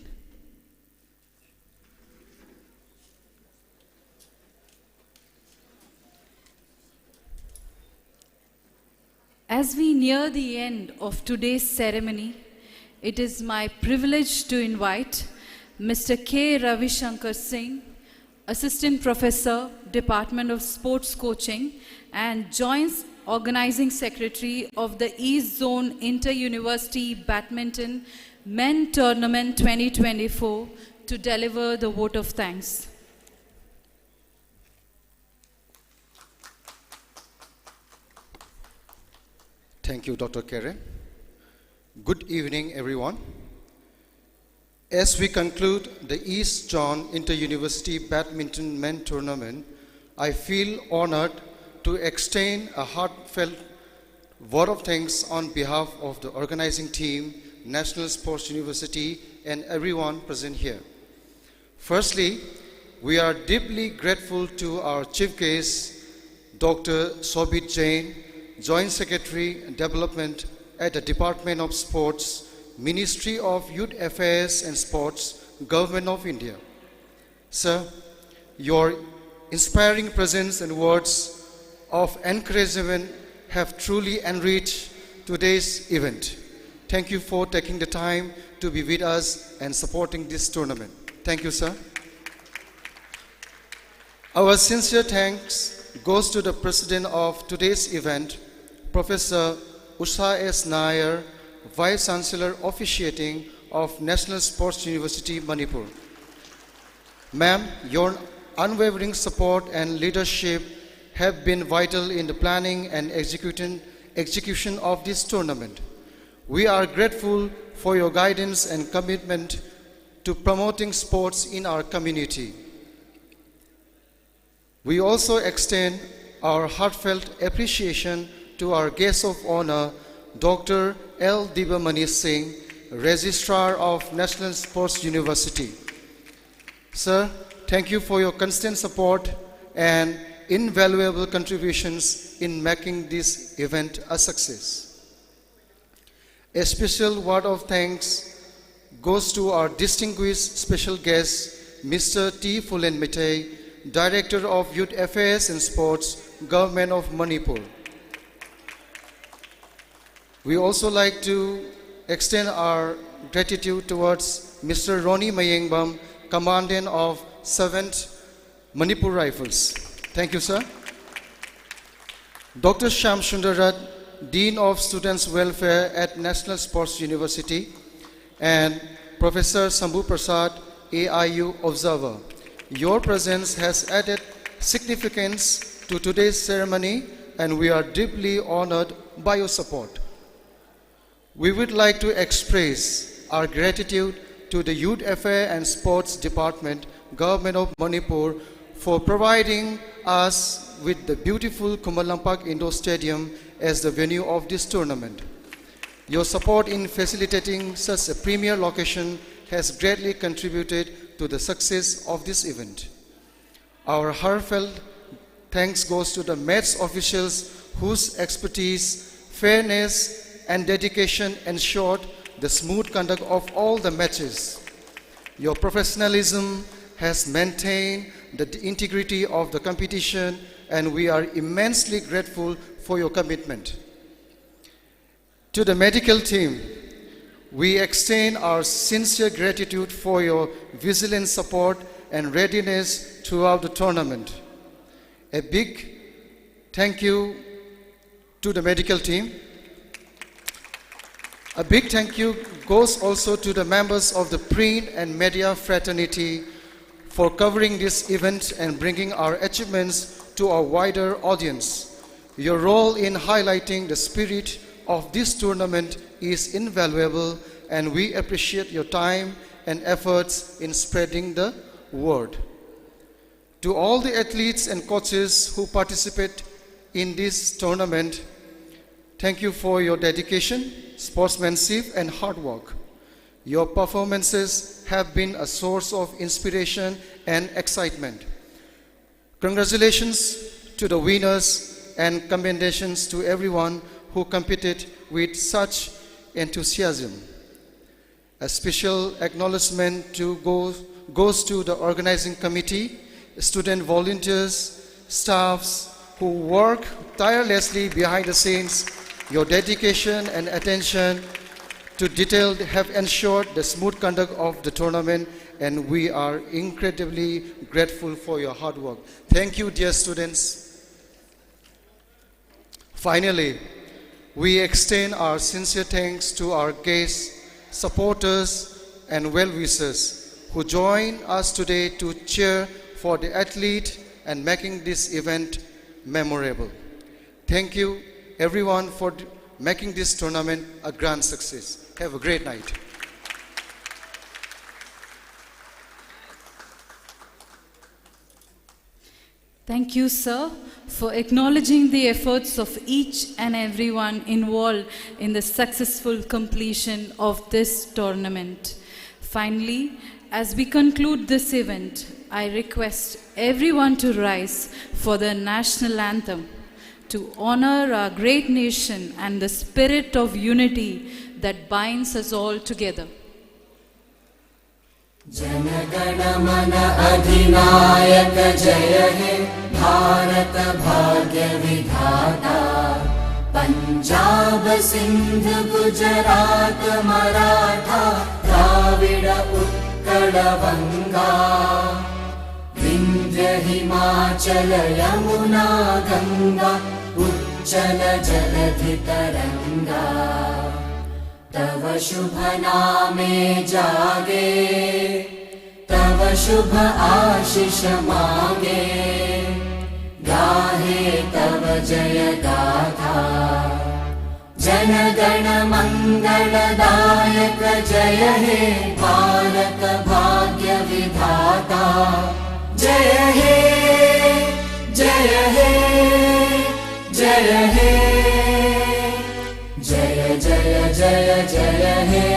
As we near the end of today's ceremony, it is my privilege to invite Mr. K. Ravishankar Singh, Assistant Professor, Department of Sports Coaching and Joint Organizing Secretary of the East Zone Inter-University Badminton Men Tournament 2024 to deliver the vote of thanks. Thank you, Dr. Karen. Good evening, everyone. As we conclude the East Zone Inter-University Badminton Men Tournament, I feel honored to extend a heartfelt vote of thanks on behalf of the organizing team, National Sports University, and everyone present here. Firstly, we are deeply grateful to our chief guest, Dr. Shobit Jain, Joint Secretary Development at the Department of Sports, Ministry of Youth Affairs and Sports, Government of India. Sir, your inspiring presence and words of encouragement have truly enriched today's event. Thank you for taking the time to be with us and supporting this tournament. Thank you, sir. Our sincere thanks goes to the president of today's event, Professor Usha S. Nair, Vice Chancellor Officiating of National Sports University, Manipur. Ma'am, your unwavering support and leadership have been vital in the planning and execution of this tournament. We are grateful for your guidance and commitment to promoting sports in our community. We also extend our heartfelt appreciation to our guest of honor, Dr. L. Dibamani Singh, Registrar of National Sports University. Sir, thank you for your constant support and invaluable contributions in making this event a success. A special word of thanks goes to our distinguished special guest, Mr. T. Phulen Mitei, Director of Youth Affairs and Sports, Government of Manipur. We also like to extend our gratitude towards Mr. Ronnie Mayengbam, Commandant of 7th Manipur Rifles. Thank you, sir. Dr. Shyam Sundarat, Dean of Students' Welfare at National Sports University, and Professor Sambhu Prasad, AIU Observer. Your presence has added significance to today's ceremony, and we are deeply honored by your support. We would like to express our gratitude to the Youth Affairs and Sports Department, Government of Manipur, for providing us with the beautiful Khuman Lampak Indoor Stadium as the venue of this tournament. Your support in facilitating such a premier location has greatly contributed to the success of this event. Our heartfelt thanks goes to the match officials whose expertise, fairness, and dedication ensured the smooth conduct of all the matches. Your professionalism has maintained the integrity of the competition, and we are immensely grateful for your commitment. To the medical team, we extend our sincere gratitude for your vigilant support and readiness throughout the tournament. A big thank you to the medical team. A big thank you goes also to the members of the print and media fraternity for covering this event and bringing our achievements to a wider audience. Your role in highlighting the spirit of this tournament is invaluable, and we appreciate your time and efforts in spreading the word. To all the athletes and coaches who participate in this tournament, thank you for your dedication, sportsmanship, and hard work. Your performances have been a source of inspiration and excitement. Congratulations to the winners and commendations to everyone who competed with such enthusiasm. A special acknowledgement goes to the organizing committee, student volunteers, staffs who work tirelessly behind the scenes. Your dedication and attention to detail have ensured the smooth conduct of the tournament, and we are incredibly grateful for your hard work. Thank you, dear students. Finally, we extend our sincere thanks to our guests, supporters, and well-wishers who join us today to cheer for the athlete and making this event memorable. Thank you, everyone, for making this tournament a grand success. Have a great night. Thank you, sir, for acknowledging the efforts of each and everyone involved in the successful completion of this tournament. Finally, as we conclude this event, I request everyone to rise for the national anthem to honor our great nation and the spirit of unity that binds us all together. Jana Gana Mana अधिनायक जय हे भारत भाग्य विधाता पंजाब सिंध गुजरात मराठा द्राविड उत्कल बंगा विंध्य हिमाचल यमुना गंगा उच्चल जलधि तरंगा तव शुभ नामे जागे तव शुभ आशीष मांगे गाहे तव जय गाथा जन गण मंगलदायक जय हे भारत भाग्य विधाता जय हे जय हे जय हे जय जय जय जय हे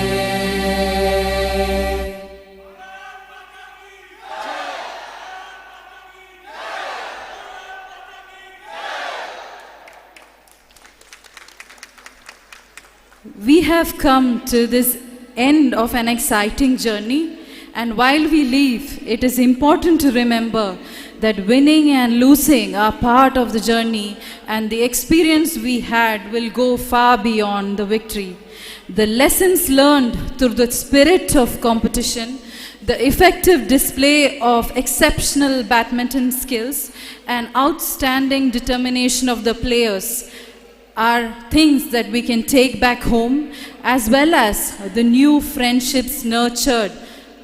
We have come to this end of an exciting journey, and while we leave, it is important to remember that winning and losing are part of the journey, and the experience we had will go far beyond the victory. The lessons learned through the spirit of competition, the effective display of exceptional badminton skills, and outstanding determination of the players are things that we can take back home, as well as the new friendships nurtured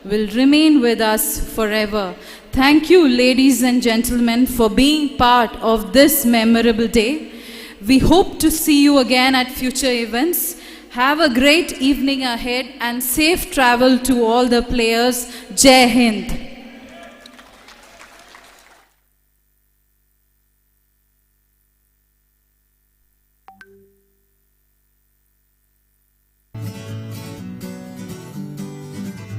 will remain with us forever. Thank you, ladies and gentlemen, for being part of this memorable day. We hope to see you again at future events. Have a great evening ahead and safe travel to all the players. Jai Hind.